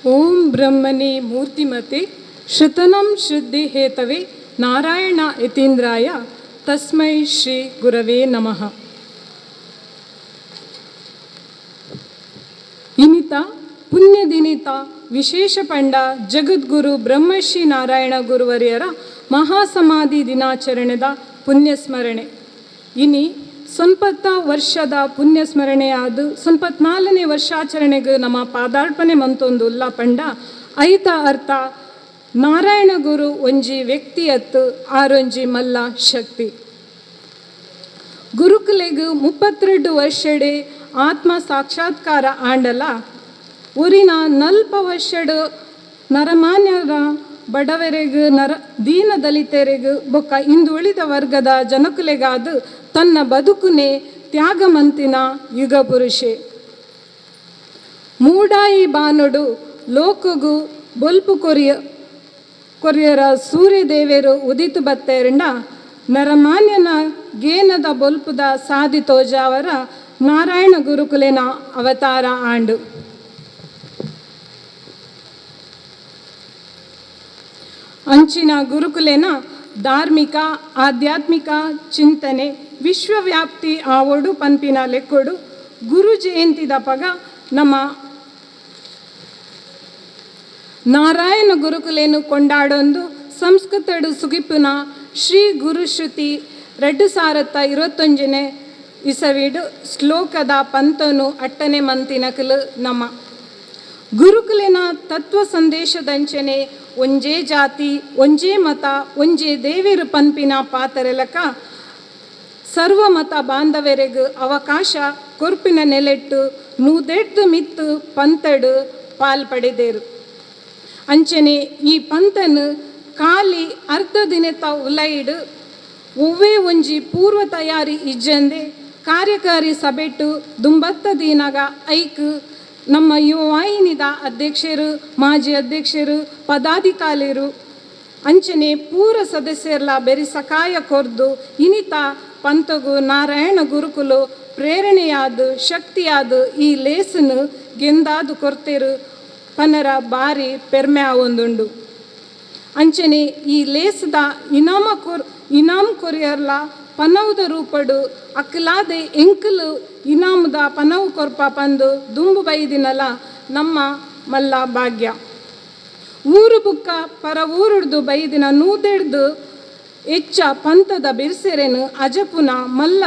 ಓಂ ಬ್ರಹ್ಮಣಿ ಮೂರ್ತಿಮತೆ ಶ್ರುತನಂ ಶುದ್ಧಿ ಹೇತವೇ ನಾರಾಯಣ ಯತೀಂದ್ರಾಯ ತಸ್ಮೈ ಶ್ರೀ ಗುರವೇ ನಮಃ. ಇನಿತ ಪುಣ್ಯದಿನಿತ ವಿಶೇಷ ಪಂಡ ಜಗದ್ಗುರು ಬ್ರಹ್ಮಶ್ರೀ ನಾರಾಯಣ ಗುರುವರಿಯರ ಮಹಾಸಮಾಧಿ ದಿನಾಚರಣೆದ ಪುಣ್ಯಸ್ಮರಣೆ ಇನಿ 90 ವರ್ಷದ ಪುಣ್ಯಸ್ಮರಣೆಯಾದು 94ನೇ ವರ್ಷಾಚರಣೆಗೆ ನಮ್ಮ ಪಾದಾರ್ಪಣೆ ಮಂತೊಂದು ಉಲ್ಲ ಪಂಡ ಐತ ಅರ್ಥ ನಾರಾಯಣ ಗುರು ಒಂಜಿ ವ್ಯಕ್ತಿಯತ್ತು ಆರೊಂಜಿ ಮಲ್ಲ ಶಕ್ತಿ ಗುರುಕುಲೆಗು 32 ವರ್ಷಡೆ ಆತ್ಮ ಸಾಕ್ಷಾತ್ಕಾರ ಆಂಡಲ ಊರಿನ 40 ವರ್ಷಡು ನರಮಾನ್ಯರ ಬಡವರೆಗೂ ದೀನ ದಲಿತರಿಗೂ ಬೊಕ್ಕ ಹಿಂದುಳಿದ ವರ್ಗದ ಜನಕುಲೆಗಾದು ತನ್ನ ಬದುಕುನೆ ತ್ಯಾಗಮಂತಿನ ಯುಗ ಪುರುಷೆ ಮೂಡಾಯಿ ಬಾನುಡು ಲೋಕಗು ಬೊಲ್ಪು ಕೊರಿಯರ ಸೂರ್ಯದೇವರು ಉದಿತು ಬತ್ತೆರಂಡ ನರಮಾನ್ಯನ ಗೇನದ ಬೊಲ್ಪುದ ಸಾದಿ ತೋಜಾವರ ನಾರಾಯಣ ಗುರುಕುಲಿನ ಅವತಾರ ಆಂಡು ಅಂಚಿನ ಗುರುಕುಲೆನ ಧಾರ್ಮಿಕ ಆಧ್ಯಾತ್ಮಿಕ ಚಿಂತನೆ ವಿಶ್ವವ್ಯಾಪ್ತಿ ಆವೋಡು ಪನ್ಪಿನ ಲೆಕ್ಕೊಡು ಗುರು ಜಯಂತಿದ ಪಗ ನಮ್ಮ ನಾರಾಯಣ ಗುರುಕುಲೆನು ಕೊಂಡಾಡೊಂದು ಸಂಸ್ಕೃತಡು ಸುಗಿಪುನ ಶ್ರೀ ಗುರುಶ್ರುತಿ 2021 ಇಸವಿಡು ಶ್ಲೋಕದ ಪಂತನು ಅಟ್ಟನೆ ಮಂತಿನಕಲು ನಮ್ಮ ಗುರುಕುಲಿನ ತತ್ವ ಸಂದೇಶದಂಚನೆ ಒಂಜೇ ಜಾತಿ ಒಂಜೇ ಮತ ಒಂಜೇ ದೇವೇರು ಪನ್ಪಿನ ಪಾತರೆಲಕ ಸರ್ವಮತ ಬಾಂಧವರೆಗೂ ಅವಕಾಶ ಕೊರ್ಪಿನ ನೆಲೆಟ್ಟು ನೂದೆಡ್ದು ಮಿತ್ತು ಪಂತಡು ಪಾಲ್ಪಡೆದೇರು ಅಂಚನೆ ಈ ಪಂತನು ಖಾಲಿ ಅರ್ಧ ದಿನತ ಉಲೈಡು ಒವ್ವೇ ಒಂಜಿ ಪೂರ್ವ ತಯಾರಿ ಇಜ್ಜಂದೆ ಕಾರ್ಯಕಾರಿ ಸಭೆಟ್ಟು ದುಂಬತ್ತ ದಿನಗ ಐಕ್ ನಮ್ಮ ಯುವವಾಹಿನಿದ ಅಧ್ಯಕ್ಷರು ಮಾಜಿ ಅಧ್ಯಕ್ಷರು ಪದಾಧಿಕಾರಿರು ಅಂಚನೆ ಪೂರ ಸದಸ್ಯರ್ಲ ಬೆರಿ ಸಕಾಯ ಕೊರ್ದು ಇನಿತ ಪಂತಗು ನಾರಾಯಣ ಗುರುಕುಲು ಪ್ರೇರಣೆಯಾದು ಶಕ್ತಿಯಾದು ಈ ಲೇಸನು ಗೆಂದಾದು ಕೊರ್ತೆರು ಪನರ ಬಾರಿ ಪೆರ್ಮೆ ಆವೊಂದುಂಡು ಅಂಚನೆ ಈ ಲೇಸದ ಇನಾಮ್ ಕೊರಿಯರ್ಲ ಪನವುದ ರೂಪಡು ಅಕ್ಕಲಾದೆ ಎಂಕಲು ಇನಾಮದ ಪನವು ಕೊರ್ಪ ಪಂದು ದುಂಬು ಬೈದಿನಲ ನಮ್ಮ ಮಲ್ಲ ಭಾಗ್ಯ ಊರು ಬುಕ್ಕ ಪರ ಊರುಡ್ದು ಬೈದಿನ ನೂದೆಡ್ದು ಹೆಚ್ಚ ಪಂತದ ಬಿರ್ಸೆರೆನು ಅಜಪುನ ಮಲ್ಲ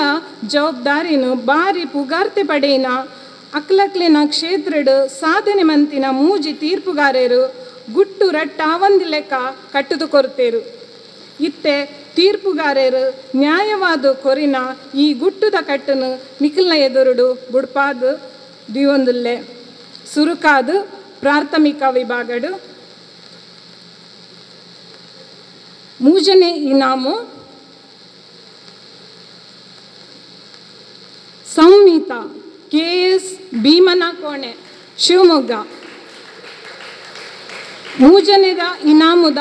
ಜವಾಬ್ದಾರಿನು ಬಾರಿ ಪುಗಾರ್ತೆ ಪಡೆಯಿನ ಅಕ್ಲಕ್ಲಿನ ಕ್ಷೇತ್ರಡು ಸಾಧನೆ ಮಂತಿನ ಮೂಜಿ ತೀರ್ಪುಗಾರರು ಗುಟ್ಟು ರಟ್ಟ ಒಂದು ಲೆಕ್ಕ ಕಟ್ಟುದು ಕೊರ್ತೇರು ಇತ್ತೆ ತೀರ್ಪುಗಾರರು ನ್ಯಾಯವಾದ ಕೊರಿನ ಈ ಗುಟ್ಟುದ ಕಟ್ಟನು ನಿಖಿಲ್ನ ಎದುರುಡು ಬುಡ್ಪಾದು ದಿವೊಂದುಲ್ಲೆ ಸುರುಕಾದು ಪ್ರಾಥಮಿಕ ವಿಭಾಗಡು ಮೂಜನೇ ಇನಾಮು ಸಂಹಿತಾ KS ಭೀಮನಕೋಣೆ ಶಿವಮೊಗ್ಗ. ಮೂಜನೆದ ಇನಾಮುದ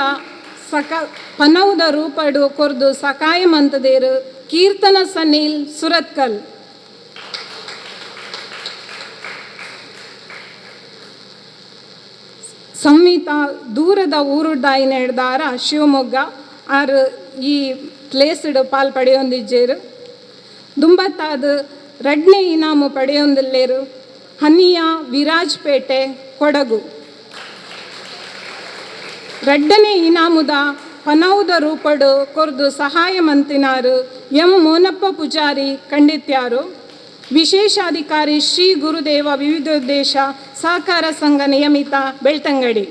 ಪನೌದ ರೂಪಡು ಕೊರ್ದು ಸಕಾಯ ಮಂತದೇರು ಕೀರ್ತನ ಸನೀಲ್ ಸುರತ್ಕಲ್. ಸಂಹಿತಾ ದೂರದ ಊರುಡ್ದಾಯಿನ ಹಿಡ್ದಾರ ಶಿವಮೊಗ್ಗ ಆರು ಈ ಪ್ಲೇಸ್ಡ್ ಪಾಲ್ ಪಡೆಯೊಂದಿಜ್ಜೇರು. ದುಂಬತ್ತಾದ ರಡ್ನೇ ಇನಾಮು ಪಡೆಯೊಂದಿಲ್ಲೇರು ಹನಿಯ ವಿರಾಜ್ಪೇಟೆ ಕೊಡಗು. ರಡ್ಡನೇ ಇನಾಮುದ ಪನೌದ ರೂಪಡು ಕೊರ್ದು ಸಹಾಯ ಮಂತಿನಾರು ಎಂ ಮೋನಪ್ಪ ಪೂಜಾರಿ ಕಂಡಿತ್ಯಾರು. ವಿಶೇಷಾಧಿಕಾರಿ ಶ್ರೀ ಗುರುದೇವ ವಿವಿಧೋದ್ದೇಶ ಸಹಕಾರ ಸಂಘ ನಿಯಮಿತ ಬೆಳ್ತಂಗಡಿ.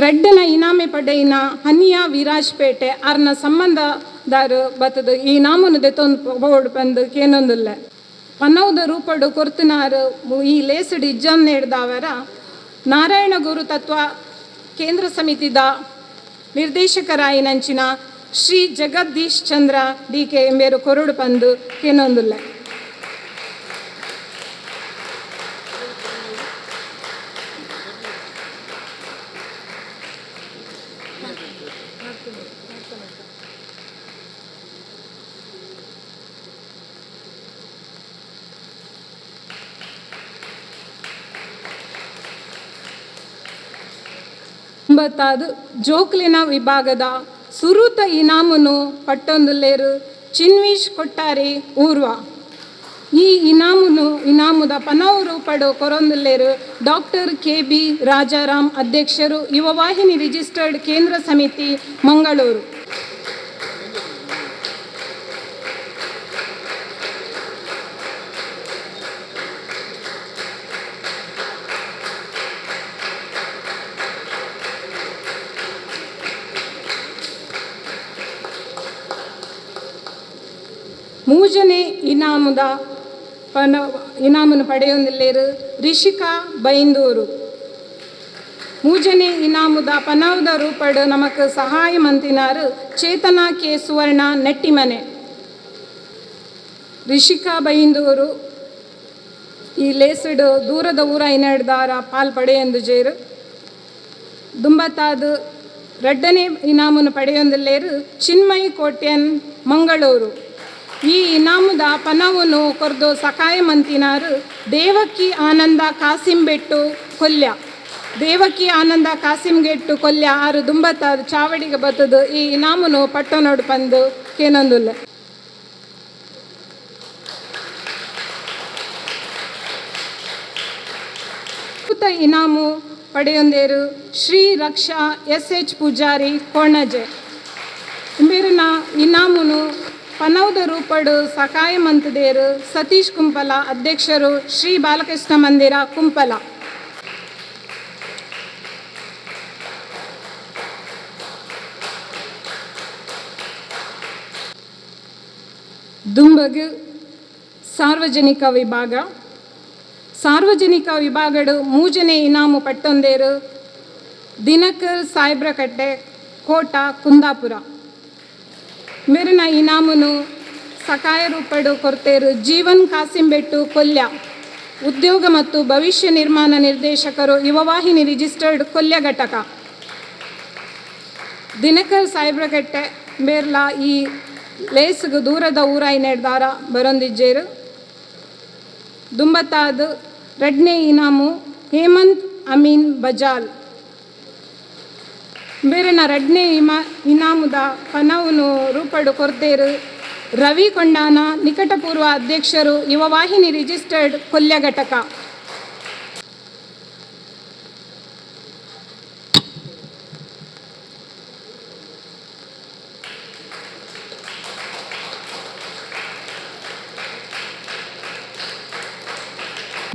ರಡ್ಡನ ಇನಾಮೆ ಪಡೆಯಿನ ಹನಿಯ ವಿರಾಜ್ಪೇಟೆ ಅರ್ನ ಸಂಬಂಧದಾರು ಬತ್ತದು ಈ ನಾಮನು ದೆತ್ತೊಂದು ಬೋರ್ಡ್ ಬಂದು ಕೇನೊಂದಿಲ್ಲ. ಪನೌದ ರೂಪಡು ಕೊರ್ತಿನಾರು ಈ ಲೇಸಡ್ ಇಜ್ಜನ್ ಹಿಡ್ದವರ ನಾರಾಯಣ ಗುರು ತತ್ವ ಕೇಂದ್ರ ಸಮಿತಿದ ನಿರ್ದೇಶಕರಾಯಿನಂಚಿನ ಶ್ರೀ ಜಗದೀಶ್ ಚಂದ್ರ DK ಎಂಬೇರು ಕೊರಡು ಪಂದು ಕೇನೊಂದಿಲ್ಲ. ಜೋಕ್ಲಿನ ವಿಭಾಗದ ಸುರೂತ ಇನಾಮುನು ಪಟ್ಟೊಂದುಲ್ಲೇರು ಚಿನ್ವೀಶ್ ಕೊಟ್ಟಾರಿ ಊರ್ವ. ಈ ಇನಾಮುದ ಪನವು ರೂಪಡು ಕೊರೊಂದುಲ್ಲೇರು ಡಾಕ್ಟರ್ KB ರಾಜಾರಾಮ್ ಅಧ್ಯಕ್ಷರು ಯುವವಾಹಿನಿ ರಿಜಿಸ್ಟರ್ಡ್ ಕೇಂದ್ರ ಸಮಿತಿ ಮಂಗಳೂರು. ಮೂಜನೇ ಇನಾಮನ್ನು ಪಡೆಯೊಂದಿಲ್ಲೇರು ರಿಷಿಕಾ ಬೈಂದೂರು. ಮೂಜನೇ ಇನಾಮುದ ಪನೌದ ರೂಪಡು ನಮಕ್ ಸಹಾಯ ಮಂತಿನಾರು ಚೇತನಾ K ಸುವರ್ಣ ನೆಟ್ಟಿಮನೆ. ರಿಷಿಕಾ ಬೈಂದೂರು ಈ ಲೇಸಡ್ ದೂರದ ಊರ ಹಿಡ್ದಾರ ಪಾಲ್ ಪಡೆಯೊಂದು ಜೇರು. ದುಂಬತ್ತಾದ ರಡ್ಡನೇ ಇನಾಮನ್ನು ಪಡೆಯೊಂದಿಲ್ಲೇರು ಚಿನ್ಮಯಿ ಕೋಟ್ಯನ್ ಮಂಗಳೂರು. ಈ ಇನಾಮುದ ಪನವನ್ನು ಕೊರ್ದು ಸಕಾಯ ಮಂತಿನಾರು ದೇವಕಿ ಆನಂದ ಕಾಸಿಂಬೆಟ್ಟು ಕೊಲ್ಯ. ದೇವಕಿ ಆನಂದ ಕಾಸಿಂಗೆಟ್ಟು ಕೊಲ್ಯ ಆರು ದುಂಬತ್ತಾದ ಚಾವಡಿಗೆ ಬತ್ತದು ಈ ಇನಾಮುನು ಪಟ್ಟನೋಡು ಪಂದು ಕೇನೊಂದುಲ್ಲ. ಇನಾಮು ಪಡೆಯೊಂದೇರು ಶ್ರೀ ರಕ್ಷಾ SH ಪೂಜಾರಿ ಕೊಣಜೆ. ಬೇರಿನ ಇನಾಮುನು ಪನೌದ ರೂಪಡು ಸಕಾಯ ಮಂತದೇರು ಸತೀಶ್ ಕುಂಪಲ ಅಧ್ಯಕ್ಷರು ಶ್ರೀ ಬಾಲಕೃಷ್ಣ ಮಂದಿರ ಕುಂಪಲ. ದುಂಬಗ್ ಸಾರ್ವಜನಿಕ ವಿಭಾಗ. ಸಾರ್ವಜನಿಕ ವಿಭಾಗಡು ಮೂಜನೇ ಇನಾಮು ಪಟ್ಟೊಂದೇರು ದಿನಕರ್ ಸಾಯ್ಬ್ರಕಟ್ಟೆ ಕೋಟ ಕುಂದಾಪುರ. ಮೇರಿನ ಇನಾಮುನು ಸಕಾಯ ರೂಪಡು ಕೊರ್ತೇರು ಜೀವನ್ ಕಾಸಿಂಬೆಟ್ಟು ಕೊಲ್ಯ. ಉದ್ಯೋಗ ಮತ್ತು ಭವಿಷ್ಯ ನಿರ್ಮಾಣ ನಿರ್ದೇಶಕರು ಯುವವಾಹಿನಿ ರಿಜಿಸ್ಟರ್ಡ್ ಕೊಲ್ಯ ಘಟಕ. ದಿನಕರ್ ಸಾಯ್ಬ್ರಕಟ್ಟೆ ಬೇರ್ಲ ಈ ಲೇಸ್ಗೆ ದೂರದ ಊರಾಯಿ ನೆಡ್ದಾರ ಬರೊಂದಿಜ್ಜೇರು. ದುಂಬತ್ತಾದ ರಡ್ನೇ ಇನಾಮು ಹೇಮಂತ್ ಅಮೀನ್ ಬಜಾಲ್. ಬೇರೆನ ರಡ್ನೇ ಇನಾಮುದ ಪನವನ್ನು ರೂಪಡು ಕೊರ್ತೇರು ರವಿ ಕೊಂಡಾನ ನಿಕಟಪೂರ್ವ ಅಧ್ಯಕ್ಷರು ಯುವವಾಹಿನಿ ರಿಜಿಸ್ಟರ್ಡ್ ಕೊಲ್ಯ ಘಟಕ.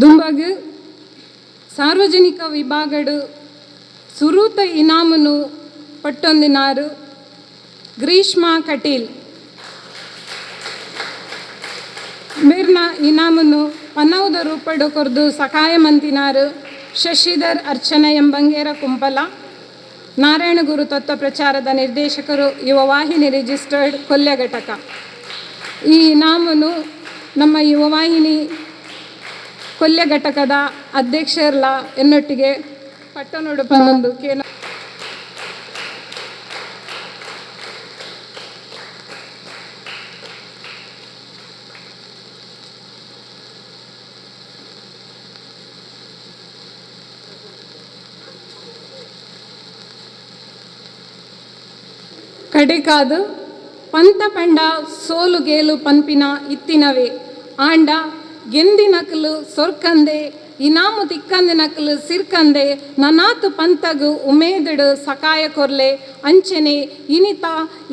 ದುಂಬಗ್ ಸಾರ್ವಜನಿಕ ವಿಭಾಗಡು ಸುರೂತ ಇನಾಮುನು ಪಟ್ಟೊಂದಿನಾರು ಗ್ರೀಷ್ಮಾ ಕಟೀಲ್. ಮೇರ್ನ ಇನಾಮುನು ಪನೌದ ರೂಪಡು ಕೊರ್ದು ಸಕಾಯ ಮಂತಿನಾರು ಶಶಿಧರ್ ಅರ್ಚನ ಎಂಬಂಗೇರ ಕುಂಪಲ. ನಾರಾಯಣಗುರು ತತ್ವ ಪ್ರಚಾರದ ನಿರ್ದೇಶಕರು, ಯುವ ವಾಹಿನಿ ರಿಜಿಸ್ಟರ್ಡ್ ಕೊಲ್ಯ ಘಟಕ. ಈ ಇನಾಮನ್ನು ನಮ್ಮ ಯುವ ವಾಹಿನಿ ಕೊಲ್ಯ ಘಟಕದ ಅಧ್ಯಕ್ಷರಲ್ಲ ಎನ್ನೊಟ್ಟಿಗೆ ಪಟ್ಟನೊಡುಪನೊಂದು ಕೇನ ಕಡೆಕಾದು ಪಂತ ಪಂಡ ಸೋಲು ಗೇಲು ಪಂಪಿನ ಇತ್ತಿನವೇ ಆಂಡ ಗೆಂದಿ ನಕಲು ಸೊರ್ಕಂದೆ ಇನಾಮು ತಿಕ್ಕಂದೆ ನಕಲು ಸಿರ್ಕಂದೆ ನನಾತು ಪಂತಗು ಉಮೇದಡು ಸಕಾಯ ಕೊರ್ಲೆ ಅಂಚನೆ ಇನಿತ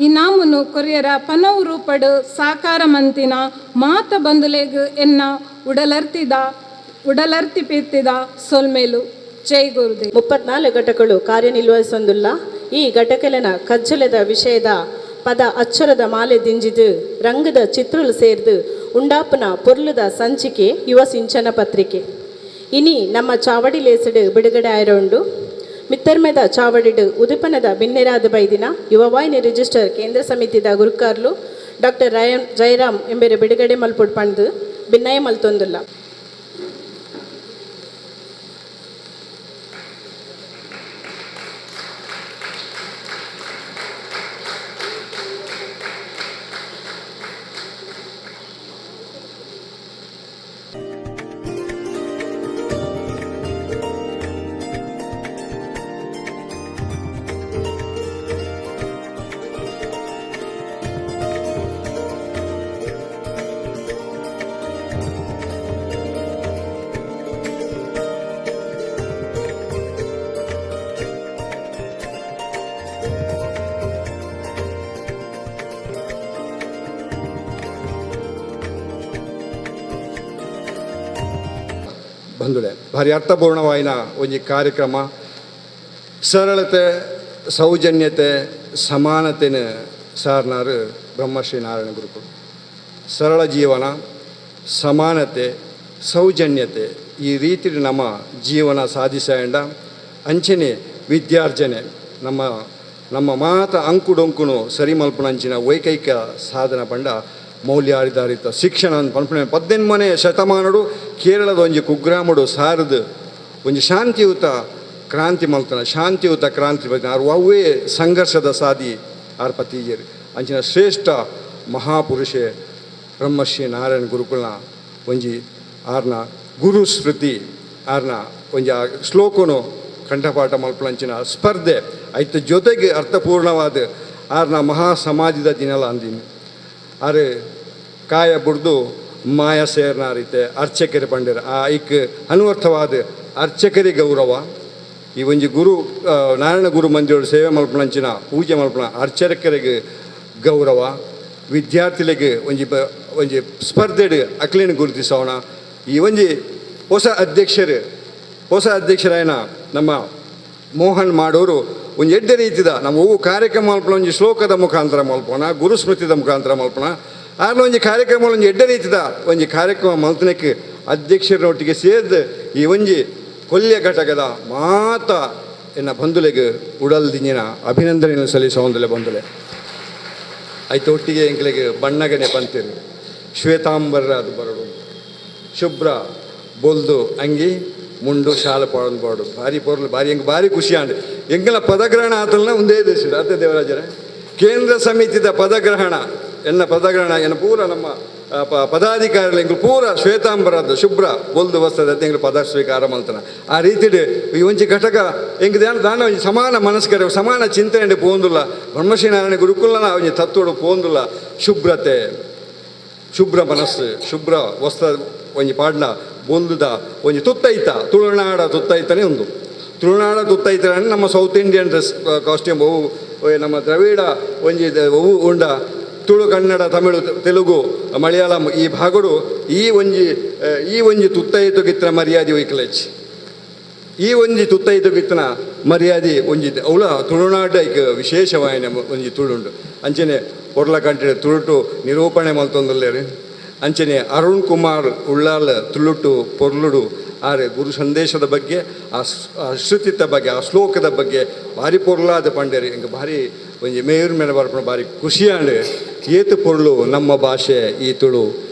ಇನಾಮುನು ಕೊರಿಯರ ಪನವು ರೂಪಡು ಸಾಕಾರ ಮಂತಿನ ಮಾತ ಬಂದುಲೆಗು ಎನ್ನ ಉಡಲರ್ತಿ ಪಿತ್ತಿದ ಸೊಲ್ಮೇಲು. ಜೈ ಗುರುದೇವ್. 34 ಘಟಕಗಳು ಕಾರ್ಯನಿರ್ವಹಿಸೊಂದುಲ್ಲ. ಈ ಘಟಕಲಿನ ಕಜ್ಜಲದ ವಿಷಯದ ಪದ ಅಚ್ಚರದ ಮಾಲೆ ದಿಂಜಿದು ರಂಗದ ಚಿತ್ರಲು ಸೇರ್ದು ಉಂಡಾಪನ ಪೊರ್ಲುದ ಸಂಚಿಕೆ ಯುವ ಸಿಂಚನ ಪತ್ರಿಕೆ ಇನಿ ನಮ್ಮ ಚಾವಡಿ ಲೇಸಡು ಬಿಡುಗಡೆ ಆಯ್ರೋಂಡು ಮಿತ್ತರ್ಮೆದ ಚಾವಡಿಡು ಉದುಪನದ ಬಿನ್ನೆರಾದ ಬೈದಿನ ಯುವ ವಾಹಿನಿ ರಿಜಿಸ್ಟರ್ ಕೇಂದ್ರ ಸಮಿತಿದ ಗುರುಕಾರ್ಲು ಡಾಕ್ಟರ್ ಜಯರಾಮ್ ಎಂಬೆರೆ ಬಿಡುಗಡೆ ಮಲ್ಪೊಡು ಪಂದು ಭಿನ್ನಯ ಮಲ್ತೊಂದುಲ್ಲ. ಬಂದುಡೆ ಭಾರಿ ಅರ್ಥಪೂರ್ಣವಾಯಿನ ಒಂಜಿ ಕಾರ್ಯಕ್ರಮ. ಸರಳತೆ, ಸೌಜನ್ಯತೆ, ಸಮಾನತೆನ ಸಾರ್ನಾರು ಬ್ರಹ್ಮಶ್ರೀ ನಾರಾಯಣ ಗುರುಗಳು. ಸರಳ ಜೀವನ, ಸಮಾನತೆ, ಸೌಜನ್ಯತೆ ಈ ರೀತಿ ನಮ್ಮ ಜೀವನ ಸಾಧಿಸಂಡ ಅಂಚನೆ ವಿದ್ಯಾರ್ಜನೆ ನಮ್ಮ ಮಾತ ಅಂಕುಡೊಂಕುನು ಸರಿ ಮಲ್ಪನಂಚಿನ ವೈಕೈಕ ಸಾಧನ ಪಂಡ ಮೌಲ್ಯಾಧಾರಿತ ಶಿಕ್ಷಣ ಪಂಪನೆ 18ನೇ ಶತಮಾನಡು ಕೇರಳದ ಒಂಜಿ ಕುಗ್ರಾಮಡು ಸಾರದು ಒಂಜಿ ಶಾಂತಿಯುತ ಕ್ರಾಂತಿ ಮಲ್ತನ ಶಾಂತಿಯುತ ಕ್ರಾಂತಿ ಆರು ಅವೇ ಸಂಘರ್ಷದ ಸಾದಿ ಆರ್ ಪತೀಜರು ಅಂಚಿನ ಶ್ರೇಷ್ಠ ಮಹಾಪುರುಷೆ ಬ್ರಹ್ಮಶ್ರೀ ನಾರಾಯಣ ಗುರುಕುಲ್ನ ಒಂಜಿ ಆರ್ನ ಗುರು ಸ್ಮೃತಿ ಆರ್ನ ಒಂಜಿ ಶ್ಲೋಕನು ಕಂಠಪಾಠ ಮಲ್ಪನಂಚಿನ ಸ್ಪರ್ಧೆ ಐತ ಜೊತೆಗೆ ಅರ್ಥಪೂರ್ಣವಾದ ಆರ್ನ ಮಹಾ ಸಮಾಜದ ದಿನಲ ಅಂದಿನಿ ಆರೆ ಕಾಯ ಬುಡ್ದು ಮಾಯ ಸೇರ್ನ ರೀತೆ ಅರ್ಚಕರಿ ಪಂಡಿರ ಆ ಐಕ್ ಅನ್ವರ್ಥವಾದ ಅರ್ಚಕರಿ ಗೌರವ ಈ ಒಂಜಿ ಗುರು ನಾರಾಯಣ ಗುರು ಮಂದಿರ ಸೇವೆ ಮಲ್ಪನಂಚಿನ ಪೂಜೆ ಮಲ್ಪನ ಅರ್ಚಕರಿಗೆ ಗೌರವ ವಿದ್ಯಾರ್ಥಿಗಳಿಗೆ ಒಂಜಿ ಸ್ಪರ್ಧೆಡು ಅಕ್ಲಿನ ಗುರುತಿಸೋಣ. ಈ ಒಂಜಿ ಹೊಸ ಅಧ್ಯಕ್ಷರಾಯನ ನಮ್ಮ ಮೋಹನ್ ಮಾಡೋರು ಒಂದು ಎಡ್ಡೆ ರೀತಿದ ನಮ್ಮ ಹೂವು ಕಾರ್ಯಕ್ರಮ ಮಲ್ಪನ ಒಂಜಿ ಶ್ಲೋಕದ ಮುಖಾಂತರ ಮಲ್ಪೋಣ, ಗುರುಸ್ಮೃತಿದ ಮುಖಾಂತರ ಮಲ್ಪೋಣ. ಆರ್ನ ಒಂಜಿ ಕಾರ್ಯಕ್ರಮ ಒಂಜಿ ಎಡ್ಡೆ ರೀತಿದ ಒಂಜಿ ಕಾರ್ಯಕ್ರಮ ಮಲ್ತನಕ್ಕೆ ಅಧ್ಯಕ್ಷರೊಟ್ಟಿಗೆ ಸೇರಿದ ಈ ಒಂಜಿ ಕೊಲ್ಯ ಘಟಕದ ಮಾತ ಎನ್ನ ಬಂಧುಲೆಗೆ ಉಡಲ್ ದಿನ ಅಭಿನಂದನೆಯನ್ನು ಸಲ್ಲಿಸೋಂದಲೆ ಬಂಧುಲೆ ಆಯ್ತು. ಒಟ್ಟಿಗೆ ಎಂಕ್ಲೆಗೆ ಬಣ್ಣಗನೆ ಪಂತೀರಿ ಶ್ವೇತಾಂಬರ ಅದು ಬರಡು ಶುಭ್ರ ಬೊಲ್ದು ಅಂಗಿ ಮುಂಡು ಶಾಲೆ ಪಾಡೋದು ಬಾಡು ಭಾರಿ ಪೊರ್ಲು ಭಾರಿ ಹೆಂಗೆ ಭಾರಿ ಖುಷಿ ಆಂಡ್ ಎಂಗೆಲ್ಲ ಪದಗ್ರಹಣ ಆತಲ್ಲ ಒಂದೇ ದೇಶ ಅತ್ತೆ ದೇವರಾಜರೇ ಕೇಂದ್ರ ಸಮಿತಿದ ಪದಗ್ರಹಣ ಎನ್ನ ಪೂರ ನಮ್ಮ ಪದಾಧಿಕಾರಿಗಳು ಎಂಗ್ಳು ಪೂರ ಶ್ವೇತಾಂಬರದ್ದು ಶುಭ್ರ ಬೊಲ್ದು ವಸ್ತದ ಎಂಗ್ಳು ಪದ ಸ್ವೀಕಾರ ಮಲ್ತನ ಆ ರೀತಿ ಈ ಒಂಜಿ ಘಟಕ ಎಂಗ್ ದಾನ ಒಂಜಿ ಸಮಾನ ಮನಸ್ಕರ ಸಮಾನ ಚಿಂತನೆ ಪೋಂದುಲ್ಲ ಬ್ರಹ್ಮಶ್ರೀ ನಾರಾಯಣ ಗುರುಕುಲನ ಒಂಜಿ ತತ್ವಡು ಪೋಂದುಲ್ಲ ಶುಭ್ರತೆ ಶುಭ್ರ ಮನಸ್ಸು ಶುಭ್ರ ವಸ್ತ್ರ ಒಂಜಿ ಪಾಡ್ನ ಬೊಂದುದ ಒಂಜಿ ತುತ್ತೈತ ತುಳುನಾಡ ತುತ್ತೈತನೇ ಒಂದು ತುಳುನಾಡ ತುತ್ತೈತ ನಮ್ಮ ಸೌತ್ ಇಂಡಿಯನ್ ಡ್ರೆಸ್ ಕಾಸ್ಟ್ಯೂಮ್ ಅವು ನಮ್ಮ ದ್ರವಿಡ ಒಂಜಿ ಅವು ಉಂಡ ತುಳು ಕನ್ನಡ ತಮಿಳು ತೆಲುಗು ಮಲಯಾಳಂ ಈ ಭಾಗಡು ಈ ಒಂಜಿ ತುತ್ತೈತು ಗಿತ್ತನ ಮರ್ಯಾದೆ ಒಯ್ಕಲೆಚ್ ಈ ಒಂಜಿ ತುತ್ತೈತು ಗಿತ್ತನ ಮರ್ಯಾದೆ ಒಂಜಿ ಅವಳ ತುಳುನಾಡ ಈಗ ವಿಶೇಷವಾಯಿನ ಒಂಜಿ ತುಳುಂಡು ಅಂಚನೆ ಒರ್ಲ ಕಂಠೆ ತುಳುಟು ನಿರೂಪಣೆ ಮಲ್ತೊಂದುಲ್ಲೇರು ಅಂಚನೆ ಅರುಣ್ ಕುಮಾರ್ ಉಳ್ಳಾಲ್ ತುಳುಟು ಪೊರ್ಲುಡು ಆರೆ ಗುರು ಸಂದೇಶದ ಬಗ್ಗೆ ಆ ಶ್ರುತಿತ ಬಗ್ಗೆ ಆ ಶ್ಲೋಕದ ಬಗ್ಗೆ ಭಾರಿ ಪೊರ್ಲಾದ ಪಂಡೇರಿ ಹಿಂಗೆ ಭಾರಿ ಒಂಜಿ ಮೇಯರ್ ಮೇಲೆ ಬರ್ಪಣ ಭಾರಿ ಖುಷಿಯಾಂಡು ಏತು ಪೊರ್ಲು ನಮ್ಮ ಭಾಷೆ ಈ ತುಳು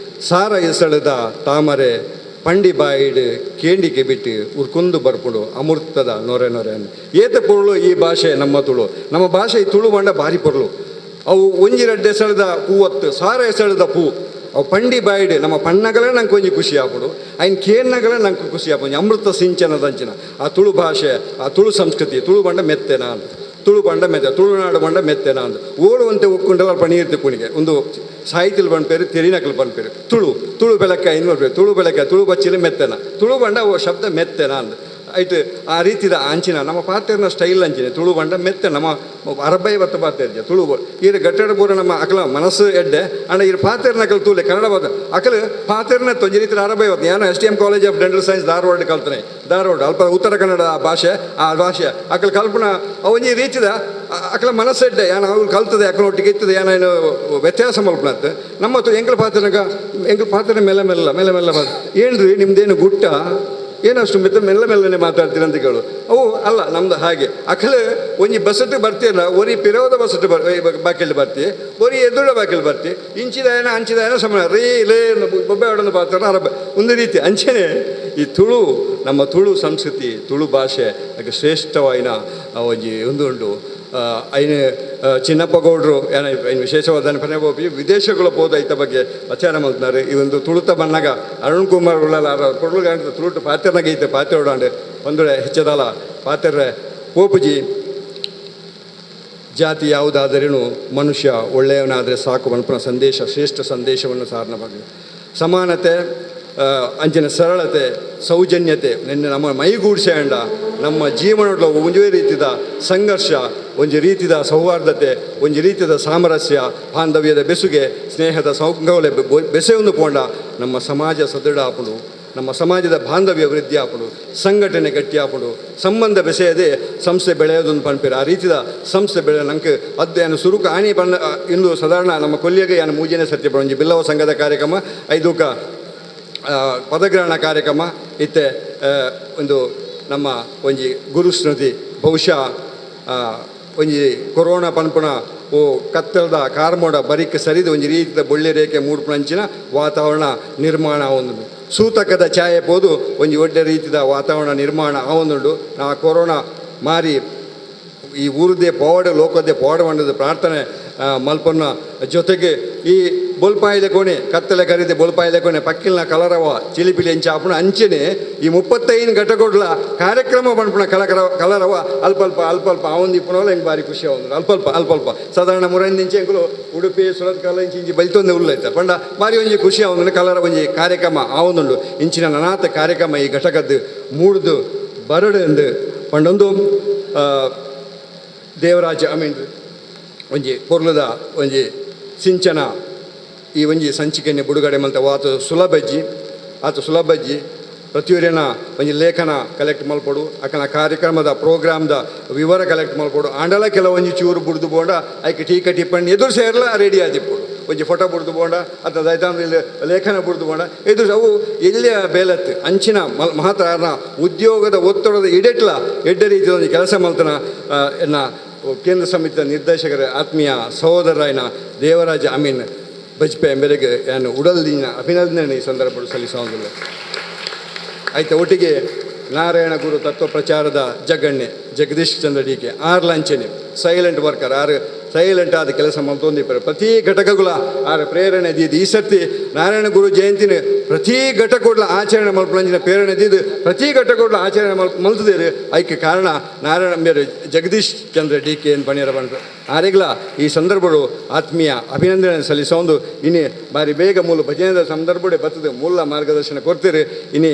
ಸಾರ ಎಸಳದ ತಾಮರೆ ಪಂಡಿ ಬಾಯಿಡು ಕೇಂಡಿಕೆ ಬಿಟ್ಟು ಉರ್ಕುಂದು ಬರ್ಪುಡು ಅಮೃತದ ನೊರೆ ನೊರೆ ಏತ ಪೊರ್ಲು ಈ ಭಾಷೆ ನಮ್ಮ ತುಳು ನಮ್ಮ ಭಾಷೆ ಈ ತುಳು ಬಂಡ ಭಾರಿ ಪೊರ್ಲು ಅವು ಒಂಜಿ ರೆಡ್ಡು ಎಸಳದ ಹೂವತ್ತು ಸಾರ ಎಸಳದ ಪೂ ಅವು ಪಂಡಿ ಬಾಯಿಡು ನಮ್ಮ ಪಣ್ಣಗಳೇ ನಂಗೆ ಒಂಜಿ ಖುಷಿ ಆಪುಡು ಆಯ್ನ ಕೇನ್ನಗಳೇ ನಂಗೆ ಖುಷಿ ಆಪುಂಜಿ ಅಮೃತ ಸಿಂಚನದಂಚಿನ ಆ ತುಳು ಭಾಷೆ ಆ ತುಳು ಸಂಸ್ಕೃತಿ ತುಳು ಬಂಡ ಮೆತ್ತೆನ ಅಂತ ತುಳು ಬಂಡ ಮೆತ್ತೆ ತುಳುನಾಡು ಬಂಡ ಮೆತ್ತೆನ ಅಂತ ಓಡುವಂತೆ ಒಕ್ಕುಂಡಲ್ಲ ಅಲ್ಪ ನೀರು ತಿಪ್ಪುಣಿಗೆ ಒಂದು ಸಾಹಿತ್ಯಲ್ ಬಂದ್ಪೇರು ತೆರಿನಕಲ್ ಬಂದ್ಪೇರು ತುಳು ಬೆಳಕಾಯಿ ಬರ್ಬೇಕು ತುಳು ಬೆಳಕಾಯಿ ತುಳು ಬಚ್ಚಿಲೆ ಮೆತ್ತೆನ ತುಳು ಬಂಡ ಓ ಶಬ್ದ ಮೆತ್ತೆನ ಅಂದ ಆಯ್ತು ಆ ರೀತಿದ ಅಂಚಿನ ನಮ್ಮ ಪಾತ್ರೆನ ಸ್ಟೈಲ್ ಅಂಚಿನ ತುಳು ಬಂಡ ಮೆತ್ತೆ ನಮ್ಮ ಅರಬೈ ಬತ್ತ ಪಾತ್ರೆ ತುಳು ಈರು ಗಟ್ಟಡ ಪೂರ ನಮ್ಮ ಅಕಲ ಮನಸ್ಸು ಎಡ್ಡೆ ಅಣ್ಣ ಈರು ಪಾತ್ರೆನ ಅಕಲ್ ತೂಲೆ ಕನ್ನಡ ಬಾದ ಅಕಲ್ ಪಾತ್ರೆನ ತೊಂಜಿ ರೀತಿ ಅರಬೈ ಬತ್ತ ನಾನು STM college of dental science Dharwad ಕಲ್ತನೆ ಧಾರವಾಡ ಅಲ್ಪ ಉತ್ತರ ಕನ್ನಡ ಭಾಷೆ ಆ ಭಾಷೆ ಅಕಲ್ ಕಲ್ಪನಾ ಅವೊಂಜಿ ರೀತಿದ ಅಕಲ ಮನಸ್ಸೆಡ್ಡೆ ಯಾನ ಅವ್ರು ಕಲ್ತದೆ ಅಕಲೊಟ್ಟಿಗೆ ಇರ್ತದೆ ಏನೇನು ವ್ಯತ್ಯಾಸ ಮಲ್ಪನತ್ತು ನಮ್ಮ ಎಂಕಲ್ ಪಾತ್ರೆ ಮೆಲ್ಲ ಮೆಲ್ಲ ಏನ್ರಿ ನಿಮ್ದೇನು ಗುಟ್ಟ ಏನಷ್ಟು ಮೆಲ್ಲ ಮೆಲ್ಲನೆ ಮಾತಾಡ್ತೀರ ಅಂತ ಕೇಳು ಅವು ಅಲ್ಲ ನಮ್ದು ಹಾಗೆ ಅಕಲೆ ಒಂಜಿ ಬಸ್ಸಟ್ಟು ಬರ್ತೀಯಲ್ಲ ಒರಿ ಪಿರೋದ ಬಸ್ಸಟ್ಟು ಬಾಕಿಲ್ ಬರ್ತಿ ಒರಿ ಎದುರ ಬಾಕಿಲ್ ಬರ್ತಿ ಅಂಚಿದಾಯನ ಸಮಯ ರೇ ಲೇ ಬೊಬ್ಬೆ ಹೊಡೋದು ಪಾತ್ರ ಅರಬ ಒಂದು ರೀತಿ ಅಂಚೆನೆ ಈ ತುಳು ನಮ್ಮ ತುಳು ಸಂಸ್ಕೃತಿ ತುಳು ಭಾಷೆ ಅದಕ್ಕೆ ಶ್ರೇಷ್ಠವಾಯಿನ ಒಂಜಿ ಒಂದು ಉಂಟು ಐನು ಚಿನ್ನಪ್ಪ ಗೌಡ್ರು ಏನ ವಿಶೇಷವಾದ ಪನೆಬೋಪಿ ವಿದೇಶಗಳ ಪೋದ ಐತ ಬಗ್ಗೆ ಪ್ರಚಾರ ಮಾಡ್ತಾರೆ ಈ ಒಂದು ತುಳುತ ಬಣ್ಣಗ ಅರುಣ್ ಕುಮಾರ್ ಉಳ್ಳಾರ ಕೊಡ್ಲು ಕಾಣ್ತದೆ ತುಳುಟು ಪಾತ್ರೆನಾಗ ಐತೆ ಪಾತ್ರೆ ಹೊಡಾಂಡು ಒಂದೊಡೆ ಹೆಚ್ಚದಲ್ಲ ಪಾತ್ರೆ ಪೋಪುಜಿ ಜಾತಿ ಯಾವುದಾದರೇನು ಮನುಷ್ಯ ಒಳ್ಳೆಯವನಾದರೆ ಸಾಕು ಮನ್ಪನ ಸಂದೇಶ ಶ್ರೇಷ್ಠ ಸಂದೇಶವನ್ನು ಸಾರನ ಬಗ್ಗೆ ಸಮಾನತೆ ಅಂಚಿನ ಸರಳತೆ ಸೌಜನ್ಯತೆ ನಿನ್ನೆ ನಮ್ಮ ಮೈಗೂಡ್ಸೆಂಡ ನಮ್ಮ ಜೀವನದ ಒಂಜೇ ರೀತಿಯ ಸಂಘರ್ಷ ಒಂಜಿ ರೀತಿಯ ಸೌಹಾರ್ದತೆ ಒಂಜಿ ರೀತಿಯ ಸಾಮರಸ್ಯ ಬಾಂಧವ್ಯದ ಬೆಸುಗೆ ಸ್ನೇಹದ ಸೌಂಗವಲೆ ಬೆಸೆಯೊಂದು ಪೋಂಡ ನಮ್ಮ ಸಮಾಜ ಸದೃಢ ಆಪುಡು ನಮ್ಮ ಸಮಾಜದ ಬಾಂಧವ್ಯ ವೃದ್ಧಿ ಆಪುಡು ಸಂಘಟನೆ ಗಟ್ಟಿ ಆಪುಡು ಸಂಬಂಧ ಬೆಸೆಯದೆ ಸಂಸ್ಥೆ ಬೆಳೆಯೋದೊಂದು ಪನ್ಪೇರು ಆ ರೀತಿಯ ಸಂಸ್ಥೆ ಬೆಳೆ ನಂಗೆ ಅಧ್ಯಯನ ಸುರುಕು ಆಣಿ ಬಣ್ಣ ಇಂದು ಸಾಧಾರಣ ನಮ್ಮ ಕೊಲ್ಲಿಗೆ ಯಾನು ಮೂಜನೇ ಸರ್ತಿ ಬರೋಂಜಿ ಬಿಲ್ಲವ ಸಂಘದ ಕಾರ್ಯಕ್ರಮ ಐದೂಕ ಪದಗ್ರಹಣ ಕಾರ್ಯಕ್ರಮ ಇತ್ತೆ ಒಂದು ನಮ್ಮ ಒಂಜಿ ಗುರುಸ್ಮೃತಿ ಬಹುಶಃ ಒಂಜಿ ಕೊರೋನಾ ಪನ್ಪುನ ಓ ಕತ್ತಲದ ಕಾರ್ಮೋಡ ಬರಿಕ್ ಸರಿದು ಒಂಜಿ ರೀತಿಯ ಬೊಳ್ಳೆ ರೇಖೆ ಮೂಡ್ಪುನಂಚಿನ ವಾತಾವರಣ ನಿರ್ಮಾಣ ಆವೊಂದುಂಡು ಸೂತಕದ ಛಾಯೆ ಪೋದು ಒಂಜಿ ಒಡ್ಡೆ ರೀತಿಯ ವಾತಾವರಣ ನಿರ್ಮಾಣ ಆವೊಂದುಂಡು ನಾ ಕೊರೋನಾ ಮಾರಿ ಈ ಊರದ್ದೇ ಪವಾಡ ಲೋಕದ್ದೇ ಪವಾಡ ಮಂಡದ ಪ್ರಾರ್ಥನೆ ಮಲ್ಪನ್ನ ಜೊತೆಗೆ ಈ ಬೊಲ್ಪಾಯಿಲೆ ಕೋಣೆ ಕತ್ತಲೆ ಕರೀದೆ ಬೊಲ್ಪಾಯಿಲೆ ಕೋಣೆ ಪಕ್ಕಿಲ್ನ ಕಲರವ ಚಿಲಿಪಿಲಿ ಎಂಚ ಆಪುಣ ಅಂಚೆನೆ ಈ 35 ಘಟಕೊಡ್ಲ ಕಾರ್ಯಕ್ರಮ ಪನ್ಪುಣ ಕಲರವ ಅಲ್ಪ ಅವೊಂದು ಇಪ್ಪುನವಲ್ಲ ಹೆಂಗೆ ಭಾರಿ ಖುಷಿ ಅವನು ಅಲ್ಪ ಸಾಧಾರಣ 3 ಇಂಚೆ ಎಂಕುಲು ಉಡುಪಿ ಸುರತ್ಕಲ್ ಇಂಚಿ ಬೈತೊಂದೆ ಉಳ್ಳೈತೆ ಪಂಡ ಭಾರಿ ಒಂಜಿ ಖುಷಿ ಅವನು ಕಲರ ಒಂಜಿ ಕಾರ್ಯಕ್ರಮ ಆವೊಂದುಂಡು ಇಂಚಿನ ನನಾತ ಕಾರ್ಯಕ್ರಮ ಈ ಘಟಕದ್ದು ಮೂಡ್ದು ಬರಡು ಎಂದು ಪಂಡೊಂದು ದೇವರಾಜ ಅಮೀನ್ ಒಂಜಿ ಪೊರ್ಲುದ ಒಂಜಿ ಸಿಂಚನ ಈ ಒಂಜಿ ಸಂಚಿಕೆಯನ್ನು ಬಿಡುಗಡೆ ಮಲ್ತ ಆತ ಸುಲಭಜ್ಜಿ ಪ್ರತಿಯೊರಿನ ಒಂಜಿ ಲೇಖನ ಕಲೆಕ್ಟ್ ಮಲ್ಪಡು ಅಕನ ಕಾರ್ಯಕ್ರಮದ ಪ್ರೋಗ್ರಾಮ್ದ ವಿವರ ಕಲೆಕ್ಟ್ ಮಲ್ಪಡು ಆಂಡಲ ಕೆಲವೊಂಜಿ ಚೂರು ಬುಡ್ದು ಬೋಂಡ ಐಕೆ ಟೀಕ ಟಿಪ್ಪಣ್ಣಿ ಎದುರು ಸೇರ್ಲ ರೆಡಿ ಆದಿಪ್ಪಡು ಒಂಜಿ ಫೋಟೋ ಬುಡ್ದು ಬೋಂಡ ಅಥವಾ ದೈತಾಂಬ ಲೇಖನ ಬುಡ್ದು ಬೋಂಡ ಎದುರು ಅವು ಎಲ್ಲಿಯ ಬೇಲತ್ತು ಅಂಚಿನ ಮಹತಾರನ ಉದ್ಯೋಗದ ಒತ್ತಡದ ಇಡೆಟ್ಲ ಎಡ್ಡೆ ರೀತಿಯ ಒಂದು ಕೆಲಸ ಮಲ್ತನ ಎನ್ನ ಕೇಂದ್ರ ಸಮಿತಿಯ ನಿರ್ದೇಶಕರ ಆತ್ಮೀಯ ಸಹೋದರರಾಯನ ದೇವರಾಜ ಅಮೀನ್ ಬಜ್ಪೆ ಮೇರೆಗೆ ನಾನು ಉಡಲ್ದಿನ ಅಭಿನಂದನೆ ಈ ಸಂದರ್ಭ ಸಲ್ಲಿಸೋದಿಲ್ಲ ಆಯ್ತು ಒಟ್ಟಿಗೆ ನಾರಾಯಣ ಗುರು ತತ್ವ ಪ್ರಚಾರದ ಜಗಣ್ಣೆ ಜಗದೀಶ್ ಚಂದ್ರ ಡಿ ಕೆ ಲಂಚನೆ ಸೈಲೆಂಟ್ ವರ್ಕರ್ ಸೈಲೆಂಟ್ ಆದ ಕೆಲಸ ಮಲ್ತೊಂದಿಪ್ಪರು ಪ್ರತಿ ಘಟಕಗಳ ಪ್ರೇರಣೆ ದೀದು ಈ ಸರ್ತಿ ನಾರಾಯಣ ಗುರು ಜಯಂತಿನ ಪ್ರತಿ ಘಟಕೊಡ್ಲ ಆಚರಣೆ ಮಲ್ಪಂಜಿನ ಪ್ರೇರಣೆ ದೀದು ಪ್ರತಿ ಘಟಕೊಡ್ಲ ಆಚರಣೆ ಮಲ್ತದೇರು ಐಕ್ಯ ಕಾರಣ ನಾರಾಯಣ ಮೇರೆ ಜಗದೀಶ್ ಚಂದ್ರ ಡಿ ಕೆ ಏನು ಪಣಿಯರ ಬಂದರು ಆರೆಗ್ಲ ಈ ಸಂದರ್ಭಗಳು ಆತ್ಮೀಯ ಅಭಿನಂದನೆ ಸಲ್ಲಿಸೋದು ಇನ್ನೇ ಬಾರಿ ಬೇಗ ಮೂಲ ಭಜನೆದ ಸಂದರ್ಭಡೆ ಬರ್ತದೆ ಮೂಲ ಮಾರ್ಗದರ್ಶನ ಕೊಡ್ತೀರಿ ಇನ್ನೇ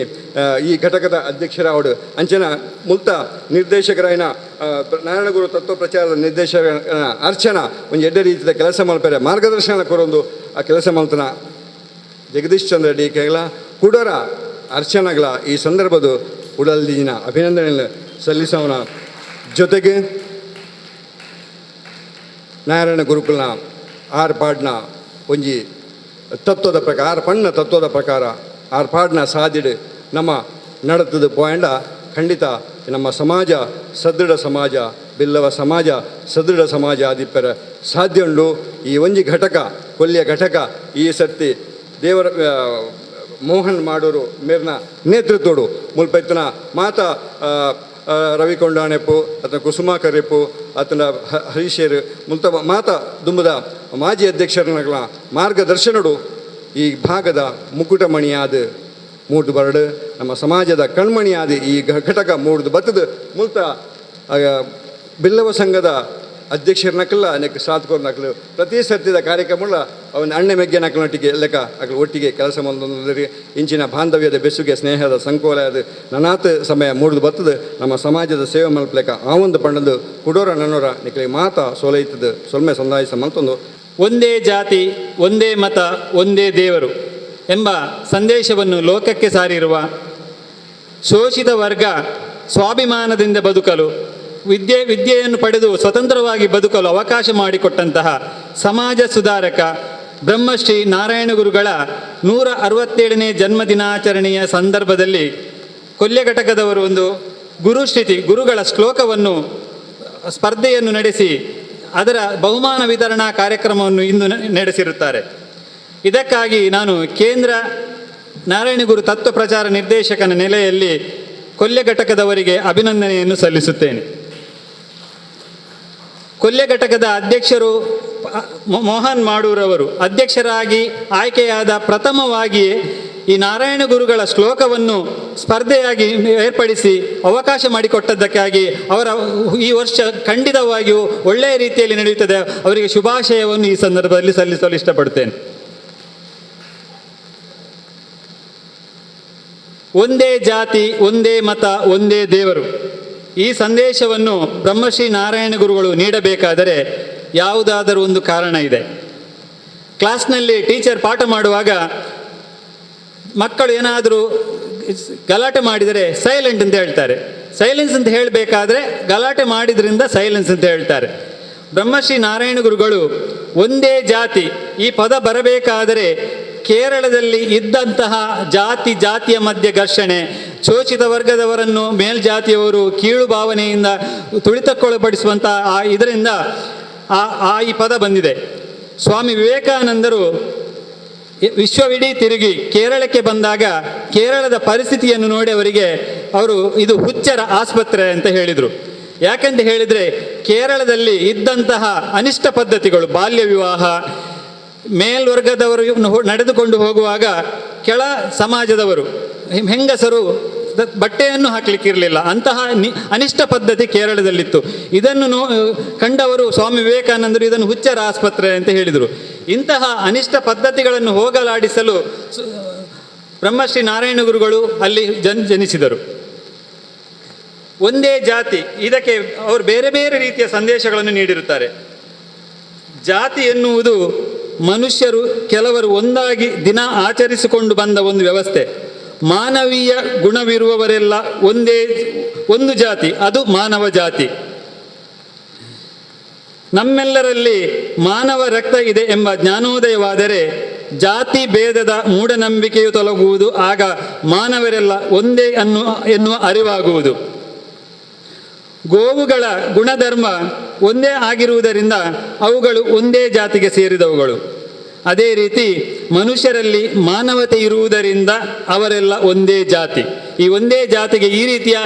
ಈ ಘಟಕದ ಅಧ್ಯಕ್ಷರ ಅವಡು ಅಂಚನ ಮುಲ್ತ ನಿರ್ದೇಶಕರಾಯನ ನಾರಾಯಣ ಗುರು ತತ್ವ ಪ್ರಚಾರದ ನಿರ್ದೇಶಕ ಅರ್ಚನಾ ಒಂದು ಎಡ್ಡೆ ರೀತಿಯ ಕೆಲಸ ಮಲ್ಪರೆ ಮಾರ್ಗದರ್ಶನ ಕೊರೊಂದು ಆ ಕೆಲಸ ಮಲ್ತನ ಜಗದೀಶ್ ಚಂದ್ರ ಡಿ ಕೆಗಳ ಕುಡರ ಅರ್ಚನಗಳ ಈ ಸಂದರ್ಭದ ಉಡಲ್ದಿನ ಅಭಿನಂದನೆ ಸಲ್ಲಿಸೋನ ಜೊತೆಗೆ ನಾರಾಯಣ ಗುರುಕುಲ್ನ ಪಾಡ್ನ ಒಂಜಿ ತತ್ವದ ಪ್ರಕಾರ ಪಣ್ಣ ತತ್ವದ ಪ್ರಕಾರ ಪಾಡ್ನ ಸಾದಿಡು ನಮ್ಮ ನಡತದ ಪಾಯಿಂಡ ಖಂಡಿತ ನಮ್ಮ ಸಮಾಜ ಸದೃಢ ಸಮಾಜ ಬಿಲ್ಲವ ಸಮಾಜ ಸದೃಢ ಸಮಾಜ ಆದಿಪ್ಪರ ಸಾಧ್ಯ ಉಂಡು. ಈ ಒಂಜಿ ಘಟಕ ಕೊಲ್ಲಿಯ ಘಟಕ ಈ ಸರ್ತಿ ದೇವರ ಮೋಹನ್ ಮಾಡೋರು ಮೇರ್ನ ನೇತೃತ್ವಡು ಮುಲ್ಪೆತ್ತನ ಮಾತ ರವಿಕೊಂಡಾಣೆಪ್ಪು ಅಥವಾ ಕುಸುಮಾಕರ್ ಎಪ್ಪು ಆತನ ಹರೀಶೇರು ಮುಲ್ತ ಮಾತ ದುಂಬದ ಮಾಜಿ ಅಧ್ಯಕ್ಷರಗಳ ಮಾರ್ಗದರ್ಶನಡು ಈ ಭಾಗದ ಮುಕುಟಮಣಿಯಾದ ಮೂಡ್ದು ಬರಡು ನಮ್ಮ ಸಮಾಜದ ಕಣ್ಮಣಿಯಾದ ಈ ಘಟಕ ಮೂಡ್ದು ಬತ್ತದ ಮುಲ್ತ ಬಿಲ್ಲವ ಸಂಘದ ಅಧ್ಯಕ್ಷರ ನಕಲ ಅನೇಕ ಸಾತ್ಕೋರ್ ನಕಲು ಪ್ರತಿ ಸರ್ತಿದ ಕಾರ್ಯಕ್ರಮಗಳ ಅವನ ಅಣ್ಣೆ ಮೆಗ್ಗೆ ನಕಲೊಟ್ಟಿಗೆ ಲೆಕ್ಕ ಅಕಲು ಒಟ್ಟಿಗೆ ಕೆಲಸ ಮಾಡಿದ್ರೆ ಇಂಚಿನ ಬಾಂಧವ್ಯದ ಬೆಸುಗೆ ಸ್ನೇಹದ ಸಂಕೋಲದ ನನಾತ್ ಸಮಯ ಮೂಡ್ದು ಬತ್ತದ ನಮ್ಮ ಸಮಾಜದ ಸೇವೆ ಮಲ್ಪಲೆಕ್ಕ ಆ ಒಂದು ಪಂಡದು ಕುಡೋರ ನನ್ನೋರ ನಿಕ್ಲಿಗೆ ಮಾತ ಸೋಲೈತದ ಸೊಲ್ಮೆ ಸಂದಾಯಿಸ ಮಲ್ತೊಂದು ಒಂದೇ ಜಾತಿ ಒಂದೇ ಮತ ಒಂದೇ ದೇವರು ಎಂಬ ಸಂದೇಶವನ್ನು ಲೋಕಕ್ಕೆ ಸಾರಿರುವ ಶೋಷಿತ ವರ್ಗ ಸ್ವಾಭಿಮಾನದಿಂದ ಬದುಕಲು ವಿದ್ಯೆಯನ್ನು ಪಡೆದು ಸ್ವತಂತ್ರವಾಗಿ ಬದುಕಲು ಅವಕಾಶ ಮಾಡಿಕೊಟ್ಟಂತಹ ಸಮಾಜ ಸುಧಾರಕ ಬ್ರಹ್ಮಶ್ರೀ ನಾರಾಯಣ ಗುರುಗಳ 167ನೇ ಜನ್ಮದಿನಾಚರಣೆಯ ಸಂದರ್ಭದಲ್ಲಿ ಕೊಲ್ಯ ಘಟಕದವರು ಒಂದು ಗುರುಗಳ ಶ್ಲೋಕವನ್ನು ಸ್ಪರ್ಧೆಯನ್ನು ನಡೆಸಿ ಅದರ ಬಹುಮಾನ ವಿತರಣಾ ಕಾರ್ಯಕ್ರಮವನ್ನು ಇಂದು ನಡೆಸಿರುತ್ತಾರೆ. ಇದಕ್ಕಾಗಿ ನಾನು ಕೇಂದ್ರ ನಾರಾಯಣ ಗುರು ತತ್ವ ಪ್ರಚಾರ ನಿರ್ದೇಶಕನ ನೆಲೆಯಲ್ಲಿ ಕೊಲ್ಯ ಘಟಕದವರಿಗೆ ಅಭಿನಂದನೆಯನ್ನು ಸಲ್ಲಿಸುತ್ತೇನೆ. ಕೊಲ್ಯ ಘಟಕದ ಅಧ್ಯಕ್ಷರು ಮೋಹನ್ ಮಾಡೂರವರು ಅಧ್ಯಕ್ಷರಾಗಿ ಆಯ್ಕೆಯಾದ ಪ್ರಥಮವಾಗಿಯೇ ಈ ನಾರಾಯಣ ಗುರುಗಳ ಶ್ಲೋಕವನ್ನು ಸ್ಪರ್ಧೆಯಾಗಿ ಏರ್ಪಡಿಸಿ ಅವಕಾಶ ಮಾಡಿಕೊಟ್ಟದ್ದಕ್ಕಾಗಿ ಅವರ ಈ ವರ್ಷ ಖಂಡಿತವಾಗಿಯೂ ಒಳ್ಳೆಯ ರೀತಿಯಲ್ಲಿ ನಡೆಯುತ್ತದೆ. ಅವರಿಗೆ ಶುಭಾಶಯವನ್ನು ಈ ಸಂದರ್ಭದಲ್ಲಿ ಸಲ್ಲಿಸಲು ಇಷ್ಟಪಡುತ್ತೇನೆ. ಒಂದೇ ಜಾತಿ ಒಂದೇ ಮತ ಒಂದೇ ದೇವರು ಈ ಸಂದೇಶವನ್ನು ಬ್ರಹ್ಮಶ್ರೀ ನಾರಾಯಣ ಗುರುಗಳು ನೀಡಬೇಕಾದರೆ ಯಾವುದಾದರೂ ಒಂದು ಕಾರಣ ಇದೆ. ಕ್ಲಾಸ್ನಲ್ಲಿ ಟೀಚರ್ ಪಾಠ ಮಾಡುವಾಗ ಮಕ್ಕಳು ಏನಾದರೂ ಗಲಾಟೆ ಮಾಡಿದರೆ ಸೈಲೆಂಟ್ ಅಂತ ಹೇಳ್ತಾರೆ. ಸೈಲೆನ್ಸ್ ಅಂತ ಹೇಳಬೇಕಾದ್ರೆ ಗಲಾಟೆ ಮಾಡಿದ್ರಿಂದ ಸೈಲೆನ್ಸ್ ಅಂತ ಹೇಳ್ತಾರೆ. ಬ್ರಹ್ಮಶ್ರೀ ನಾರಾಯಣ ಗುರುಗಳು ಒಂದೇ ಜಾತಿ ಈ ಪದ ಬರಬೇಕಾದರೆ ಕೇರಳದಲ್ಲಿ ಇದ್ದಂತಹ ಜಾತಿಯ ಮಧ್ಯೆ ಘರ್ಷಣೆ, ಶೋಷಿತ ವರ್ಗದವರನ್ನು ಮೇಲ್ಜಾತಿಯವರು ಕೀಳು ಭಾವನೆಯಿಂದ ತುಳಿತಕ್ಕೊಳಪಡಿಸುವಂತಹ ಇದರಿಂದ ಈ ಪದ ಬಂದಿದೆ. ಸ್ವಾಮಿ ವಿವೇಕಾನಂದರು ವಿಶ್ವವಿಡೀ ತಿರುಗಿ ಕೇರಳಕ್ಕೆ ಬಂದಾಗ ಕೇರಳದ ಪರಿಸ್ಥಿತಿಯನ್ನು ನೋಡಿ ಅವರು ಇದು ಹುಚ್ಚರ ಆಸ್ಪತ್ರೆ ಅಂತ ಹೇಳಿದರು. ಯಾಕೆಂತ ಹೇಳಿದರೆ ಕೇರಳದಲ್ಲಿ ಇದ್ದಂತಹ ಅನಿಷ್ಟ ಪದ್ಧತಿಗಳು, ಬಾಲ್ಯ ವಿವಾಹ, ಮೇಲ್ವರ್ಗದವರು ನಡೆದುಕೊಂಡು ಹೋಗುವಾಗ ಕೆಳ ಸಮಾಜದವರು ಹೆಂಗಸರು ಬಟ್ಟೆಯನ್ನು ಹಾಕಲಿಕ್ಕಿರಲಿಲ್ಲ. ಅಂತಹ ಅನಿಷ್ಟ ಪದ್ಧತಿ ಕೇರಳದಲ್ಲಿತ್ತು. ಇದನ್ನು ಕಂಡವರು ಸ್ವಾಮಿ ವಿವೇಕಾನಂದರು ಇದನ್ನು ಹುಚ್ಚರ ಆಸ್ಪತ್ರೆ ಅಂತ ಹೇಳಿದರು. ಇಂತಹ ಅನಿಷ್ಟ ಪದ್ಧತಿಗಳನ್ನು ಹೋಗಲಾಡಿಸಲು ಬ್ರಹ್ಮಶ್ರೀ ನಾರಾಯಣ ಗುರುಗಳು ಅಲ್ಲಿ ಜನಿಸಿದರು. ಒಂದೇ ಜಾತಿ ಇದಕ್ಕೆ ಅವರು ಬೇರೆ ಬೇರೆ ರೀತಿಯ ಸಂದೇಶಗಳನ್ನು ನೀಡಿರುತ್ತಾರೆ. ಜಾತಿ ಎನ್ನುವುದು ಮನುಷ್ಯರು ಕೆಲವರು ಒಂದಾಗಿ ದಿನ ಆಚರಿಸಿಕೊಂಡು ಬಂದ ಒಂದು ವ್ಯವಸ್ಥೆ. ಮಾನವೀಯ ಗುಣವಿರುವವರೆಲ್ಲ ಒಂದು ಜಾತಿ, ಅದು ಮಾನವ ಜಾತಿ. ನಮ್ಮೆಲ್ಲರಲ್ಲಿ ಮಾನವ ರಕ್ತ ಇದೆ ಎಂಬ ಜ್ಞಾನೋದಯವಾದರೆ ಜಾತಿ ಭೇದದ ಮೂಢನಂಬಿಕೆಯು ತೊಲಗುವುದು. ಆಗ ಮಾನವರೆಲ್ಲ ಒಂದೇ ಎನ್ನುವ ಅರಿವಾಗುವುದು. ಗೋವುಗಳ ಗುಣಧರ್ಮ ಒಂದೇ ಆಗಿರುವುದರಿಂದ ಅವುಗಳು ಒಂದೇ ಜಾತಿಗೆ ಸೇರಿದವುಗಳು. ಅದೇ ರೀತಿ ಮನುಷ್ಯರಲ್ಲಿ ಮಾನವತೆ ಇರುವುದರಿಂದ ಅವರೆಲ್ಲ ಒಂದೇ ಜಾತಿ. ಈ ಒಂದೇ ಜಾತಿಗೆ ಈ ರೀತಿಯ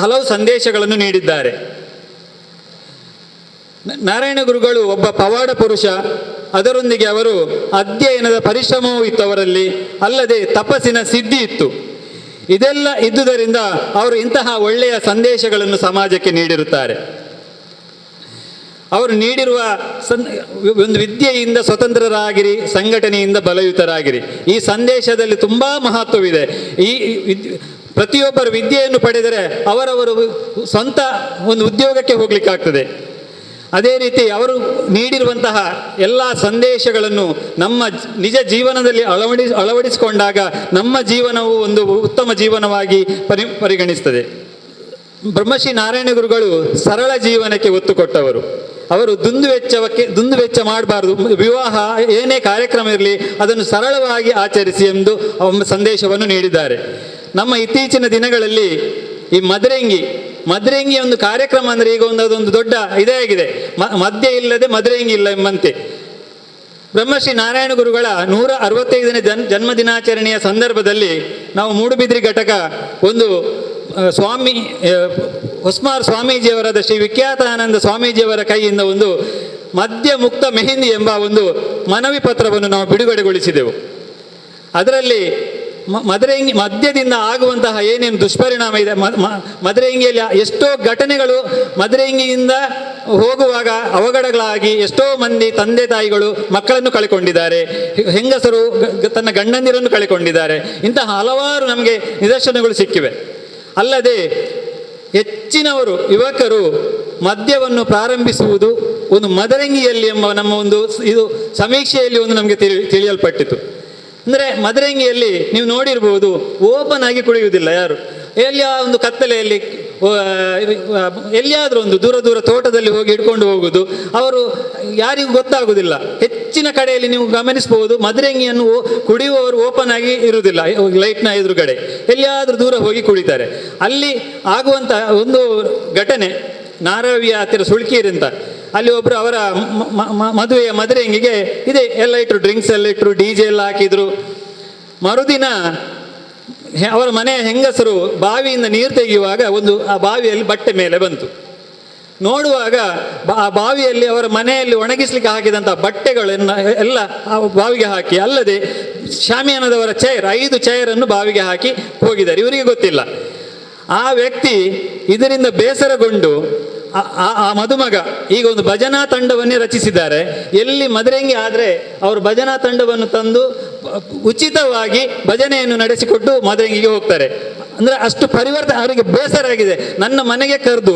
ಹಲವು ಸಂದೇಶಗಳನ್ನು ನೀಡಿದ್ದಾರೆ. ನಾರಾಯಣ ಗುರುಗಳು ಒಬ್ಬ ಪವಾಡ ಪುರುಷ. ಅದರೊಂದಿಗೆ ಅವರು ಅಧ್ಯಯನದ ಪರಿಶ್ರಮವೂ ಇತ್ತು ಅವರಲ್ಲಿ, ಅಲ್ಲದೆ ತಪಸ್ಸಿನ ಸಿದ್ಧಿ ಇತ್ತು. ಇದೆಲ್ಲ ಇದ್ದುದರಿಂದ ಅವರು ಇಂತಹ ಒಳ್ಳೆಯ ಸಂದೇಶಗಳನ್ನು ಸಮಾಜಕ್ಕೆ ನೀಡಿರುತ್ತಾರೆ. ಅವರು ನೀಡಿರುವ ಒಂದು ವಿದ್ಯೆಯಿಂದ ಸ್ವತಂತ್ರರಾಗಿರಿ, ಸಂಘಟನೆಯಿಂದ ಬಲಯುತರಾಗಿರಿ. ಈ ಸಂದೇಶದಲ್ಲಿ ತುಂಬ ಮಹತ್ವವಿದೆ. ಈ ಪ್ರತಿಯೊಬ್ಬರು ವಿದ್ಯೆಯನ್ನು ಪಡೆದರೆ ಅವರವರು ಸ್ವಂತ ಒಂದು ಉದ್ಯೋಗಕ್ಕೆ ಹೋಗಲಿಕ್ಕಾಗ್ತದೆ. ಅದೇ ರೀತಿ ಅವರು ನೀಡಿರುವಂತಹ ಎಲ್ಲ ಸಂದೇಶಗಳನ್ನು ನಮ್ಮ ನಿಜ ಜೀವನದಲ್ಲಿ ಅಳವಡಿಸಿಕೊಂಡಾಗ ನಮ್ಮ ಜೀವನವು ಒಂದು ಉತ್ತಮ ಜೀವನವಾಗಿ ಪರಿಗಣಿಸ್ತದೆ. ಬ್ರಹ್ಮಶ್ರೀ ನಾರಾಯಣ ಗುರುಗಳು ಸರಳ ಜೀವನಕ್ಕೆ ಒತ್ತು ಕೊಟ್ಟವರು. ಅವರು ದುಂದು ವೆಚ್ಚ ಮಾಡಬಾರ್ದು. ವಿವಾಹ ಏನೇ ಕಾರ್ಯಕ್ರಮ ಇರಲಿ ಅದನ್ನು ಸರಳವಾಗಿ ಆಚರಿಸಿ ಎಂದು ಸಂದೇಶವನ್ನು ನೀಡಿದ್ದಾರೆ. ನಮ್ಮ ಇತ್ತೀಚಿನ ದಿನಗಳಲ್ಲಿ ಈ ಮದರಂಗಿ ಒಂದು ಕಾರ್ಯಕ್ರಮ ಅಂದರೆ ಈಗ ಅದೊಂದು ದೊಡ್ಡ ಇದೇ ಆಗಿದೆ. ಮದ್ಯ ಇಲ್ಲದೆ ಮದರಂಗಿ ಇಲ್ಲ ಎಂಬಂತೆ. ಬ್ರಹ್ಮಶ್ರೀ ನಾರಾಯಣ ಗುರುಗಳ 165ನೇ ಜನ್ಮ ದಿನಾಚರಣೆಯ ಸಂದರ್ಭದಲ್ಲಿ ನಾವು ಮೂಡುಬಿದ್ರಿ ಘಟಕ ಒಂದು ಹೊಸ್ಮಾರ್ ಸ್ವಾಮೀಜಿಯವರಾದ ಶ್ರೀ ವಿಖ್ಯಾತಾನಂದ ಸ್ವಾಮೀಜಿಯವರ ಕೈಯಿಂದ ಒಂದು ಮದ್ಯ ಮುಕ್ತ ಮೆಹಂದಿ ಎಂಬ ಒಂದು ಮನವಿ ಪತ್ರವನ್ನು ನಾವು ಬಿಡುಗಡೆಗೊಳಿಸಿದೆವು. ಅದರಲ್ಲಿ ಮದ್ಯದಿಂದ ಆಗುವಂತಹ ಏನೇನು ದುಷ್ಪರಿಣಾಮ ಇದೆ, ಮದರಂಗಿಯಲ್ಲಿ ಎಷ್ಟೋ ಘಟನೆಗಳು ಮದರಂಗಿಯಿಂದ ಹೋಗುವಾಗ ಅವಘಡಗಳಾಗಿ ಎಷ್ಟೋ ಮಂದಿ ತಂದೆ ತಾಯಿಗಳು ಮಕ್ಕಳನ್ನು ಕಳೆಕೊಂಡಿದ್ದಾರೆ, ಹೆಂಗಸರು ತನ್ನ ಗಂಡಂದಿರನ್ನು ಕಳೆಕೊಂಡಿದ್ದಾರೆ. ಇಂತಹ ಹಲವಾರು ನಮಗೆ ನಿದರ್ಶನಗಳು ಸಿಕ್ಕಿವೆ. ಅಲ್ಲದೆ ಹೆಚ್ಚಿನವರು ಯುವಕರು ಮದ್ಯವನ್ನು ಪ್ರಾರಂಭಿಸುವುದು ಒಂದು ಮದರಂಗಿಯಲ್ಲಿ ಎಂಬ ನಮ್ಮ ಒಂದು ಇದು ಸಮೀಕ್ಷೆಯಲ್ಲಿ ಒಂದು ನಮಗೆ ತಿಳಿಯಲ್ಪಟ್ಟಿತು. ಅಂದರೆ ಮದರಂಗಿಯಲ್ಲಿ ನೀವು ನೋಡಿರ್ಬೋದು, ಓಪನ್ ಆಗಿ ಕುಡಿಯುವುದಿಲ್ಲ ಯಾರು. ಎಲ್ಲಿಯ ಒಂದು ಕತ್ತಲೆಯಲ್ಲಿ ಎಲ್ಲಿಯಾದರೂ ಒಂದು ದೂರ ತೋಟದಲ್ಲಿ ಹೋಗಿ ಹಿಡ್ಕೊಂಡು ಹೋಗುವುದು, ಅವರು ಯಾರಿಗೂ ಗೊತ್ತಾಗುವುದಿಲ್ಲ. ಹೆಚ್ಚಿನ ಕಡೆಯಲ್ಲಿ ನೀವು ಗಮನಿಸಬಹುದು, ಮದರಂಗಿಯನ್ನು ಕುಡಿಯುವವರು ಓಪನ್ ಆಗಿ ಇರುವುದಿಲ್ಲ, ಲೈಟ್ನ ಎದುರುಗಡೆ ಎಲ್ಲಿಯಾದರೂ ದೂರ ಹೋಗಿ ಕುಡಿತಾರೆ. ಅಲ್ಲಿ ಆಗುವಂಥ ಒಂದು ಘಟನೆ ನಾರವಿಯ ಹತ್ತಿರ ಸುಳ್ಕೀರಿ ಅಂತ, ಅಲ್ಲಿ ಒಬ್ಬರು ಅವರ ಮದುವೆಯ ಮದರಂಗಿಗೆ ಇದೆ ಎಲ್ಲ ಇಟ್ಟರು, ಡ್ರಿಂಕ್ಸ್ ಎಲ್ಲ ಇಟ್ಟರು, DJ ಎಲ್ಲ ಹಾಕಿದ್ರು. ಮರುದಿನ ಅವರ ಮನೆಯ ಹೆಂಗಸರು ಬಾವಿಯಿಂದ ನೀರು ತೆಗೆಯುವಾಗ ಆ ಬಾವಿಯಲ್ಲಿ ಬಟ್ಟೆ ಮೇಲೆ ಬಂತು. ನೋಡುವಾಗ ಆ ಬಾವಿಯಲ್ಲಿ ಅವರ ಮನೆಯಲ್ಲಿ ಒಣಗಿಸ್ಲಿಕ್ಕೆ ಹಾಕಿದಂಥ ಬಟ್ಟೆಗಳನ್ನು ಎಲ್ಲ ಆ ಬಾವಿಗೆ ಹಾಕಿ, ಅಲ್ಲದೆ ಶಾಮಿಯಾನದವರ 5 ಚೇರನ್ನು ಬಾವಿಗೆ ಹಾಕಿ ಹೋಗಿದ್ದಾರೆ. ಇವರಿಗೆ ಗೊತ್ತಿಲ್ಲ. ಆ ವ್ಯಕ್ತಿ ಇದರಿಂದ ಬೇಸರಗೊಂಡು ಆ ಮದುಮಗ ಈಗ ಒಂದು ಭಜನಾ ತಂಡವನ್ನೇ ರಚಿಸಿದ್ದಾರೆ. ಎಲ್ಲಿ ಮದರಂಗಿ ಆದರೆ ಅವರು ಭಜನಾ ತಂಡವನ್ನು ತಂದು ಉಚಿತವಾಗಿ ಭಜನೆಯನ್ನು ನಡೆಸಿಕೊಟ್ಟು ಮದರಂಗಿಗೆ ಹೋಗ್ತಾರೆ. ಅಂದರೆ ಅಷ್ಟು ಪರಿವರ್ತನೆ ಅವರಿಗೆ ಬೇಸರ ಆಗಿದೆ. ನನ್ನ ಮನೆಗೆ ಕರೆದು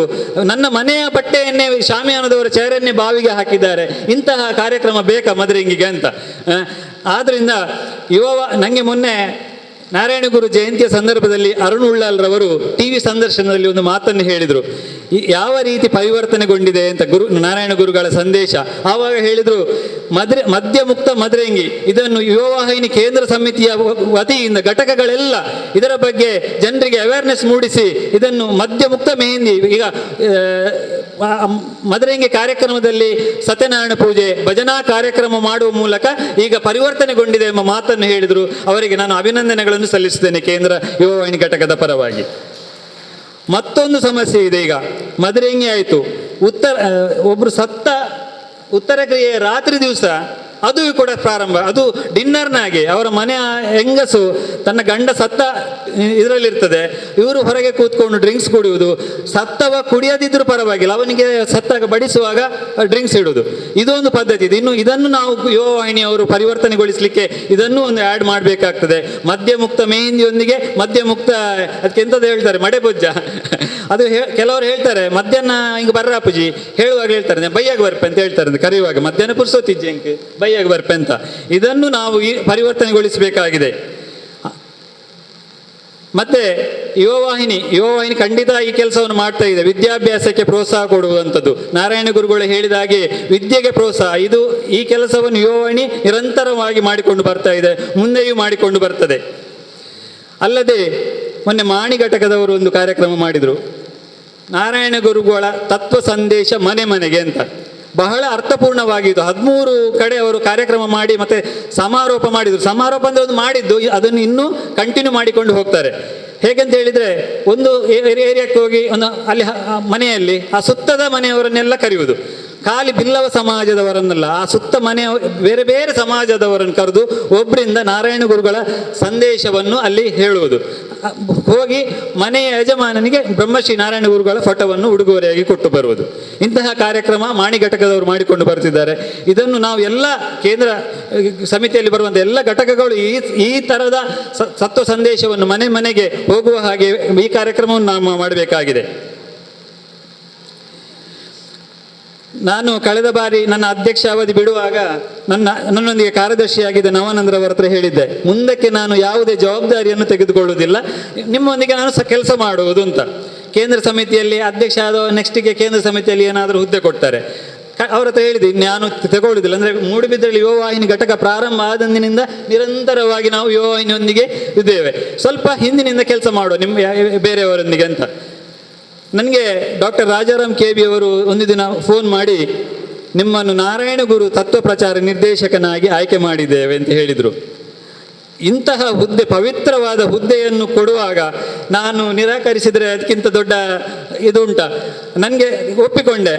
ನನ್ನ ಮನೆಯ ಬಟ್ಟೆಯನ್ನೇ ಶಾಮಿಯಾನದವರ ಚೇರನ್ನೇ ಬಾವಿಗೆ ಹಾಕಿದ್ದಾರೆ, ಇಂತಹ ಕಾರ್ಯಕ್ರಮ ಬೇಕಾ ಮದರಂಗಿಗೆ ಅಂತ. ಆದ್ದರಿಂದ ನನಗೆ ಮೊನ್ನೆ ನಾರಾಯಣ ಗುರು ಜಯಂತಿಯ ಸಂದರ್ಭದಲ್ಲಿ ಅರುಣ್ ಉಳ್ಳಾಲ್ರವರು TV ಸಂದರ್ಶನದಲ್ಲಿ ಒಂದು ಮಾತನ್ನು ಹೇಳಿದರು, ಯಾವ ರೀತಿ ಪರಿವರ್ತನೆಗೊಂಡಿದೆ ಅಂತ ನಾರಾಯಣ ಗುರುಗಳ ಸಂದೇಶ. ಆವಾಗ ಹೇಳಿದರು, ಮದ್ಯ ಮುಕ್ತ ಮದರಂಗಿ ಇದನ್ನು ಯುವವಾಹಿನಿ ಕೇಂದ್ರ ಸಮಿತಿಯ ವತಿಯಿಂದ ಘಟಕಗಳೆಲ್ಲ ಇದರ ಬಗ್ಗೆ ಜನರಿಗೆ ಅವೇರ್ನೆಸ್ ಮೂಡಿಸಿ ಇದನ್ನು ಮದ್ಯ ಮುಕ್ತ ಮೆಹಂದಿ, ಈಗ ಮದರಂಗಿ ಕಾರ್ಯಕ್ರಮದಲ್ಲಿ ಸತ್ಯನಾರಾಯಣ ಪೂಜೆ ಭಜನಾ ಕಾರ್ಯಕ್ರಮ ಮಾಡುವ ಮೂಲಕ ಈಗ ಪರಿವರ್ತನೆಗೊಂಡಿದೆ ಎಂಬ ಮಾತನ್ನು ಹೇಳಿದರು. ಅವರಿಗೆ ನಾನು ಅಭಿನಂದನೆಗಳನ್ನು ಸಲ್ಲಿಸುತ್ತೇನೆ ಕೇಂದ್ರ ಯುವವಾಹಿನಿ ಘಟಕದ ಪರವಾಗಿ. ಮತ್ತೊಂದು ಸಮಸ್ಯೆ ಇದೆ. ಈಗ ಮದರಂಗಿ ಆಯಿತು, ಒಬ್ಬರು ಸತ್ತ ಉತ್ತರ ಕ್ರಿಯೆ ರಾತ್ರಿ ದಿವಸ ಅದು ಕೂಡ ಪ್ರಾರಂಭ, ಅದು ಡಿನ್ನರ್ನಾಗೆ ಅವರ ಮನೆಯ ಹೆಂಗಸು ತನ್ನ ಗಂಡ ಸತ್ತ ಇದರಲ್ಲಿರ್ತದೆ, ಇವರು ಹೊರಗೆ ಕೂತ್ಕೊಂಡು ಡ್ರಿಂಕ್ಸ್ ಕುಡಿಯುವುದು. ಸತ್ತವ ಕುಡಿಯದಿದ್ದರೂ ಪರವಾಗಿಲ್ಲ, ಅವನಿಗೆ ಸತ್ತಾಗ ಬಡಿಸುವಾಗ ಡ್ರಿಂಕ್ಸ್ ಇಡುವುದು, ಇದೊಂದು ಪದ್ಧತಿ ಇದೆ. ಇದನ್ನು ನಾವು ಯುವವಾಹಿನಿಯವರು ಪರಿವರ್ತನೆಗೊಳಿಸಲಿಕ್ಕೆ ಇದನ್ನು ಒಂದು ಆ್ಯಡ್ ಮಾಡಬೇಕಾಗ್ತದೆ. ಮದ್ಯ ಮುಕ್ತ ಮೆಹಂದಿಯೊಂದಿಗೆ ಮದ್ಯ ಮುಕ್ತ, ಅದಕ್ಕೆ ಎಂಥದ್ದು ಹೇಳ್ತಾರೆ, ಮಡೆಬೊಜ್ಜ. ಅದು ಕೆಲವರು ಹೇಳ್ತಾರೆ ಮಧ್ಯಾಹ್ನ ಹಿಂಗೆ ಬರ್ರಾಪುಜಿ ಹೇಳುವಾಗ ಹೇಳ್ತಾರೆ ಬೈಯಾಗ ಬರ್ಪೆ ಅಂತ ಹೇಳ್ತಾರೆ, ಕರೆಯುವಾಗ ಮಧ್ಯಾಹ್ನ ಪುರ್ಸೋತಿಜ್ಜೆಂಕ್ ಬೈಯಾಗ ಬರ್ಪೆ ಅಂತ. ಇದನ್ನು ನಾವು ಪರಿವರ್ತನೆಗೊಳಿಸಬೇಕಾಗಿದೆ. ಮತ್ತೆ ಯುವವಾಹಿನಿ ಖಂಡಿತ ಈ ಕೆಲಸವನ್ನು ಮಾಡ್ತಾ ಇದೆ. ವಿದ್ಯಾಭ್ಯಾಸಕ್ಕೆ ಪ್ರೋತ್ಸಾಹ ಕೊಡುವಂಥದ್ದು, ನಾರಾಯಣ ಗುರುಗಳು ಹೇಳಿದ ಹಾಗೆ ವಿದ್ಯೆಗೆ ಪ್ರೋತ್ಸಾಹ, ಈ ಕೆಲಸವನ್ನು ಯುವವಾಹಿನಿ ನಿರಂತರವಾಗಿ ಮಾಡಿಕೊಂಡು ಬರ್ತಾ ಇದೆ, ಮುಂದೆಯೂ ಮಾಡಿಕೊಂಡು ಬರ್ತದೆ. ಅಲ್ಲದೆ ಮೊನ್ನೆ ಮಾಣಿ ಘಟಕದವರು ಒಂದು ಕಾರ್ಯಕ್ರಮ ಮಾಡಿದರು, ನಾರಾಯಣ ಗುರುಗಳ ತತ್ವ ಸಂದೇಶ ಮನೆ ಮನೆಗೆ ಅಂತ. ಬಹಳ ಅರ್ಥಪೂರ್ಣವಾಗಿದ್ದು 13 ಕಡೆ ಅವರು ಕಾರ್ಯಕ್ರಮ ಮಾಡಿ ಮತ್ತೆ ಸಮಾರೋಪ ಮಾಡಿದರು. ಸಮಾರೋಪ ಅಂದರೆ ಒಂದು ಮಾಡಿದ್ದು, ಅದನ್ನು ಇನ್ನೂ ಕಂಟಿನ್ಯೂ ಮಾಡಿಕೊಂಡು ಹೋಗ್ತಾರೆ. ಹೇಗಂತ ಹೇಳಿದರೆ, ಒಂದು ಏರಿಯಾಕ್ಕೆ ಹೋಗಿ ಅಲ್ಲಿ ಮನೆಯಲ್ಲಿ ಆ ಸುತ್ತದ ಮನೆಯವರನ್ನೆಲ್ಲ ಕರೆಯುವುದು, ಖಾಲಿ ಬಿಲ್ಲವ ಸಮಾಜದವರನ್ನೆಲ್ಲ, ಆ ಸುತ್ತ ಮನೆಯ ಬೇರೆ ಬೇರೆ ಸಮಾಜದವರನ್ನು ಕರೆದು ಒಬ್ಬರಿಂದ ನಾರಾಯಣ ಗುರುಗಳ ಸಂದೇಶವನ್ನು ಅಲ್ಲಿ ಹೇಳುವುದು. ಹೋಗಿ ಮನೆಯ ಯಜಮಾನನಿಗೆ ಬ್ರಹ್ಮಶ್ರೀ ನಾರಾಯಣ ಗುರುಗಳ ಫೋಟೋವನ್ನು ಉಡುಗೊರೆಯಾಗಿ ಕೊಟ್ಟು ಬರುವುದು. ಇಂತಹ ಕಾರ್ಯಕ್ರಮ ಮಾಣಿ ಘಟಕದವರು ಮಾಡಿಕೊಂಡು ಬರ್ತಿದ್ದಾರೆ. ಇದನ್ನು ನಾವು ಎಲ್ಲ ಕೇಂದ್ರ ಸಮಿತಿಯಲ್ಲಿ ಬರುವಂಥ ಎಲ್ಲ ಘಟಕಗಳು ಈ ಥರದ ತತ್ವ ಸಂದೇಶವನ್ನು ಮನೆ ಮನೆಗೆ ಹೋಗುವ ಹಾಗೆ ಈ ಕಾರ್ಯಕ್ರಮವನ್ನು ನಾವು ಮಾಡಬೇಕಾಗಿದೆ. ನಾನು ಕಳೆದ ಬಾರಿ ನನ್ನ ಅಧ್ಯಕ್ಷ ಅವಧಿ ಬಿಡುವಾಗ ನನ್ನೊಂದಿಗೆ ಕಾರ್ಯದರ್ಶಿಯಾಗಿದ್ದ ನವಾನಂದ್ರವರ ಹತ್ರ ಹೇಳಿದ್ದೆ, ಮುಂದಕ್ಕೆ ನಾನು ಯಾವುದೇ ಜವಾಬ್ದಾರಿಯನ್ನು ತೆಗೆದುಕೊಳ್ಳುವುದಿಲ್ಲ, ನಿಮ್ಮೊಂದಿಗೆ ನಾನು ಕೆಲಸ ಮಾಡುವುದು ಅಂತ. ಕೇಂದ್ರ ಸಮಿತಿಯಲ್ಲಿ ಅಧ್ಯಕ್ಷ ಆದ ನೆಕ್ಸ್ಟಿಗೆ ಕೇಂದ್ರ ಸಮಿತಿಯಲ್ಲಿ ಏನಾದರೂ ಹುದ್ದೆ ಕೊಡ್ತಾರೆ, ಅವ್ರ ಹತ್ರ ಹೇಳಿದೆ ನಾನು ತಗೊಳ್ಳುದಿಲ್ಲ. ಅಂದರೆ ಮೂಡುಬಿದ್ರೆಯಲ್ಲಿ ಯುವವಾಹಿನಿ ಘಟಕ ಪ್ರಾರಂಭ ಆದಂದಿನಿಂದ ನಿರಂತರವಾಗಿ ನಾವು ಯುವವಾಹಿನಿಯೊಂದಿಗೆ ಇದ್ದೇವೆ, ಸ್ವಲ್ಪ ಹಿಂದಿನಿಂದ ಕೆಲಸ ಮಾಡುವ ನಿಮ್ಮ ಬೇರೆಯವರೊಂದಿಗೆ ಅಂತ. ನನಗೆ ಡಾಕ್ಟರ್ ರಾಜಾರಾಮ್ KB ಅವರು ಒಂದು ದಿನ ಫೋನ್ ಮಾಡಿ ನಿಮ್ಮನ್ನು ನಾರಾಯಣ ಗುರು ತತ್ವ ಪ್ರಚಾರ ನಿರ್ದೇಶಕನಾಗಿ ಆಯ್ಕೆ ಮಾಡಿದ್ದೇವೆ ಅಂತ ಹೇಳಿದರು. ಇಂತಹ ಹುದ್ದೆ, ಪವಿತ್ರವಾದ ಹುದ್ದೆಯನ್ನು ಕೊಡುವಾಗ ನಾನು ನಿರಾಕರಿಸಿದರೆ ಅದಕ್ಕಿಂತ ದೊಡ್ಡ ಇದುಂಟ. ನನಗೆ ಒಪ್ಪಿಕೊಂಡೆ.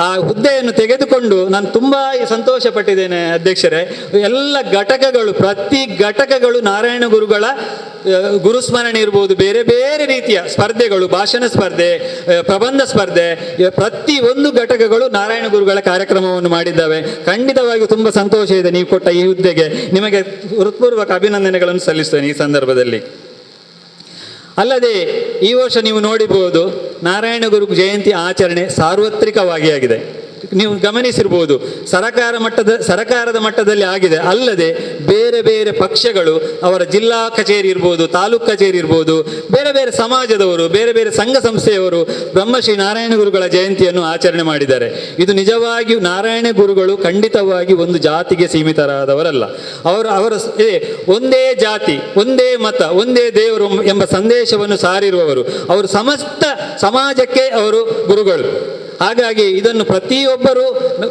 ಆ ಹುದ್ದೆಯನ್ನು ತೆಗೆದುಕೊಂಡು ನಾನು ತುಂಬ ಸಂತೋಷ ಪಟ್ಟಿದ್ದೇನೆ ಅಧ್ಯಕ್ಷರೇ. ಎಲ್ಲ ಘಟಕಗಳು, ಪ್ರತಿ ಘಟಕಗಳು ನಾರಾಯಣ ಗುರುಗಳ ಗುರುಸ್ಮರಣೆ ಇರ್ಬೋದು, ಬೇರೆ ಬೇರೆ ರೀತಿಯ ಸ್ಪರ್ಧೆಗಳು, ಭಾಷಣ ಸ್ಪರ್ಧೆ, ಪ್ರಬಂಧ ಸ್ಪರ್ಧೆ, ಪ್ರತಿ ಒಂದು ಘಟಕಗಳು ನಾರಾಯಣ ಗುರುಗಳ ಕಾರ್ಯಕ್ರಮವನ್ನು ಮಾಡಿದ್ದಾವೆ. ಖಂಡಿತವಾಗಿಯೂ ತುಂಬ ಸಂತೋಷ ಇದೆ ನೀವು ಕೊಟ್ಟ ಈ ಹುದ್ದೆಗೆ. ನಿಮಗೆ ಹೃತ್ಪೂರ್ವಕ ಅಭಿನಂದನೆಗಳನ್ನು ಸಲ್ಲಿಸ್ತೇನೆ ಈ ಸಂದರ್ಭದಲ್ಲಿ. ಅಲ್ಲದೆ ಈ ವರ್ಷ ನೀವು ನೋಡಿಬಹುದು ನಾರಾಯಣ ಗುರು ಜಯಂತಿ ಆಚರಣೆ ಸಾರ್ವತ್ರಿಕವಾಗಿ ಆಗಿದೆ. ನೀವು ಗಮನಿಸಿರ್ಬೋದು, ಸರಕಾರದ ಮಟ್ಟದಲ್ಲಿ ಆಗಿದೆ. ಅಲ್ಲದೆ ಬೇರೆ ಬೇರೆ ಪಕ್ಷಗಳು, ಅವರ ಜಿಲ್ಲಾ ಕಚೇರಿ ಇರ್ಬೋದು, ತಾಲೂಕು ಕಚೇರಿ ಇರ್ಬೋದು, ಬೇರೆ ಬೇರೆ ಸಮಾಜದವರು, ಬೇರೆ ಬೇರೆ ಸಂಘ ಸಂಸ್ಥೆಯವರು ಬ್ರಹ್ಮಶ್ರೀ ನಾರಾಯಣ ಗುರುಗಳ ಜಯಂತಿಯನ್ನು ಆಚರಣೆ ಮಾಡಿದ್ದಾರೆ. ಇದು ನಿಜವಾಗಿಯೂ ನಾರಾಯಣ ಗುರುಗಳು ಖಂಡಿತವಾಗಿ ಒಂದು ಜಾತಿಗೆ ಸೀಮಿತರಾದವರಲ್ಲ. ಅವರ ಒಂದೇ ಜಾತಿ, ಒಂದೇ ಮತ, ಒಂದೇ ದೇವರು ಎಂಬ ಸಂದೇಶವನ್ನು ಸಾರಿರುವವರು. ಅವರು ಸಮಸ್ತ ಸಮಾಜಕ್ಕೆ ಅವರು ಗುರುಗಳು. ಹಾಗಾಗಿ ಇದನ್ನು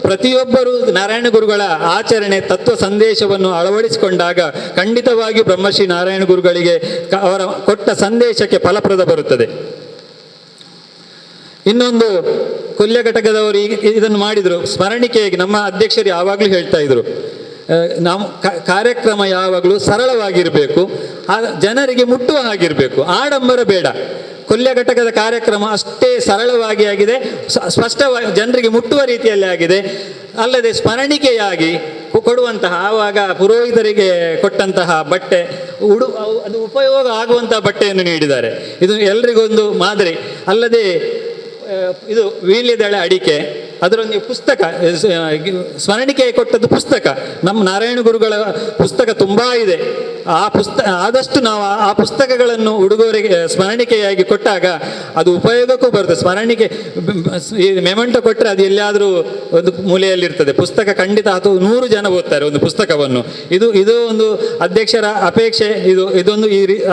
ಪ್ರತಿಯೊಬ್ಬರು ನಾರಾಯಣ ಗುರುಗಳ ಆಚರಣೆ ತತ್ವ ಸಂದೇಶವನ್ನು ಅಳವಡಿಸಿಕೊಂಡಾಗ ಖಂಡಿತವಾಗಿ ಬ್ರಹ್ಮಶ್ರೀ ನಾರಾಯಣ ಗುರುಗಳಿಗೆ ಅವರ ಕೊಟ್ಟ ಸಂದೇಶಕ್ಕೆ ಫಲಪ್ರದ ಬರುತ್ತದೆ. ಇನ್ನೊಂದು, ಕೊಲ್ಯ ಘಟಕದವರು ಇದನ್ನು ಮಾಡಿದರು ಸ್ಮರಣಿಕೆಯಾಗಿ. ನಮ್ಮ ಅಧ್ಯಕ್ಷರು ಯಾವಾಗಲೂ ಹೇಳ್ತಾ ಇದ್ರು, ನಾವು ಕಾರ್ಯಕ್ರಮ ಯಾವಾಗಲೂ ಸರಳವಾಗಿರಬೇಕು, ಜನರಿಗೆ ಮುಟ್ಟುವ ಹಾಗಿರಬೇಕು, ಆಡಂಬರ ಬೇಡ. ಕೊಲ್ಯ ಘಟಕದ ಕಾರ್ಯಕ್ರಮ ಅಷ್ಟೇ ಸರಳವಾಗಿ ಆಗಿದೆ, ಸ್ಪಷ್ಟವಾಗಿ ಜನರಿಗೆ ಮುಟ್ಟುವ ರೀತಿಯಲ್ಲಿ ಆಗಿದೆ. ಅಲ್ಲದೆ ಸ್ಮರಣಿಕೆಯಾಗಿ ಕೊಡುವಂತಹ, ಆವಾಗ ಪುರೋಹಿತರಿಗೆ ಕೊಟ್ಟಂತಹ ಬಟ್ಟೆ ಅದು ಉಪಯೋಗ ಆಗುವಂತಹ ಬಟ್ಟೆಯನ್ನು ನೀಡಿದ್ದಾರೆ. ಇದು ಎಲ್ರಿಗೊಂದು ಮಾದರಿ. ಅಲ್ಲದೆ ಇದು ವೀಳ್ಯದೆಲೆ ಅಡಿಕೆ, ಅದರೊಂದಿಗೆ ಪುಸ್ತಕ, ಸ್ಮರಣಿಕೆ ಕೊಟ್ಟದ್ದು ಪುಸ್ತಕ. ನಮ್ಮ ನಾರಾಯಣ ಗುರುಗಳ ಪುಸ್ತಕ ತುಂಬ ಇದೆ. ಆದಷ್ಟು ನಾವು ಆ ಪುಸ್ತಕಗಳನ್ನು ಉಡುಗೊರೆಗೆ ಸ್ಮರಣಿಕೆಯಾಗಿ ಕೊಟ್ಟಾಗ ಅದು ಉಪಯೋಗಕ್ಕೂ ಬರುತ್ತೆ. ಸ್ಮರಣಿಕೆ ಮೆಮೆಂಟೋ ಕೊಟ್ಟರೆ ಅದು ಎಲ್ಲಿಯಾದರೂ ಒಂದು ಮೂಲೆಯಲ್ಲಿರ್ತದೆ. ಪುಸ್ತಕ ಖಂಡಿತ 100 ಜನ ಓದ್ತಾರೆ ಒಂದು ಪುಸ್ತಕವನ್ನು. ಇದು ಒಂದು ಅಧ್ಯಕ್ಷರ ಅಪೇಕ್ಷೆ. ಇದೊಂದು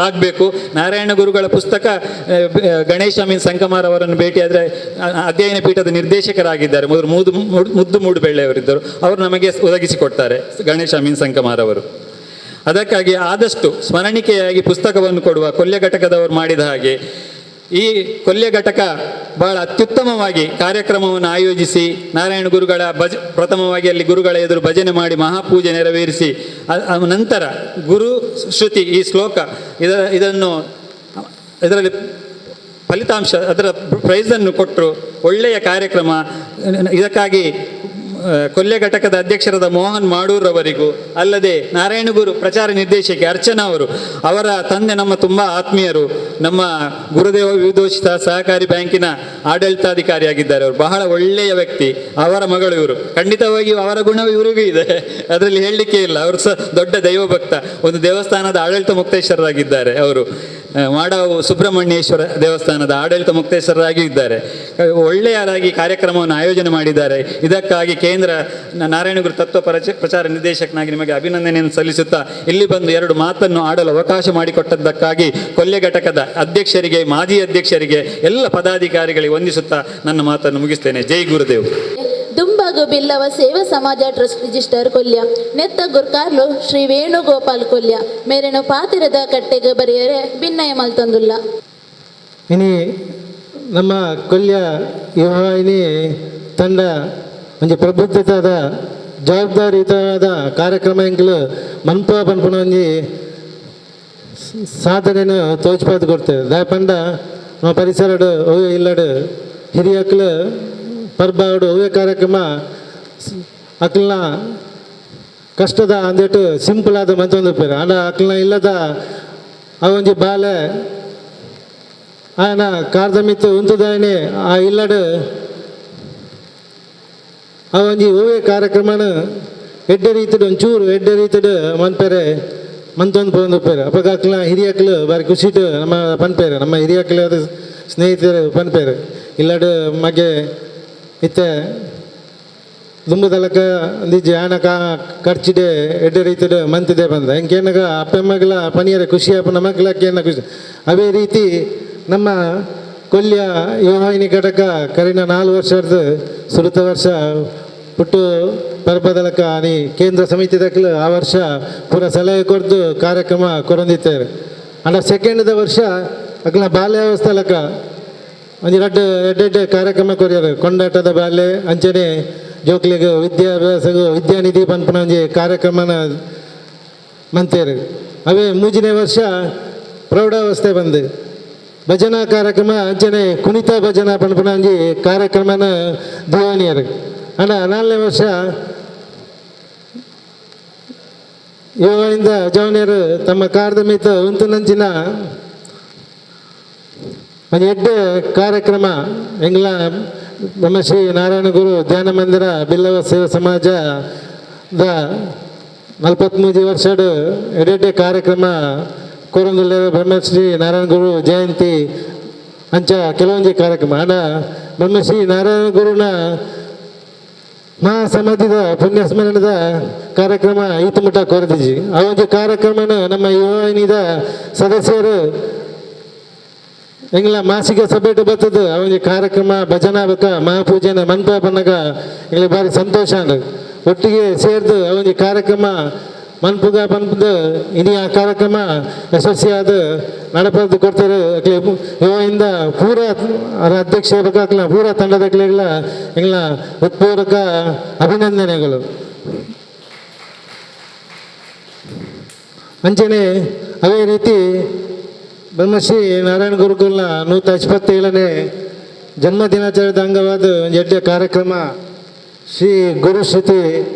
ಆಗಬೇಕು. ನಾರಾಯಣ ಗುರುಗಳ ಪುಸ್ತಕ ಗಣೇಶ ಮೀನ್ ಸಂಕಮಾರ್ ಅವರನ್ನು ಭೇಟಿಯಾದರೆ ಅಧ್ಯಯನ ಪೀಠದ ನಿರ್ದೇಶಕರಾಗಿದ್ದಾರೆ. ಮೊದಲು ಮುದ್ದು ಮೂಡುಬೆಳ್ಳೆಯವರಿದ್ದರು, ಅವರು ನಮಗೆ ಒದಗಿಸಿಕೊಡ್ತಾರೆ ಗಣೇಶ ಮೀನ್ ಸಂಕಮಾರ್ ಅವರು. ಅದಕ್ಕಾಗಿ ಆದಷ್ಟು ಸ್ಮರಣಿಕೆಯಾಗಿ ಪುಸ್ತಕವನ್ನು ಕೊಡುವ ಕೊಲ್ಯ ಘಟಕದವರು ಮಾಡಿದ ಹಾಗೆ ಈ ಕೊಲ್ಯ ಘಟಕ ಬಹಳ ಅತ್ಯುತ್ತಮವಾಗಿ ಕಾರ್ಯಕ್ರಮವನ್ನು ಆಯೋಜಿಸಿ ನಾರಾಯಣ ಗುರುಗಳ ಪ್ರಥಮವಾಗಿ ಅಲ್ಲಿ ಗುರುಗಳ ಎದುರು ಭಜನೆ ಮಾಡಿ ಮಹಾಪೂಜೆ ನೆರವೇರಿಸಿ ನಂತರ ಗುರು ಶ್ರುತಿ ಈ ಶ್ಲೋಕ ಇದರಲ್ಲಿ ಫಲಿತಾಂಶ, ಅದರ ಪ್ರೈಸನ್ನು ಕೊಟ್ಟರು. ಒಳ್ಳೆಯ ಕಾರ್ಯಕ್ರಮ. ಇದಕ್ಕಾಗಿ ಕೊಲ್ಯ ಘಟಕದ ಅಧ್ಯಕ್ಷರಾದ ಮೋಹನ್ ಮಾಡೂರವರಿಗೂ, ಅಲ್ಲದೆ ನಾರಾಯಣ ಗುರು ಪ್ರಚಾರ ನಿರ್ದೇಶಕಿ ಅರ್ಚನಾ ಅವರು, ಅವರ ತಂದೆ ನಮ್ಮ ತುಂಬ ಆತ್ಮೀಯರು, ನಮ್ಮ ಗುರುದೇವ ವಿವಿಧೋಚಿತ ಸಹಕಾರಿ ಬ್ಯಾಂಕಿನ ಆಡಳಿತಾಧಿಕಾರಿಯಾಗಿದ್ದಾರೆ. ಅವರು ಬಹಳ ಒಳ್ಳೆಯ ವ್ಯಕ್ತಿ. ಅವರ ಮಗಳು ಇವರು. ಖಂಡಿತವಾಗಿಯೂ ಅವರ ಗುಣವು ಇವರಿಗೂ ಇದೆ, ಅದರಲ್ಲಿ ಹೇಳಲಿಕ್ಕೆ ಇಲ್ಲ. ಅವರು ಸಹ ದೊಡ್ಡ ದೈವಭಕ್ತ. ಒಂದು ದೇವಸ್ಥಾನದ ಆಡಳಿತ ಮುಕ್ತೇಶ್ವರರಾಗಿದ್ದಾರೆ. ಅವರು ಮಾಡಾವು ಸುಬ್ರಹ್ಮಣ್ಯೇಶ್ವರ ದೇವಸ್ಥಾನದ ಆಡಳಿತ ಮುಕ್ತೇಶ್ವರರಾಗಿ ಇದ್ದಾರೆ. ಒಳ್ಳೆಯದಾಗಿ ಕಾರ್ಯಕ್ರಮವನ್ನು ಆಯೋಜನೆ ಮಾಡಿದ್ದಾರೆ. ಇದಕ್ಕಾಗಿ ಕೇಂದ್ರ ನಾರಾಯಣ ಗುರು ತತ್ವ ಪ್ರಚಾರ ನಿರ್ದೇಶಕನಾಗಿ ನಿಮಗೆ ಅಭಿನಂದನೆಯನ್ನು ಸಲ್ಲಿಸುತ್ತಾ, ಇಲ್ಲಿ ಬಂದು 2 ಮಾತನ್ನು ಆಡಲು ಅವಕಾಶ ಮಾಡಿಕೊಟ್ಟದ್ದಕ್ಕಾಗಿ ಕೊಲ್ಯ ಘಟಕದ ಅಧ್ಯಕ್ಷರಿಗೆ, ಮಾಜಿ ಅಧ್ಯಕ್ಷರಿಗೆ, ಎಲ್ಲ ಪದಾಧಿಕಾರಿಗಳಿಗೆ ವಂದಿಸುತ್ತಾ ನನ್ನ ಮಾತನ್ನು ಮುಗಿಸ್ತೇನೆ. ಜೈ ಗುರುದೇವ್. ದುಂಬಾಗು ಬಿಲ್ಲವ ಸೇವಾ ಸಮಾಜ ಟ್ರಸ್ಟ್ ರಿಜಿಸ್ಟರ್ ಕೊಲ್ಯ ನೆತ್ತ ಗುರ್ಕಾರ್ಲು ಶ್ರೀ ವೇಣುಗೋಪಾಲ್ ಕೊಲ್ಯ ಮೇರೆನು ಪಾತಿರದ ಕಟ್ಟೆಗೆ ಬರೆಯರೆ ಭಿನ್ನಯ ಮಲ್ತಂದುಲ್ಲ. ಇನಿ ನಮ್ಮ ಕೊಲ್ಯ ಯುವವಾಹಿನಿ ತಂಡ ಒಂದು ಪ್ರಬುದ್ಧತಾದ ಜವಾಬ್ದಾರಿಯುತವಾದ ಕಾರ್ಯಕ್ರಮಗಳು ಪನ್ಪುನ ಒಂಜಿ ಸಾಧನೆಯನ್ನು ತೋಚ್ಪಾದು ಕೊಡ್ತೇವೆ. ದಾಯಪಂಡ ನಮ್ಮ ಪರಿಸರಡು ಇಲ್ಲಡು ಹಿರಿಯಕ್ಕಳು ಪರ್ಬಾಡು ಅವೇ ಕಾರ್ಯಕ್ರಮ ಅಕ್ಲನ ಕಷ್ಟದ ಅಂದೇಟು ಸಿಂಪಲ್ ಆದ ಮಂತೊಂದು ಪೇರು ಅಂಡ ಅಕ್ಲನ ಇಲ್ಲದ ಅವೊಂಜಿ ಬಾಲೆ ಆಯನ ಕಾರ್ದ ಮಿತ್ತು ಉಂತದಾಯನೆ ಆ ಇಲ್ಲಡು ಅವೊಂಜಿ ಹೂವೆ ಕಾರ್ಯಕ್ರಮನ ಎಡ್ಡೆ ರೀತಿಡು ಒಂಚೂರು ಎಡ್ಡೆ ರೀತಿಡು ಮನ್ಪೇರೆ ಮಂತೊಂದು ಪೋಂದು ಪೇರು ಅಪ್ಪ ಅಕ್ಲನ ಹಿರಿಯಕ್ಕಳು ಬಾರಿ ಖುಷಿಟ್ಟು ನಮ್ಮ ಪನ್ಪೇರು ನಮ್ಮ ಹಿರಿಯಕ್ಕಳು ಅದು ಸ್ನೇಹಿತರು ಪನ್ಪೇರು ಇಲ್ಲಡು ಮಗೆ ಇತ್ತೆ ದುಂಬುದಲಕ ಅಂದಿಜ್ಜಿ ಆನ ಖರ್ಚಿಡೆ ಎಡ್ಡೆ ರೀತಿಯ ಮಂತಿದೆ ಬಂದ ಹೆಂಗೇನಾಗ ಅಪ್ಪಮ್ಮಗಳ ಪನಿಯರ ಖುಷಿ ಅಪ್ಪ ನಮಗ್ಲಕ್ಕೆ ಏನ ಖುಷಿ ಅವೇ ರೀತಿ ನಮ್ಮ ಕೊಲ್ಯ ಯುವವಾಹಿನಿ ಘಟಕ ಕರಿನ 4 ವರ್ಷದ ಸುರುತ ವರ್ಷ ಪುಟ್ಟು ಪರ್ಬದಲಕ ನೀ ಕೇಂದ್ರ ಸಮಿತಿ ದಕ್ಕಲು ಆ ವರ್ಷ ಪೂರ ಸಲಹೆ ಕೊಡ್ದು ಕಾರ್ಯಕ್ರಮ ಕೊರೊಂದಿತ್ತೇವೆ ಅಂಡ ಸೆಕೆಂಡ್ದ ವರ್ಷ ಅಕ್ಲ ಬಾಲ್ಯಾವಸ್ಥೆಲಕ ಒಂದು ಎಡ್ಡೆ ಕಾರ್ಯಕ್ರಮ ಕೊರಿಯರು ಕೊಂಡಾಟದ ಬಾಲ್ಯ ಅಂಚನೆ ಜೋಕ್ಲಿಗೆ ವಿದ್ಯಾಭ್ಯಾಸಗೂ ವಿದ್ಯಾನಿಧಿ ಪನ್ಪನ ಒಂಜಿ ಕಾರ್ಯಕ್ರಮನ ಮಂತೇರು ಅವೇ ಮೂಜನೇ ವರ್ಷ ಪ್ರೌಢಾವಸ್ಥೆ ಬಂದು ಭಜನಾ ಕಾರ್ಯಕ್ರಮ ಅಂಚನೆ ಕುಣಿತ ಭಜನಾ ಪನ್ಪನ ಒಂಜಿ ಕಾರ್ಯಕ್ರಮನ ದಿವಾಣಿಯರು ಅಣ್ಣ 4ನೇ ವರ್ಷ ಯುವದಿಂದ ಜವನಿಯರು ತಮ್ಮ ಕಾರ್ದ ಮಿತ ಉಂಟು ನಂಚಿನ ಒಂದು ಎಡ್ಡೆ ಕಾರ್ಯಕ್ರಮ ಎಂಗ್ಲ ಬ್ರಹ್ಮಶ್ರೀ ನಾರಾಯಣ ಗುರು ಧ್ಯಾನ ಮಂದಿರ ಬಿಲ್ಲವ ಸೇವಾ ಸಮಾಜದ 43 ವರ್ಷದ ಎಡೆಡ್ಡೆ ಕಾರ್ಯಕ್ರಮ ಕೊರಂದುಲ್ಲ ಬ್ರಹ್ಮಶ್ರೀ ನಾರಾಯಣ ಗುರು ಜಯಂತಿ ಅಂಚ ಕೆಲವೊಂದು ಕಾರ್ಯಕ್ರಮ ಅಣ್ಣ ಬ್ರಹ್ಮಶ್ರೀ ನಾರಾಯಣ ಗುರುನ ಮಹಾಸಮಾಧಿದ ಪುಣ್ಯಸ್ಮರಣದ ಕಾರ್ಯಕ್ರಮ ಈತಮುಟ ಕೊರದಿಜಿ ಆ ಒಂದು ಕಾರ್ಯಕ್ರಮನ ನಮ್ಮ ಯುವವಾಹಿನಿದ ಸದಸ್ಯರು ಎಂಗ್ಲ ಮಾಸಿಕ ಸಭೆಟ್ ಬರ್ತದೆ ಆ ಒಂದು ಕಾರ್ಯಕ್ರಮ ಭಜನಾ ಬಕ ಮಹಾಪೂಜೆನ ಮಂಟಪ ಬನ್ನಗ ಎಂಗ್ಲ ಭಾರಿ ಸಂತೋಷ ಅಂದ ಒಟ್ಟಿಗೆ ಸೇರ್ದು ಆ ಒಂದು ಕಾರ್ಯಕ್ರಮ ಮನ್ಪುಗ ಪನ್ಪದ ಇನಿ ಆ ಕಾರ್ಯಕ್ರಮ ಯಶಸ್ವಿಯಾದ ನಡಪದ್ದು ಕೊಡ್ತಾರೆ ಯುವಯಿಂದ ಪೂರ ಅವರ ಅಧ್ಯಕ್ಷ ಬೇಕಾಗ್ಲ ಪೂರ ತಂಡದಕ್ಲೆಲ್ಲ ಎಂಗ್ಲ ಹೃತ್ಪೂರ್ವಕ ಅಭಿನಂದನೆಗಳು ಅಂಚನೆ ಅದೇ ರೀತಿ ಬ್ರಹ್ಮಶ್ರೀ ನಾರಾಯಣ ಗುರುಕುಲ್ನ 157ನೇ ಜನ್ಮ ದಿನಾಚರಣೆದ ಅಂಗವಾದ ಒಂದು ಎಡ್ಡೆ ಕಾರ್ಯಕ್ರಮ ಶ್ರೀ ಗುರುಶ್ರುತಿ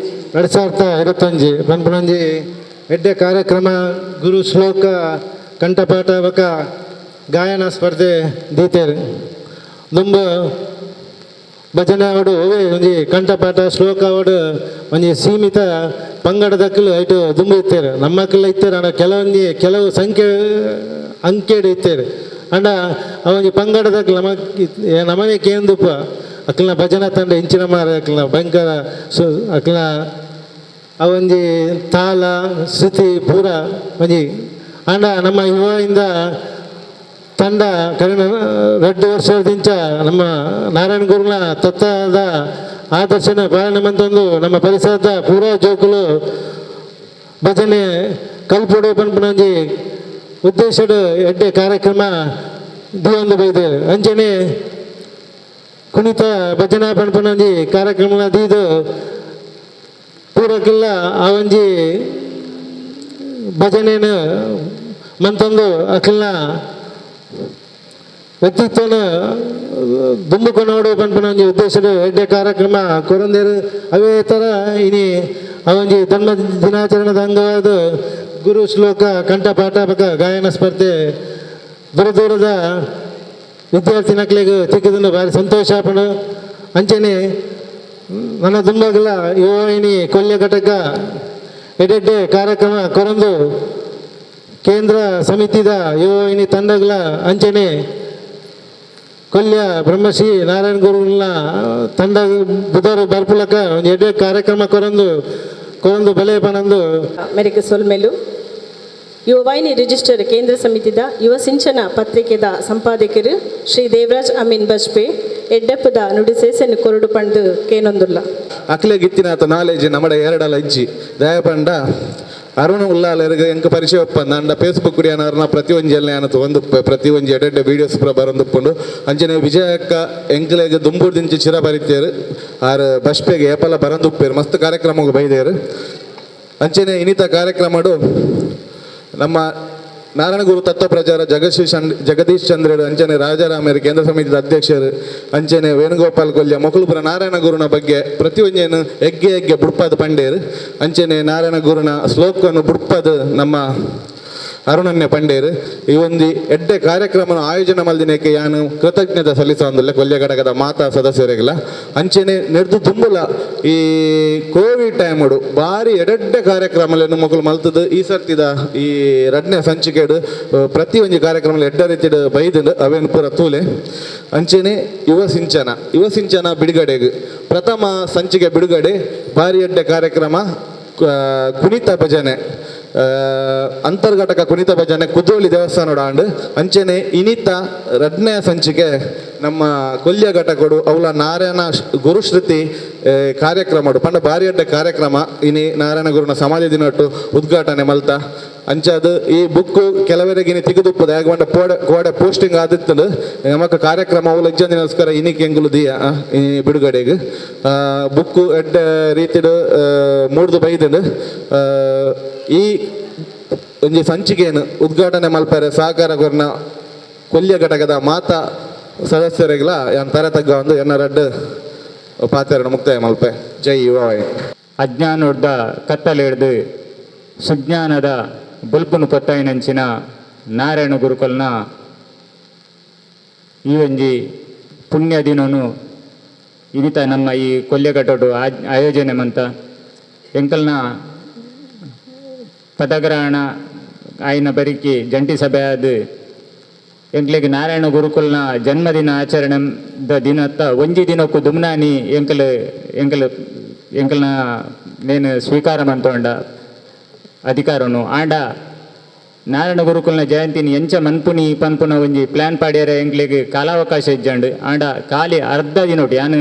2021 ಪನ್ಪುನಂಜಿ ಎಡ್ಡೆ ಕಾರ್ಯಕ್ರಮ ಗುರು ಶ್ಲೋಕ ಕಂಠಪಾಠ ಬಕ ಗಾಯನ ಸ್ಪರ್ಧೆ ದೀತೇರು ದುಂಬ ಭಜನೆ ಅವಡು ಅವೇ ಒಂಜಿ ಕಂಠಪಾಠ ಶ್ಲೋಕ ಅವಡು ಒಂಜಿ ಸೀಮಿತ ಪಂಗಡದಕ್ಕಲು ಐಟು ದುಂಬ ಇತ್ತೇರು ನಮ್ಮಕ್ಕಲ್ಲ ಇತ್ತೇರು ಅಣ್ಣ ಕೆಲವು ಸಂಖ್ಯೆ ಅಂಕೆಡು ಇತ್ತೇರು ಅಂಡ ಅವೊಂಜಿ ಪಂಗಡದಕ್ಕಲು ನಮನೆ ಕೇಂದುಪ್ಪ ಅಕ್ಲನ ಭಜನಾ ತಂಡ ಇಂಚಿನ ಮಾರ ಅಕ್ಲನ ಭಯಂಕರ ಅಕ್ಲನ ಅವೊಂಜಿ ತಾಲ ಶ್ರುತಿ ಪೂರ ಒಂಜಿ ಅಂಡ ನಮ್ಮ ಯುವದಿಂದ ತಂಡ ಕಡಿನ 2 ವರ್ಷದಿಂದ ನಮ್ಮ ನಾರಾಯಣ ಗುರುನ ತತ್ವದ ಆದರ್ಶನ ಪಾಲನೆ ಮಂತಂದು ನಮ್ಮ ಪರಿಸರದ ಪೂರ ಜೋಕುಲು ಭಜನೆ ಕಲ್ಪೊಡು ಪನ್ಪುನಂಜಿ ಉದ್ದೇಶದ ಎಡ್ಡೆ ಕಾರ್ಯಕ್ರಮ ದಿವೊಂದು ಬೈದೆ ಅಂಚನೆ ಕುಣಿತ ಭಜನಾ ಪನ್ಪುನಂಜಿ ಕಾರ್ಯಕ್ರಮ ದೀದು ಪೂರಕ್ಕೆಲ್ಲ ಆ ಒಂಜಿ ಭಜನೆನ ಮಂತಂದು ಅಕ್ಲನ ವ್ಯಕ್ತಿತ್ವನ ದುಂಬುಕೊನೋಡು ಪನ್ಪನ ಒಂಜಿ ಉದ್ದೇಶದ ಎಡ್ಡೆ ಕಾರ್ಯಕ್ರಮ ಕೊರಂದೇರು ಅವೇ ಥರ ಇನಿ ಆ ಒಂಜಿ ಧರ್ಮ ದಿನಾಚರಣೆದ ಅಂಗವಾದ ಗುರು ಶ್ಲೋಕ ಕಂಠಪಾಠ ಬಕ ಗಾಯನ ಸ್ಪರ್ಧೆ ದೂರ ದೂರದ ವಿದ್ಯಾರ್ಥಿ ನಕ್ಲಿಗೆ ತಿಕ್ಕದನ್ನು ಭಾರಿ ಸಂತೋಷ ಪಡು ಅಂಚನೆ ನನ್ನ ದುಂಬಗಲ ಯುವವಾಹಿನಿ ಕೊಲ್ಯ ಘಟಕ ಎಡೆಡ್ಡೆ ಕಾರ್ಯಕ್ರಮ ಕೊರಂದು ಕೇಂದ್ರ ಸಮಿತಿದ ಯುವವಾಹಿನಿ ತಂಡಗಳ ಅಂಚನೆ ಕೊಲ್ಯ ಬ್ರಹ್ಮಶ್ರೀ ನಾರಾಯಣ ಗುರುಗಳ ತಂಡ ಬುಧರು ಬರ್ಪುಲಕ ಒಂದು ಎಡ್ಡೆ ಕಾರ್ಯಕ್ರಮ ಕೊರಂದು ಬಲೆ ಪನಂದು ಮೇರೆಗೆ ಸೊಲ್ಮೆಲು ಯುವವಾಹಿನಿ ರಿಜಿಸ್ಟರ್ ಕೇಂದ್ರ ಸಮಿತಿದ ಯುವ ಸಿಂಚನ ಪತ್ರಿಕೆದ ಸಂಪಾದಕರು ಶ್ರೀ ದೇವರಾಜ್ ಅಮೀನ್ ಬಜ್ಪೆ ಎಡ್ಡಪ್ಪದ ನುಡಿಸೇಸನ್ನು ಕೊರಡು ಪಂಡು ಕೇನೊಂದುಲ್ಲ ಅಕ್ಲೆ ಗಿತ್ತಿನ ಆತ ನಾಲೆಜ್ ನಮ್ಮಡ ಎರಡಲ ಇಜ್ಜಿ ದಯಪಂಡ ಅರುಣ ಉಲ್ಲಾಲರಿಗೆ ಎಂಕ ಪರಿಚಯ ಒಪ್ಪಂದ ಅಂಡ ಫೇಸ್ಬುಕ್ ಕುಡಿಯನವ್ರನ್ನ ಪ್ರತಿ ಒಂಜಲ್ಲಿ ಅನ್ನತ್ತು ಒಂದು ಪ್ರತಿ ಒಂಜಿ ಎಡ್ಡೆ ವೀಡಿಯೋಸ್ ಪೂರ ಬರಂದುಪ್ಪುಂಡು ಅಂಚನೆ ವಿಜಯಕ್ಕ ಎಂಕಲೆಗೆ ದುಂಬುಡ್ದಿಂಚಿ ಚಿರ ಬರಿತೇರು ಆರು ಬಸ್ಪೆಗೆ ಏಪಲ ಬರಂದುಪ್ಪೇರು ಮಸ್ತ್ ಕಾರ್ಯಕ್ರಮಕ್ಕೆ ಬೈದೇರು ಅಂಚನೆ ಇನ್ನಿತ ಕಾರ್ಯಕ್ರಮಡು ನಮ್ಮ ನಾರಾಯಣ ಗುರು ತತ್ವ ಪ್ರಚಾರ ಜಗದೀಶ್ ಚಂದ್ರಡು ಅಂಚನೆ ರಾಜಾರಾಮರು ಕೇಂದ್ರ ಸಮಿತಿದ ಅಧ್ಯಕ್ಷರು ಅಂಚನೆ ವೇಣುಗೋಪಾಲ್ ಕೊಲ್ಯ ಮೊಕಲುಪುರ ನಾರಾಯಣ ಗುರುನ ಬಗ್ಗೆ ಪ್ರತಿಯೊಂದೇನು ಎಗ್ಗೆ ಬುಡ್ಪದ ಪಂಡೇರು ಅಂಚನೆ ನಾರಾಯಣ ಗುರುನ ಶ್ಲೋಕವನ್ನು ಬುಡ್ಪದ ನಮ್ಮ ಅರುಣನ್ಯ ಪಂಡೇರು ಈ ಒಂದು ಎಡ್ಡೆ ಕಾರ್ಯಕ್ರಮ ಆಯೋಜನೆ ಮಲ್ದಿನಕ್ಕೆ ಯಾನು ಕೃತಜ್ಞತೆ ಸಲ್ಲಿಸೋದಿಲ್ಲ ಕೊಲ್ಯ ಘಟಕದ ಮಾತಾ ಸದಸ್ಯರಿಗೆಲ್ಲ ಅಂಚೆನೆ ನೆರೆದು ತುಂಬುಲ ಈ ಕೋವಿಡ್ ಟೈಮಡು ಭಾರಿ ಎಡೆಡ್ಡೆ ಕಾರ್ಯಕ್ರಮಗಳನ್ನು ಮಕ್ಕಳು ಮಲ್ತದ್ದು ಈ ಸರ್ತಿದ ಈ 2ನೇ ಸಂಚಿಕೆಡು ಪ್ರತಿ ಒಂದು ಕಾರ್ಯಕ್ರಮ ಎಡ್ಡ ರೀತಿಯ ಬೈದು ಅವೇನು ಪೂರ ತೂಲೆ ಅಂಚೆನೆ ಯುವ ಸಿಂಚನ ಬಿಡುಗಡೆಗೆ ಪ್ರಥಮ ಸಂಚಿಕೆ ಬಿಡುಗಡೆ ಭಾರಿ ಎಡ್ಡೆ ಕಾರ್ಯಕ್ರಮ ಕುಣಿತ ಭಜನೆ ಅಂತರ್ಘಟಕ ಕುಣಿತ ಭಜನೆ ಕುದ್ರೋಳಿ ದೇವಸ್ಥಾನದ ಆಂಡ್ ಅಂಚೆನೆ ಇನಿತ 2ನೇ ಸಂಚಿಕೆ ನಮ್ಮ ಕೊಲ್ಯ ಘಟಕಡು ಅವಳ ನಾರಾಯಣ ಗುರುಶ್ರುತಿ ಕಾರ್ಯಕ್ರಮ ಪಂಡ ಭಾರಿ ಅಡ್ಡ ಕಾರ್ಯಕ್ರಮ ಇನಿ ನಾರಾಯಣ ಗುರುನ ಸಮಾಧಿ ದಿನಟ್ಟು ಉದ್ಘಾಟನೆ ಮಲ್ತ ಅಂಚದು ಈ ಬುಕ್ ಕೆಲವರೆಗಿನ ತೆಗೆದುಪ್ಪದ ಯಾಕಂಡ ಕೋಡೆ ಪೋಸ್ಟಿಂಗ್ ಆದಿತ್ತು ನಮಕ್ ಕಾರ್ಯಕ್ರಮ ಅವಳು ದಿನಸ್ಕರ ಇನಿಕ್ ಎಂಗುಲು ದಿಯ ಈ ಬಿಡುಗಡೆಗೆ ಬುಕ್ ಎಡ್ಡ ರೀತಿಡು ಮೂಡ್ದು ಬೈದು ಈ ಒಂಜಿ ಸಂಚಿಕೆಯನ್ನು ಉದ್ಘಾಟನೆ ಮಲ್ಪರೆ ಸಹಕಾರ ಕೊರ್ನ ಕೊಲ್ಯ ಘಟಕದ ಮಾತಾ ಸದಸ್ಯರಿಗೆಲ್ಲ ಯಾನ್ ತರ ತಗ್ಗ ಒಂದು ಎನ್ನ ರಡ್ಡು ಪಾತ್ರೆಯನ್ನು ಮುಕ್ತಾಯ ಮಲ್ಪೆ. ಜೈ ಯುವಾಯ್. ಅಜ್ಞಾನೋಡ್ದ ಕತ್ತಲೆಡ್ದು ಸುಜ್ಞಾನದ ಬುಲ್ಪುನು ಪತ್ತಾಯಿನಂಚಿನ ನಾರಾಯಣ ಗುರುಕುಲ್ನ ಈ ಒಂಜಿ ಪುಣ್ಯ ದಿನನು ಇನಿತ ನಮ್ಮ ಈ ಕೊಲ್ಯಘಟ್ಟಡು ಆಯೋಜನೆ ಮಂತ ಎಂಕಲ್ನ ಪದಗ್ರಹಣ ಆಯ್ನ ಬರಿಕಿ ಜಂಟಿ ಸಭೆ ಆದ ಎಂಕ್ಲೆಗ್ ನಾರಾಯಣ ಗುರುಕುಲ್ನ ಜನ್ಮದಿನ ಆಚರಣೆದ ದಿನತ್ತ ಒಂಜಿ ದಿನಕ್ಕೂ ದುಮ್ನಾನಿ ಎಂಕಲ್ನ ನೇನು ಸ್ವೀಕಾರ ಮಂತೊಂಡ ಅಧಿಕಾರನು ಆಂಡ ನಾರಾಯಣ ಗುರುಕುಲ್ನ ಜಯಂತಿನಿ ಎಂಚ ಮನ್ಪುನಿ ಪನ್ಪುನ ಒಂಜಿ ಪ್ಲ್ಯಾನ್ ಪಾಡ್ಯಾರ ಎಂಕ್ಲೆಗ್ ಕಾಲಾವಕಾಶ ಇಜ್ಜಂಡು ಆಂಡ ಖಾಲಿ ಅರ್ಧ ದಿನೋಟು ಯಾನು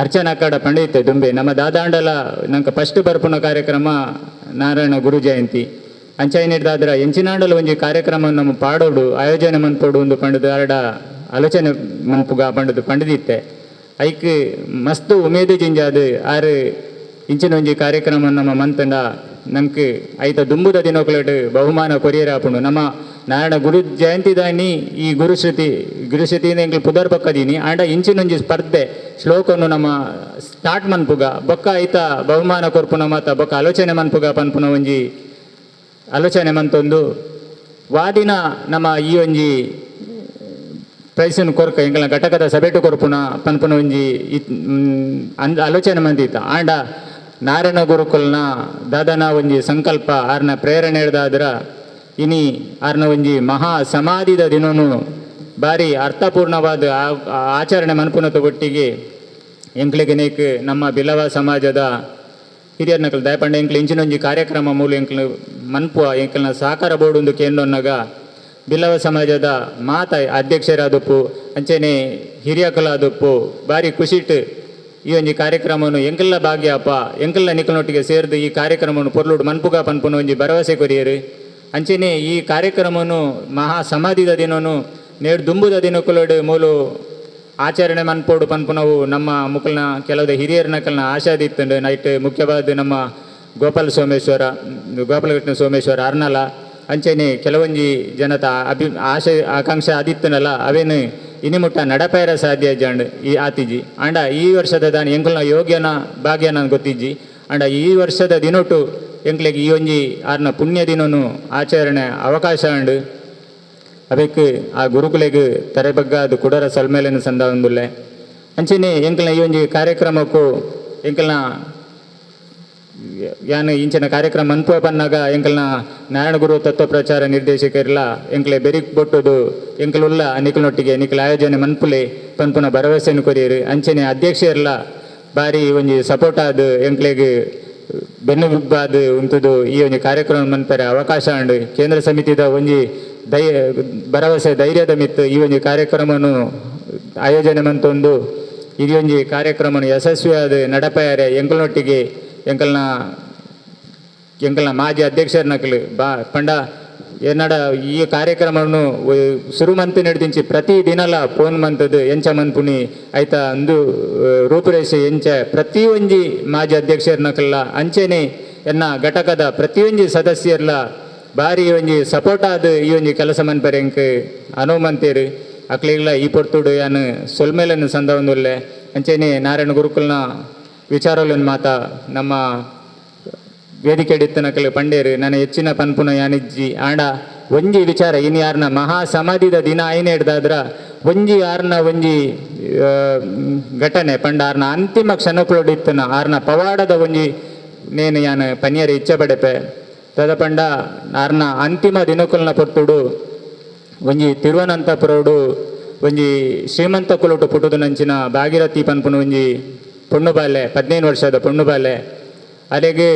ಅರ್ಚನಾ ಅಕ್ಕಡ ಪಂಡಿತೆ ದುಂಬೆ ನಮ್ಮ ದಾದಾಂಡಲ ನಂಗೆ ಫಸ್ಟ್ ಬರ್ಪುನ ಕಾರ್ಯಕ್ರಮ ನಾರಾಯಣ ಗುರು ಜಯಂತಿ ಅಂಚಾಯಿನಿಡ್ದಾದ್ರ ಎಂಚಿನಾಂಡಲ ಒಂಜಿ ಕಾರ್ಯಕ್ರಮ ನಮ್ಮ ಪಾಡೋಡು ಆಯೋಜನೆ ಮನ್ಪೋಡು ಒಂದು ಪಂಡದು ಅರಡ ಆಲೋಚನೆ ಮನ್ಪುಗ ಪಂಡದು ಪಂಡದಿತ್ತೆ ಐಕ್ ಮಸ್ತ್ ಉಮೇದು ಜಿಂಜಾದು ಆರು ಇಂಚಿನ ಒಂಜಿ ಕಾರ್ಯಕ್ರಮ ನಮ್ಮ ಮಂತಂಡ ನಂಗೆ ಐತ ದುಂಬುದ ದಿನೊಕ್ಲಟ್ ಬಹುಮಾನ ಕೊರಿಯರ್ ಆಪುಂಡು ನಮ್ಮ ನಾರಾಯಣ ಗುರು ಜಯಂತಿ ದಾನಿ ಈ ಗುರುಶ್ರುತಿಯಿಂದ ಎಂಕ್ಲು ಪುದರ್ ಪಕ್ಕದೀನಿ ಆಂಡ ಇಂಚಿನೊಂಜಿ ಸ್ಪರ್ಧೆ ಶ್ಲೋಕನು ನಮ್ಮ ಸ್ಟಾರ್ಟ್ ಮನ್ಪುಗ ಬೊಕ್ಕ ಐತ ಬಹುಮಾನ ಕೊರ್ಪುನ ಮಾತ ಬೊಕ್ಕ ಆಲೋಚನೆ ಮನ್ಪುಗ ಪನ್ಪುನ ಒಂಜಿ ಆಲೋಚನೆ ಮಂತೊಂದು ವಾದಿನ ನಮ್ಮ ಈ ಒಂಜಿ ಪ್ರೈಸನ್ನು ಕೊರ್ಕ ಎಂಕಲ್ನ ಘಟಕದ ಸಭೆಟು ಕೊರ್ಪುನ ಪನ್ಪುನ ಒಂಜಿ ಆಲೋಚನೆ ಮಂದಿತ್ತ ಆಂಡ ನಾರಾಯಣ ಗುರುಕುಲ್ನ ದಾದನ ಒಂಜಿ ಸಂಕಲ್ಪ ಆರ್ನ ಪ್ರೇರಣೆ ಹಿಡ್ದಾದ್ರ ಇನಿ ಆರ್ನ ಒಂಜಿ ಮಹಾ ಸಮಾಧಿದ ದಿನನು ಭಾರಿ ಅರ್ಥಪೂರ್ಣವಾದ ಆಚರಣೆ ಮನ್ಪುನದ ಒಟ್ಟಿಗೆ ಎಂಕ್ಲೆಗೆನೇಕ್ ನಮ್ಮ ಬಿಲವ ಸಮಾಜದ ಹಿರಿಯರ್ ನಕಲ್ ದಯಪಂಡ ಎಂಕ್ಲು ಇಂಚಿನೊಂಜಿ ಕಾರ್ಯಕ್ರಮ ಮೂಲ ಎಂಕ್ಲು ಮನ್ಪುವ ಎಂಕ್ಲನ ಸಹಕಾರ ಬೋರ್ಡ್ ಒಂದು ಕೇಂದ್ರನಾಗ ಬಿಲ್ಲವ ಸಮಾಜದ ಮಾತ ಅಧ್ಯಕ್ಷರಾದಪ್ಪು ಅಂಚೆನೆ ಹಿರಿಯಕಲಾದಪ್ಪು ಭಾರಿ ಖುಷಿಟ್ ಈ ಒಂಜಿ ಕಾರ್ಯಕ್ರಮವನ್ನು ಎಂಕೆಲ್ಲ ಭಾಗ್ಯಪ್ಪ ಎಂಕೆಲ್ಲ ನಿಖಲ್ನೊಟ್ಟಿಗೆ ಸೇರಿದು ಈ ಕಾರ್ಯಕ್ರಮವನ್ನು ಪೊರ್ಲುಡು ಮನ್ಪುಗ ಪನ್ಪುನ ಒಂಜಿ ಭರವಸೆ ಕೊರಿಯರು ಅಂಚೆನೆ ಈ ಕಾರ್ಯಕ್ರಮವನ್ನು ಮಹಾ ಸಮಾಧಿದ ದಿನನು ನೇಡು ದುಂಬುದ ದಿನಕ್ಕುಲಡು ಮೂಲು ಆಚರಣೆ ಮನ್ಪೋಡು ಪನ್ಪುನವು ನಮ್ಮ ಮುಕ್ಕಲ್ನ ಕೆಲವು ಹಿರಿಯರ ನಕಲ್ನ ಆಶಾದಿತ್ತಂಡು ನೈಟ್ ಮುಖ್ಯವಾದ ನಮ್ಮ ಗೋಪಾಲಕೃಷ್ಣ ಸೋಮೇಶ್ವರ ಅರ್ನಲ ಅಂಚೆನೆ ಕೆಲವೊಂಜಿ ಜನತ ಆಕಾಂಕ್ಷೆ ಆದಿತ್ತನಲ್ಲ ಅವೇನು ಇನಿಮುಟ್ಟ ನಡಪೇರ ಸಾಧ್ಯ ಜಂಡ್ ಈ ಆತಿಜಿ ಆಂಡ ಈ ವರ್ಷದ ದಾನಿ ಎಂಕಲ್ನ ಯೋಗ್ಯನ ಭಾಗ್ಯನ ಗೊತ್ತಿಜ್ಜಿ ಆಂಡ ಈ ವರ್ಷದ ದಿನೊಟ್ಟು ಎಂಕ್ಲೆಗೆ ಈ ಒಂಜಿ ಆರ್ನ ಪುಣ್ಯ ದಿನನು ಆಚರಣೆ ಅವಕಾಶ ಉಂಡು ಅದಕ್ಕೆ ಆ ಗುರುಕುಲೆಗೆ ತರೆಬಗ್ಗ ಅದು ಕುಡರ ಸಲ್ಮೇಲನ ಸಂದ ಒಂದುಲ್ಲೆ ಅಂಚೆನೆ ಎಂಕಲ್ನ ಈ ಒಂಜಿ ಕಾರ್ಯಕ್ರಮಕ್ಕೂ ಎಂಕಲ್ನ ಯಾನು ಇಂಚಿನ ಕಾರ್ಯಕ್ರಮ ಮನ್ಪುವ ಪನ್ನಾಗ ಎಂಕಲ್ನ ನಾರಾಯಣ ಗುರು ತತ್ವ ಪ್ರಚಾರ ನಿರ್ದೇಶಕರಿಲ್ಲ ಎಂಕ್ಲೆ ಬೆರಿಕ್ ಬೊಟ್ಟುದು ಎಂಕಲುಲ್ಲ ನಿಖಲ್ನೊಟ್ಟಿಗೆ ನಿಖಲ್ ಆಯೋಜನೆ ಮನ್ಪುಲೆ ಪನ್ಪುನ ಭರವಸೆಯನ್ನು ಕೊರಿಯರು ಅಂಚೆನೆ ಅಧ್ಯಕ್ಷರೆಲ್ಲ ಭಾರಿ ಒಂಜಿ ಸಪೋರ್ಟ್ ಆದ ಎಂಕ್ಲೆಗೆ ಬೆನ್ನುಬಾದ ಉಂಟುದು ಈ ಒಂಜಿ ಕಾರ್ಯಕ್ರಮ ಮನ್ಪರೆ ಅವಕಾಶ ಉಂಡು ಕೇಂದ್ರ ಸಮಿತಿದ ಒಂಜಿ ಭರವಸೆ ಧೈರ್ಯದ ಮಿತ್ತು ಈ ಒಂಜಿ ಕಾರ್ಯಕ್ರಮವನ್ನು ಆಯೋಜನೆ ಮಂತೊಂದು ಈ ಒಂಜಿ ಕಾರ್ಯಕ್ರಮ ಯಶಸ್ವಿಯಾದ ನಡಪಾಯರೆ ಎಂಕಲ್ನೊಟ್ಟಿಗೆ ಎಂಕಲ್ನ ಮಾಜಿ ಅಧ್ಯಕ್ಷರ ನಕಲು ಪಂಡ ಎನ್ನಡ ಈ ಕಾರ್ಯಕ್ರಮವನ್ನು ಶುರು ಮಂತ್ ನಡೆದಿಂಚಿ ಪ್ರತಿ ದಿನಲ ಫೋನ್ ಮಂತದ್ದು ಎಂಚ ಮನ್ಪುನಿ ಐತ ಒಂದು ರೂಪುರೇಷೆ ಎಂಚ ಪ್ರತಿ ಒಂಜಿ ಮಾಜಿ ಅಧ್ಯಕ್ಷರ ನಕಲ್ಲ ಅಂಚೆನೆ ಎನ್ನ ಘಟಕದ ಪ್ರತಿಯೊಂಜಿ ಸದಸ್ಯರ್ಲ ಭಾರಿ ಒಂಜಿ ಸಪೋರ್ಟ್ ಆದ ಈ ಒಂಜಿ ಕೆಲಸ ಮನ್ಪರೆ ಎಂಕ್ ಅನುಮಂತೇರು ಅಕ್ಲಿಗ್ಲ ಈ ಪೊರ್ತುಡು ಯಾನು ಸೊಲ್ಮೇಲನ್ನು ಸಂದ ಒಂದುಲ್ಲೆ ಅಂಚೆನೆ ನಾರಾಯಣ ಗುರುಕುಲ್ನ ವಿಚಾರಗಳನ್ನು ಮಾತಾ ನಮ್ಮ ವೇದಿಕೆ ಎಡಿತ್ತನಕಲು ಪಂಡೇರು ನನ್ನ ಹೆಚ್ಚಿನ ಪನ್ಪುನ ಯಾನಿಜ್ಜಿ ಆಂಡ ಒಂಜಿ ವಿಚಾರ ಇನ್ನು ಯಾರನ್ನ ಮಹಾ ಸಮಾಧಿದ ದಿನ ಐನೇ ಹಿಡ್ದಾದ್ರ ಒಂಜಿ ಯಾರನ್ನ ಒಂಜಿ ಘಟನೆ ಪಂಡ ಆರ್ನ ಅಂತಿಮ ಕ್ಷಣಕ್ಲೊಡಿತ್ತನ ಆರ್ನ ಪವಾಡದ ಒಂಜಿ ನೇನು ಯಾನು ಪನಿಯರು ಇಚ್ಛೆ ಪಡೆಪೆ ತದ ಪಂಡ ಆರ್ನ ಅಂತಿಮ ದಿನಕುಲ್ನ ಪೊರ್ತುಡು ಒಂಜಿ ತಿರುವನಂತಪುರಡು ಒಂಜಿ ಶ್ರೀಮಂತ ಕುಲುಟು ಪುಟುದು ನಂಚಿನ ಭಾಗೀರಥಿ ಪನ್ಪುನ ಒಂಜಿ ಪೊಣ್ಣು ಬಾಲೆ 15 ವರ್ಷದ ಪೊಣ್ಣು ಬಾಲೆ ಅಲೆಗೆ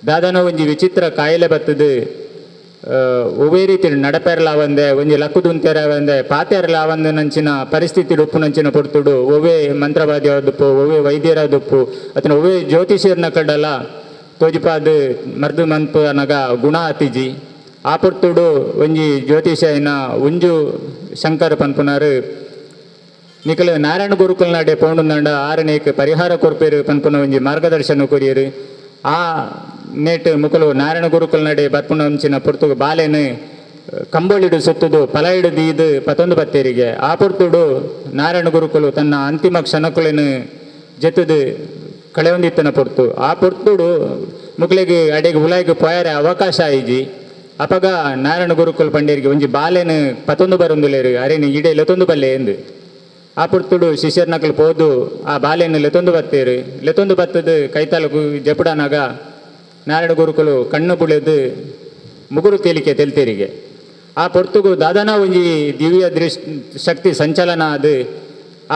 ದಾದಾನ ಒಂಜಿ ವಿಚಿತ್ರ ಕಾಯಿಲೆ ಬತ್ತದು ಒವೇ ರೀತಿ ನಡಪೆರಲಾವಂದೆ ಒಂಜಿ ಲಕ್ಕುದುಂತೆರವಂದೆ ಪಾತೆರಲಾವಂದೆ ನಂಚಿನ ಪರಿಸ್ಥಿತಿ ಉಪ್ಪು ನಂಚಿನ ಪೊರ್ತುಡು ಒವೇ ಮಂತ್ರವಾದ್ಯವಾದುಪ್ಪು ಒವೇ ವೈದ್ಯರಾದುಪ್ಪು ಅಥವಾ ಒವೇ ಜ್ಯೋತಿಷರ್ನ ಕಡಲ ತೋಜಿಪಾದ ಮರ್ದು ಮನ್ಪು ನಗ ಗುಣ ಅತಿಜಿ ಆ ಪೊರ್ತುಡು ಒಂಜಿ ಜ್ಯೋತಿಷನ ಉಂಜು ಶಂಕರ ಪನ್ಪುನಾರು ನಿಖಲು ನಾರಾಯಣ ಗುರುಕುಲ್ ನಾಡೆ ಪೌಂಡುಂದಂಡ ಆರನೇಕ್ ಪರಿಹಾರ ಕೊರ್ಪೇರು ಪನ್ಪುನ ಒಂಜಿ ಮಾರ್ಗದರ್ಶನ ಕೊರಿಯರು ಆ ನೇಟ್ ಮುಕಲು ನಾರಾಯಣ ಗುರುಕುಲ್ ನಡೆ ಬರ್ಪುನ ಅಂಚಿನ ಪೊರ್ತುಗು ಬಾಲೆನು ಕಂಬೋಳಿಡು ಸುತ್ತುದು ಫಲ ಹಿಡಿದು ಇದು 11 ಬತ್ತೇರಿಗೆ ಆ ಪೊರ್ತುಡು ನಾರಾಯಣ ಗುರುಕುಲು ತನ್ನ ಅಂತಿಮ ಕ್ಷಣಕುಲೆನು ಜೆತ್ತದು ಕಳೆಯೊಂದಿತ್ತನ ಪೊರ್ತು ಆ ಪೊರ್ತುಡು ಮುಕ್ಲೆಗೆ ಅಡೆಗೆ ಉಲಾಯಿಗೆ ಪೋಯರೆ ಅವಕಾಶ ಆಯ್ಜಿ ಅಪಗ ನಾರಾಯಣ ಗುರುಕುಲ್ ಪಂಡೇರಿಗೆ ಒಂಜಿ ಬಾಲೆನು 11 ಬರೊಂದುಲೇರು ಅರೇನು ಇಡೆ 11 ಬಲ್ಲೆ ಎಂದು ಆ ಪುರ್ತುಡು ಶಿಷ್ಯರ್ನಕಲು ಪೋದು ಆ ಬಾಲೆಯನ್ನು ಲೆತೊಂದು ಬತ್ತೇರು ಲೆತೊಂದು ಬತ್ತದು ಕೈತಾಲಕು ಜಪುಡನಾಗ ನಾರಾಯಣ ಗುರುಕುಲು ಕಣ್ಣು ಬುಳೆದು ಮುಗುರು ತೇಲಿಕೆ ತೆಲ್ತೇರಿಗೆ ಆ ಪೊರ್ತುಗು ದಾದನ ಒಂಜಿ ದಿವ್ಯ ಶಕ್ತಿ ಸಂಚಲನ ಅದು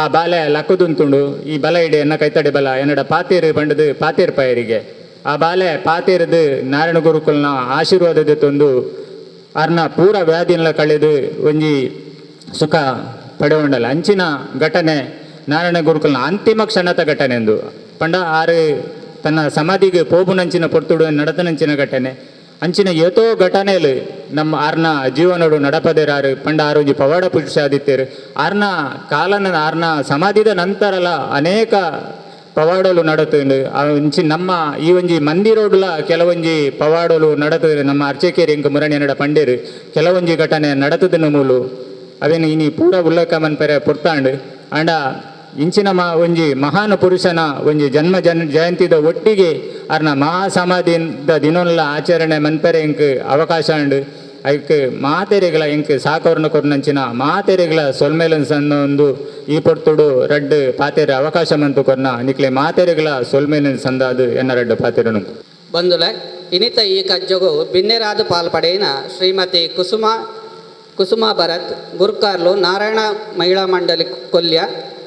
ಆ ಬಾಲೆ ಲಕ್ಕದುಂತುಂಡು ಈ ಬಲ ಇಡೆ ಎನ್ನ ಕೈತಡೆ ಬಲ ಎನ್ನಡ ಪಾತೇರು ಬಂಡದು ಪಾತೇರು ಪಾಯರಿಗೆ ಆ ಬಾಲೆ ಪಾತೇರದು ನಾರಾಯಣ ಗುರುಕುಲ್ನ ಆಶೀರ್ವಾದದ ತಂದು ಅರ್ನ ಪೂರ ವ್ಯಾಧಿನ ಕಳೆದು ಒಂಜಿ ಸುಖ ಪಡೆಯುಂಡಲ್ಲ ಅಂಚಿನ ಘಟನೆ ನಾರಾಯಣ ಗುರುಕುಲ್ನ ಅಂತಿಮ ಕ್ಷಣದ ಘಟನೆ ಎಂದು ಪಂಡ ಆರು ತನ್ನ ಸಮಾಧಿಗೆ ಪೋಬುನಂಚಿನ ಪೊರ್ತುಡು ನಡತನಂಚಿನ ಘಟನೆ ಅಂಚಿನ ಏತೋ ಘಟನೆಯಲ್ಲಿ ನಮ್ಮ ಆರ್ನ ಜೀವನೋಡು ನಡಪದೇರಾರು ಪಂಡ ಆರೋಜಿ ಪವಾಡ ಪುರುಷ ಆದಿತ್ಯರು ಆರ್ನ ಕಾಲನ ಆರ್ನ ಸಮಾಧಿದ ನಂತರಲ ಅನೇಕ ಪವಾಡಲು ನಡತುಂಡು ಅಂಚಿ ನಮ್ಮ ಈ ಒಂಜಿ ಮಂದಿರೋಡ್ಲ ಕೆಲವೊಂಜಿ ಪವಾಡಲು ನಡತುದು ನಮ್ಮ ಅರ್ಚಕೇರಿ ಎಂಕ ಮುರಣಿ ನಡ ಪಂಡೇರು ಕೆಲವೊಂಜಿ ಘಟನೆ ನಡತದನ್ನು ಮೂಲು ಅವೇನು ಇನಿ ಪೂರ ಉಲ್ಲಕ ಮನ್ಪೆರೆ ಪುರ್ತಾಂಡು ಅಂಡ ಇಂಚಿನ ಒಂಜಿ ಮಹಾನ್ ಪುರುಷನ ಒಂಜಿ ಜನ್ಮ ಜಯಂತಿದ ಒಟ್ಟಿಗೆ ಅರ್ನ ಮಹಾಸಮಾಧಿಯಿಂದ ದಿನೊಲ್ಲ ಆಚರಣೆ ಮನ್ಪೆರೆ ಎಂಕ್ ಅವಕಾಶ ಉಂಡು ಅದಕ್ಕೆ ಮಾತೆರೆಗಳ ಎಂಕ್ ಸಾಕವ್ರನ್ನ ಕೊರ್ನಂಚಿನ ಮಾತೆರೆಗಳ ಸೊಲ್ಮೇಲನ್ ಸಣ್ಣ ಒಂದು ಈ ಪೊರ್ತುಡು ರಡ್ಡು ಪಾತೆರೆ ಅವಕಾಶ ಮಂತು ಕೊರ್ನ ನಿಕ್ಲೆ ಮಾತೆರೆಗಳ ಸೊಲ್ಮೇಲನ್ ಸಂದಾದು ಎನ್ನ ರಡ್ಡು ಪಾತೆರನು ಬಂದುಲೆ ಇನಿತ ಈ ಕಜ್ಜಗು ಬಿನ್ನೆರಾದು ಪಾಲ್ಪಡೆಯಿನ ಶ್ರೀಮತಿ ಕುಸುಮಾ ಭರತ್ ಗುರುಕಾರ್ಲು ನಾರಾಯಣ ಮಹಿಳಾ ಮಂಡಳಿ ಕೊಲ್ಯ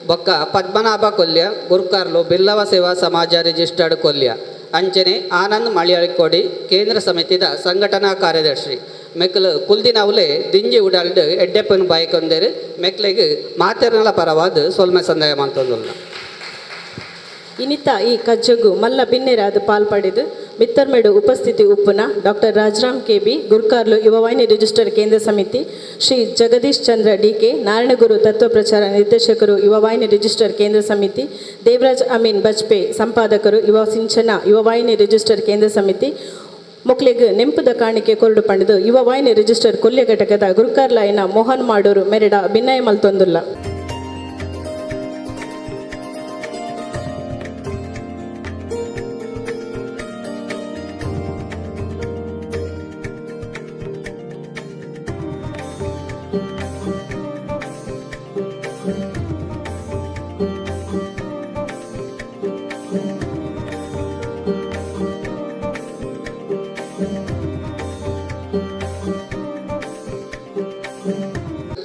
ಬೊಕ್ಕ ಪದ್ಮನಾಭ ಕೊಲ್ಯ ಗುರುಕಾರ್ಲು ಬಿಲ್ಲವ ಸೇವಾ ಸಮಾಜ ರಿಜಿಸ್ಟರ್ಡ್ ಕೊಲ್ಯ ಅಂಚನೆ ಆನಂದ್ ಮಳಿಯಳಿಕೋಡಿ ಕೇಂದ್ರ ಸಮಿತಿದ ಸಂಘಟನಾ ಕಾರ್ಯದರ್ಶಿ ಮೆಕ್ಲು ಕುಲ್ದಿನವುಲೆ ದಿಂಜಿ ಉಡಲ್ಡ್ ಎಡ್ಡೆಪ್ಪನ ಬಾಯ್ಕೊಂದೇರು ಮೆಕ್ಲೆಗೆ ಮಾತೆರ್ನಲ ಪರವಾದ ಸೊಲ್ಮೆ ಸಂದಾಯ ಮಂತೊಂದುಲ್ಲ ಇನಿತ ಈ ಕಜ್ಜಗು ಮಲ್ಲ ಬಿನ್ನೆರಾದು ಪಾಲ್ಪಡೆದು ಮಿತ್ತರ್ಮೆಡು ಉಪಸ್ಥಿತಿ ಉಪ್ಪುನ ಡಾಕ್ಟರ್ ರಾಜರಾಮ್ ಕೆಬಿ ಗುರ್ಕಾರ್ಲು ಯುವವಾಹಿನಿ ರಿಜಿಸ್ಟರ್ ಕೇಂದ್ರ ಸಮಿತಿ ಶ್ರೀ ಜಗದೀಶ್ ಚಂದ್ರ ಡಿಕೆ ನಾರಾಯಣಗುರು ತತ್ವ ಪ್ರಚಾರ ನಿರ್ದೇಶಕರು ಯುವವಾಹಿನಿ ರಿಜಿಸ್ಟರ್ ಕೇಂದ್ರ ಸಮಿತಿ ದೇವರಾಜ್ ಅಮೀನ್ ಬಜ್ಪೆ ಸಂಪಾದಕರು ಯುವ ಸಿಂಚನ ಯುವವಾಹಿನಿ ರಿಜಿಸ್ಟರ್ ಕೇಂದ್ರ ಸಮಿತಿ ಮೊಕ್ಲೆಗ್ ನೆಂಪುದ ಕಾಣಿಕೆ ಕೊರಡು ಪಂಡದು ಯುವವಾಹಿನಿ ರಿಜಿಸ್ಟರ್ ಕೊಲ್ಯ ಘಟಕದ ಗುರ್ಕಾರ್ಲಾಯಿನ ಮೋಹನ್ ಮಾಡೂರು ಮೆರಡ ಭಿನ್ನಯ ಮಲ್ತೊಂದುಲ್ಲ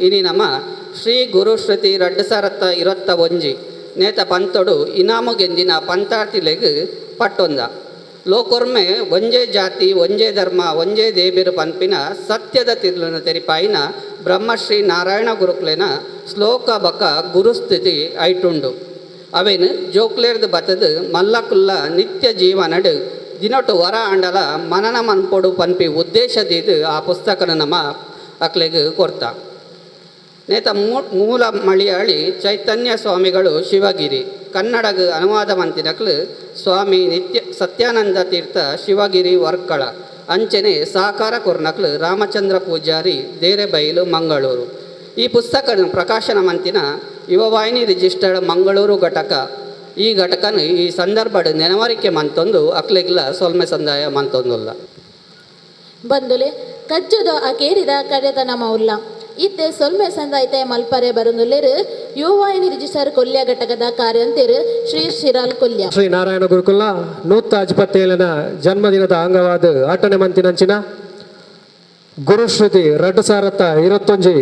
ಇನಿ ನಮ್ಮ ಶ್ರೀ ಗುರು ಶ್ರುತಿ 2021 ನೇತ ಪಂತೊಡು ಇನಾಮು ಗೆಂದಿನ ಪಂತಾರ್ತಿಲೆಗ್ ಪಟ್ಟೊಂದ ಲೋಕೊರ್ಮೆ ಒಂಜೇ ಜಾತಿ ಒಂಜೇ ಧರ್ಮ ಒಂಜೇ ದೇಬಿರು ಪನ್ಪಿನ ಸತ್ಯದ ತಿರ್ಲನ ತೆರಿಪಾಯಿನ ಬ್ರಹ್ಮಶ್ರೀ ನಾರಾಯಣ ಗುರುಕ್ಲೆನ ಶ್ಲೋಕ ಬಕ ಗುರುಸ್ಥಿತಿ ಐಟುಂಡು ಅವೇನು ಜೋಕ್ಲೇರ್ದು ಬತದು ಮಲ್ಲಕುಲ್ಲ ನಿತ್ಯ ಜೀವನಡು ದಿನೊಟ್ಟು ವರ ಅಂಡಲ ಮನನ ಮನ್ಪೊಡು ಪನ್ಪಿ ಉದ್ದೇಶದಿದ್ದು ಆ ಪುಸ್ತಕನ ನಮ್ಮ ಅಕ್ಲೆಗ್ ಕೊರ್ತ ನೇತ ಮೂಲ ಮಲಯಾಳಿ ಚೈತನ್ಯ ಸ್ವಾಮಿಗಳು ಶಿವಗಿರಿ ಕನ್ನಡಗ ಅನುವಾದ ಮಂತಿನಕ್ಲು ಸ್ವಾಮಿ ನಿತ್ಯ ಸತ್ಯಾನಂದ ತೀರ್ಥ ಶಿವಗಿರಿ ವರ್ಕಳ ಅಂಚನೆ ಸಾಕಾರ ಕೊರ್ನಕ್ಲು ರಾಮಚಂದ್ರ ಪೂಜಾರಿ ದೇರೆಬೈಲು ಮಂಗಳೂರು ಈ ಪುಸ್ತಕ ಪ್ರಕಾಶನ ಮಂತಿನ ಯುವವಾಹಿನಿ ರಿಜಿಸ್ಟರ್ಡ್ ಮಂಗಳೂರು ಘಟಕ ಈ ಘಟಕನ ಈ ಸಂದರ್ಭಡ್ ನೆನವರಿಕೆ ಮಂತೊಂದು ಅಕ್ಲೆಗ್ಲ ಸೊಲ್ಮೆ ಸಂದಾಯ ಮಂತೊಂದುಲ್ಲ ಬಂದುಲೆ ಕಜ್ಜದ ಅಕೇರಿದ ಕಡೆತನ ಮೌಲ್ಲ ಇತ್ತೆ ಸೊಲ್ಮೆ ಸಂದಾಯಿತ ಮಲ್ಪರೆ ಬರುಂದುಲ್ಲೆರು ಯುವಾಯಿನಿ ರಿಜಿಸ್ಟರ್ ಕೊಲ್ಯ ಘಟಕದ ಕಾರ್ಯಂತಿರು ಶ್ರೀ ಶಿರಾಲ್ ಕೊಲ್ಯ ಶ್ರೀ ನಾರಾಯಣ ಗುರುಕುಲ 157ನ ಜನ್ಮದಿನದ ಅಂಗವಾದ 8ನೇ ಮಂತಿನಂಚಿನ ಗುರುಶ್ರುತಿ 2021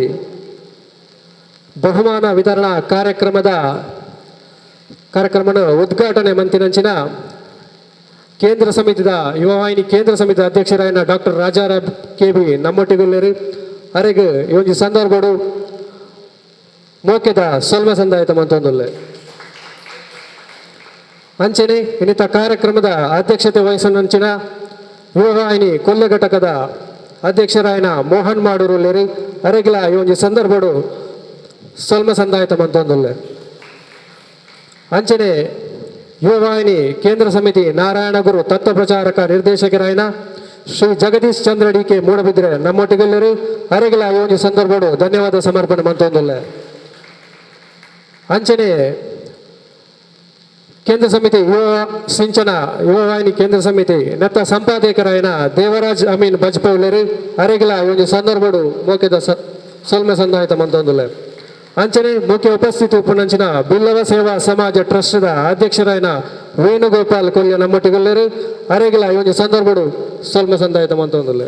ಬಹುಮಾನ ವಿತರಣಾ ಕಾರ್ಯಕ್ರಮದ ಉದ್ಘಾಟನೆ ಮಂತಿನಂಚಿನ ಕೇಂದ್ರ ಸಮಿತಿದ ಯುವವಾಹಿನಿ ಕೇಂದ್ರ ಸಮಿತಿ ಅಧ್ಯಕ್ಷರಾಯನ ಡಾಕ್ಟರ್ ರಾಜಾರಾಮ್ ಕೆಬಿ ನಮ್ಮೊಟ್ಟಿಗುಲ್ಲೇರು ಅರೆಗೆ ಈ ಒಂದು ಸಂದರ್ಭಡು ಮೋಕೆದ ಸೊಲ್ಮೆ ಸಂದಾಯಿತ ಮಂತೊಂದುಲ್ಲೆ ಅಂಚನೆ ಇನ್ನಿತ ಕಾರ್ಯಕ್ರಮದ ಅಧ್ಯಕ್ಷತೆ ವಹಿಸನಂಚಿನ ಯುವವಾಹಿನಿ ಕೊಲ್ಲೆ ಘಟಕದ ಅಧ್ಯಕ್ಷರಾಯನ ಮೋಹನ್ ಮಾಡೂರುಲ್ಲೇರು ಅರೆಗಿಲ ಈ ಒಂದು ಸಂದರ್ಭಡು ಸೊಲ್ಮೆ ಸಂದಾಯಿತ ಮಂತೊಂದುಲ್ಲೆ ಅಂಚನೆ ಯುವವಾಹಿನಿ ಕೇಂದ್ರ ಸಮಿತಿ ನಾರಾಯಣ ಗುರು ತತ್ವ ಪ್ರಚಾರಕ ನಿರ್ದೇಶಕರಾಯನ ಶ್ರೀ ಜಗದೀಶ್ ಚಂದ್ರ ಡಿ.ಕೆ. ಮೂಡಬಿದ್ರೆ ನಮ್ಮೊಟ್ಟಿಗೆಲ್ಲರೂ ಅರೆಗಿಲ ಈ ಒಂದು ಸಂದರ್ಭಡು ಧನ್ಯವಾದ ಸಮರ್ಪಣೆ ಮಂತೊಂದುಲ್ಲೆ ಅಂಚನೆ ಕೇಂದ್ರ ಸಮಿತಿ ಯುವವಾಹಿನಿ ಕೇಂದ್ರ ಸಮಿತಿ ನೆತ್ತ ಸಂಪಾದಕರಾಯನ ದೇವರಾಜ್ ಅಮೀನ್ ಬಜ್ಪೌಲರು ಅರೆಗಿಲ ಈ ಒಂದು ಸಂದರ್ಭಡು ಮೋಕೆದ ಸೊಲ್ಮೆ ಸಂದಾಯಿತ ಮಂತೊಂದುಲ್ಲೆ ಅಂಚನೆ ಮುಖ್ಯ ಉಪಸ್ಥಿತಿ ಉಪನಂಚಿನ ಬಿಲ್ಲವ ಸೇವಾ ಸಮಾಜ ಟ್ರಸ್ಟ್ದ ಅಧ್ಯಕ್ಷರಾಯನ ವೇಣುಗೋಪಾಲ್ ಕೊಲ್ಯ ನಮ್ಮೊಟ್ಟಿಗೆಲ್ಲರೂ ಅರೆಗಿಲ ಈ ಒಂದು ಸಂದರ್ಭಡು ಸೊಲ್ಮೆ ಸಂದಾಯಿತ ಮಂತೊಂದುಲ್ಲೆ